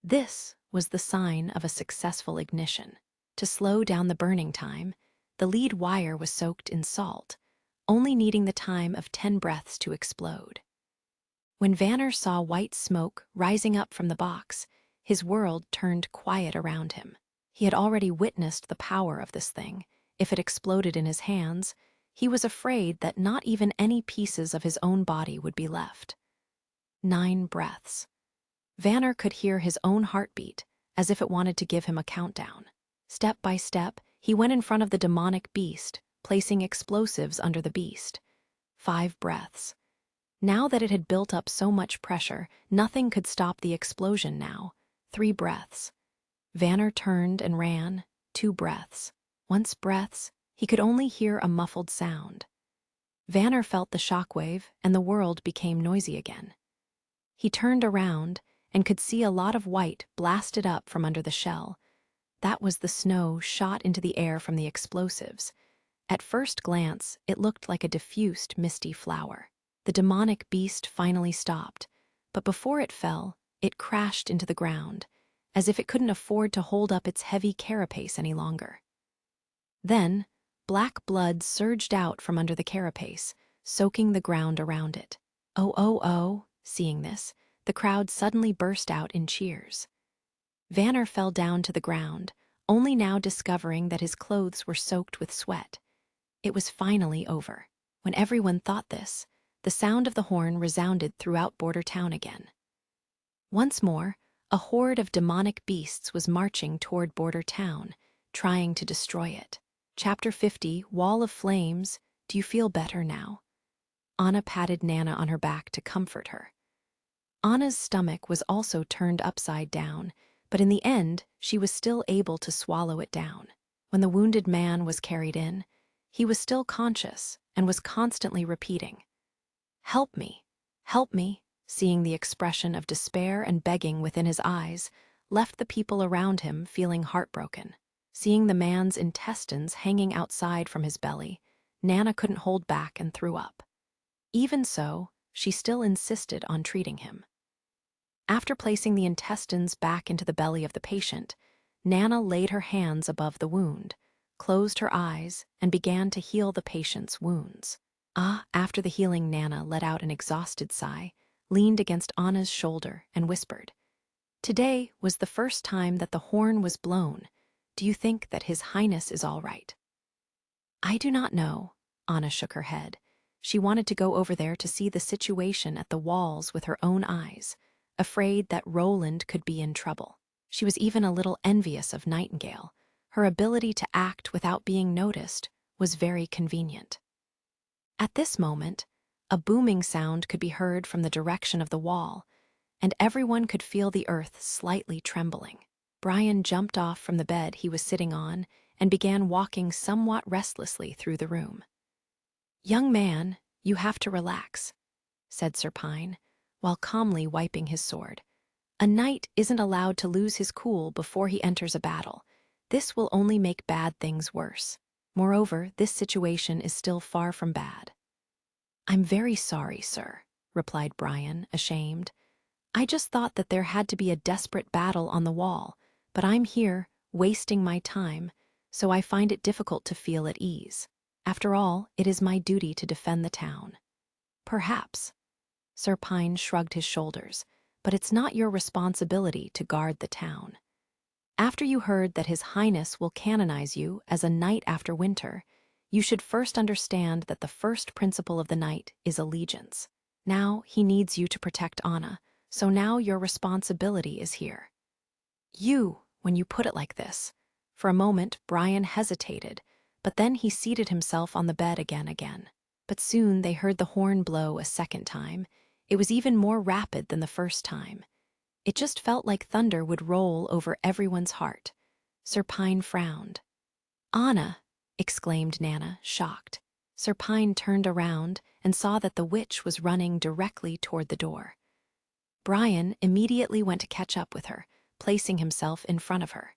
This was the sign of a successful ignition. To slow down the burning time, the lead wire was soaked in salt, only needing the time of 10 breaths to explode. When Vanner saw white smoke rising up from the box, his world turned quiet around him. He had already witnessed the power of this thing. If it exploded in his hands, he was afraid that not even any pieces of his own body would be left. 9 breaths. Vanner could hear his own heartbeat, as if it wanted to give him a countdown. Step by step, he went in front of the demonic beast, placing explosives under the beast. 5 breaths. Now that it had built up so much pressure, nothing could stop the explosion now. 3 breaths. Vanner turned and ran. 2 breaths. Once breaths, he could only hear a muffled sound. Vanner felt the shockwave, and the world became noisy again. He turned around and could see a lot of white blasted up from under the shell. That was the snow shot into the air from the explosives. At first glance, it looked like a diffused, misty flower. The demonic beast finally stopped, but before it fell, it crashed into the ground, as if it couldn't afford to hold up its heavy carapace any longer. Then, black blood surged out from under the carapace, soaking the ground around it. Oh, oh, oh, seeing this, the crowd suddenly burst out in cheers. Vanner fell down to the ground, only now discovering that his clothes were soaked with sweat. It was finally over. When everyone thought this, the sound of the horn resounded throughout Border Town again. Once more, a horde of demonic beasts was marching toward Border Town, trying to destroy it. Chapter 50, Wall of Flames. Do you feel better now? Anna patted Nana on her back to comfort her. Anna's stomach was also turned upside down, but in the end, she was still able to swallow it down. When the wounded man was carried in, he was still conscious and was constantly repeating, "Help me, help me," seeing the expression of despair and begging within his eyes, left the people around him feeling heartbroken. Seeing the man's intestines hanging outside from his belly, Nana couldn't hold back and threw up. Even so, she still insisted on treating him. After placing the intestines back into the belly of the patient, Nana laid her hands above the wound, closed her eyes, and began to heal the patient's wounds. After the healing, Nana let out an exhausted sigh, leaned against Anna's shoulder, and whispered, "Today was the first time that the horn was blown. Do you think that His Highness is all right?" "I do not know." Anna shook her head. She wanted to go over there to see the situation at the walls with her own eyes, afraid that Roland could be in trouble. She was even a little envious of Nightingale. Her ability to act without being noticed was very convenient. At this moment, a booming sound could be heard from the direction of the wall, and everyone could feel the earth slightly trembling. Brian jumped off from the bed he was sitting on and began walking somewhat restlessly through the room. "Young man, you have to relax," said Sir Pine, while calmly wiping his sword. "A knight isn't allowed to lose his cool before he enters a battle. This will only make bad things worse. Moreover, this situation is still far from bad." "I'm very sorry, sir," replied Brian, ashamed. "I just thought that there had to be a desperate battle on the wall, but I'm here, wasting my time, so I find it difficult to feel at ease. After all, it is my duty to defend the town." "Perhaps." Sir Pine shrugged his shoulders, "but it's not your responsibility to guard the town. After you heard that His Highness will canonize you as a knight after winter, you should first understand that the first principle of the knight is allegiance. Now he needs you to protect Anna, so now your responsibility is here." When you put it like this." For a moment, Brian hesitated, but then he seated himself on the bed again. But soon they heard the horn blow a second time. It was even more rapid than the first time. It just felt like thunder would roll over everyone's heart. Sir Pine frowned. "Anna!" exclaimed Nana, shocked. Sir Pine turned around and saw that the witch was running directly toward the door. Brian immediately went to catch up with her, placing himself in front of her.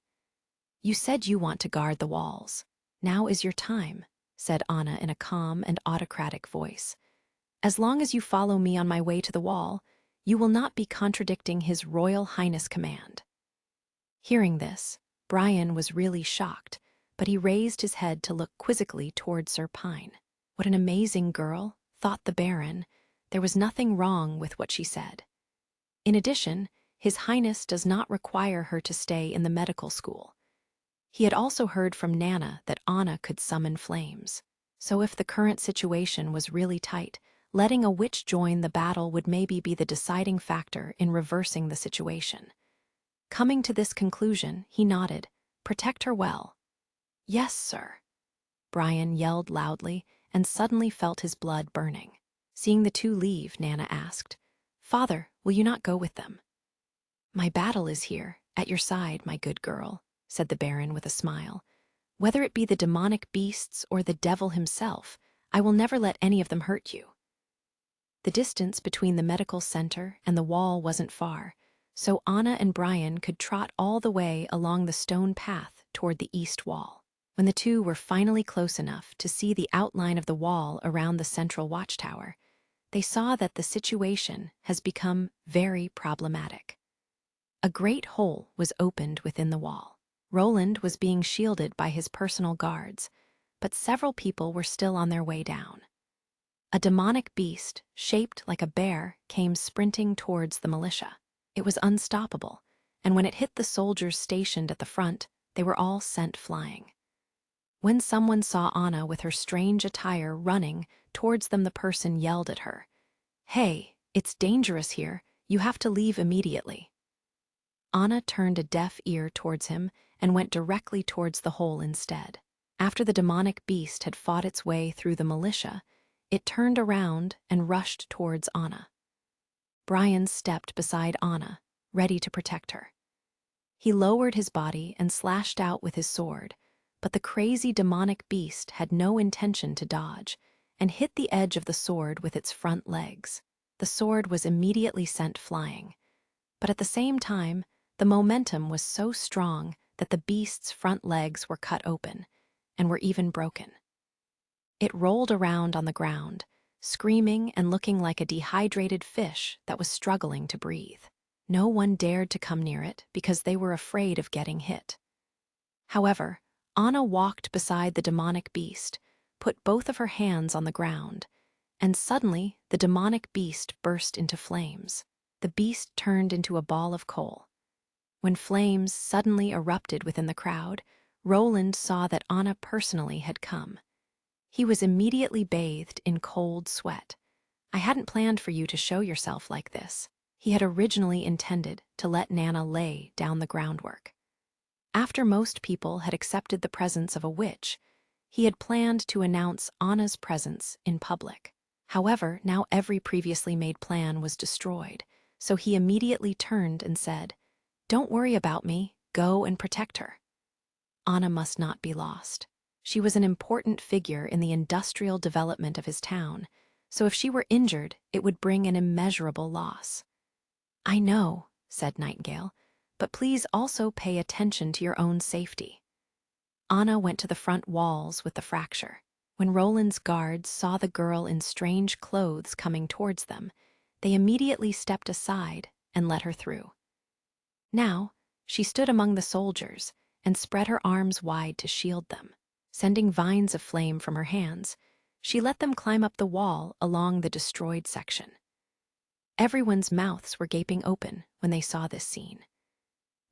You said you want to guard the walls. Now is your time, said Anna in a calm and autocratic voice. As long as you follow me on my way to the wall, you will not be contradicting His Royal Highness' command. Hearing this, Brian was really shocked, but he raised his head to look quizzically toward Sir Pine. What an amazing girl, thought the Baron. There was nothing wrong with what she said. In addition, His Highness does not require her to stay in the medical school. He had also heard from Nana that Anna could summon flames. So if the current situation was really tight, letting a witch join the battle would maybe be the deciding factor in reversing the situation. Coming to this conclusion, he nodded. Protect her well. Yes, sir. Brian yelled loudly and suddenly felt his blood burning. Seeing the two leave, Nana asked, Father, will you not go with them? My battle is here, at your side, my good girl, said the Baron with a smile. Whether it be the demonic beasts or the devil himself, I will never let any of them hurt you. The distance between the medical center and the wall wasn't far, so Anna and Brian could trot all the way along the stone path toward the east wall. When the two were finally close enough to see the outline of the wall around the central watchtower, they saw that the situation has become very problematic. A great hole was opened within the wall. Roland was being shielded by his personal guards, but several people were still on their way down. A demonic beast, shaped like a bear, came sprinting towards the militia. It was unstoppable, and when it hit the soldiers stationed at the front, they were all sent flying. When someone saw Anna with her strange attire running towards them, the person yelled at her, Hey, it's dangerous here, you have to leave immediately. Anna turned a deaf ear towards him and went directly towards the hole instead. After the demonic beast had fought its way through the militia, it turned around and rushed towards Anna. Brian stepped beside Anna, ready to protect her. He lowered his body and slashed out with his sword, but the crazy demonic beast had no intention to dodge and hit the edge of the sword with its front legs. The sword was immediately sent flying, but at the same time, the momentum was so strong that the beast's front legs were cut open and were even broken. It rolled around on the ground, screaming and looking like a dehydrated fish that was struggling to breathe. No one dared to come near it because they were afraid of getting hit. However, Anna walked beside the demonic beast, put both of her hands on the ground, and suddenly the demonic beast burst into flames. The beast turned into a ball of coal. When flames suddenly erupted within the crowd, Roland saw that Anna personally had come. He was immediately bathed in cold sweat. I hadn't planned for you to show yourself like this. He had originally intended to let Nana lay down the groundwork. After most people had accepted the presence of a witch, he had planned to announce Anna's presence in public. However, now every previously made plan was destroyed, so he immediately turned and said, Don't worry about me, go and protect her. Anna must not be lost. She was an important figure in the industrial development of his town, so if she were injured, it would bring an immeasurable loss. I know, said Nightingale, but please also pay attention to your own safety. Anna went to the front walls with the fracture. When Roland's guards saw the girl in strange clothes coming towards them, they immediately stepped aside and let her through. Now, she stood among the soldiers and spread her arms wide to shield them. Sending vines of flame from her hands, she let them climb up the wall along the destroyed section. Everyone's mouths were gaping open when they saw this scene.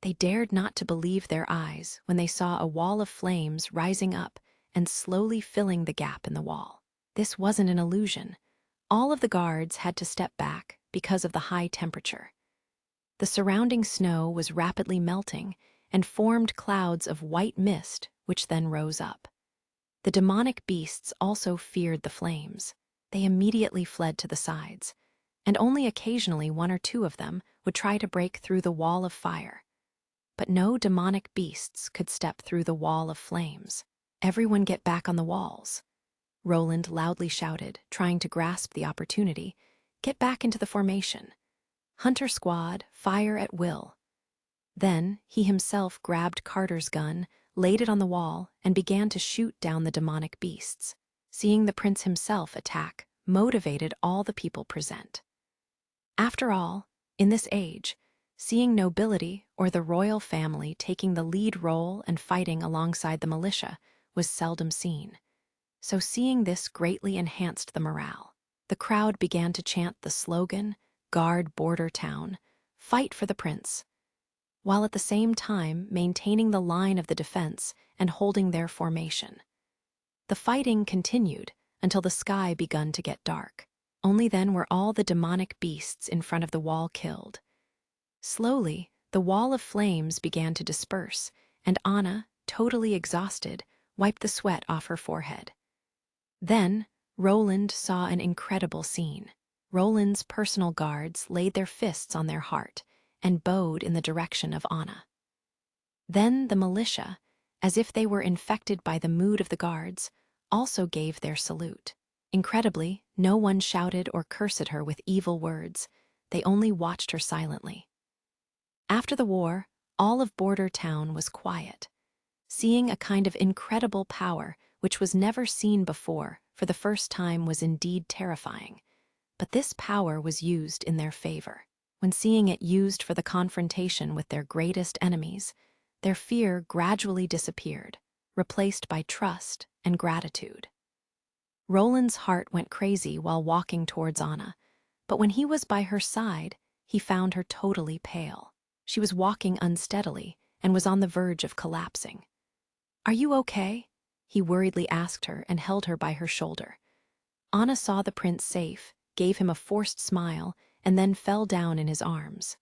They dared not to believe their eyes when they saw a wall of flames rising up and slowly filling the gap in the wall. This wasn't an illusion. All of the guards had to step back because of the high temperature. The surrounding snow was rapidly melting and formed clouds of white mist, which then rose up. The demonic beasts also feared the flames. They immediately fled to the sides, and only occasionally one or two of them would try to break through the wall of fire. But no demonic beasts could step through the wall of flames. Everyone get back on the walls, Roland loudly shouted, trying to grasp the opportunity. Get back into the formation. Hunter squad, fire at will. Then he himself grabbed Carter's gun, laid it on the wall, and began to shoot down the demonic beasts. Seeing the prince himself attack motivated all the people present. After all, in this age, seeing nobility or the royal family taking the lead role and fighting alongside the militia was seldom seen. So seeing this greatly enhanced the morale. The crowd began to chant the slogan, "Guard Border Town, fight for the prince," while at the same time maintaining the line of the defense and holding their formation. The fighting continued until the sky begun to get dark. Only then were all the demonic beasts in front of the wall killed. Slowly, the wall of flames began to disperse, and Anna, totally exhausted, wiped the sweat off her forehead. Then, Roland saw an incredible scene. Roland's personal guards laid their fists on their heart and bowed in the direction of Anna. Then the militia, as if they were infected by the mood of the guards, also gave their salute. Incredibly, no one shouted or cursed her with evil words. They only watched her silently. After the war, all of Border Town was quiet. Seeing a kind of incredible power which was never seen before for the first time was indeed terrifying. But this power was used in their favor. When seeing it used for the confrontation with their greatest enemies, their fear gradually disappeared, replaced by trust and gratitude. Roland's heart went crazy while walking towards Anna, but when he was by her side, he found her totally pale. She was walking unsteadily and was on the verge of collapsing. "Are you okay?" he worriedly asked her and held her by her shoulder. Anna saw the prince safe, gave him a forced smile, and then fell down in his arms.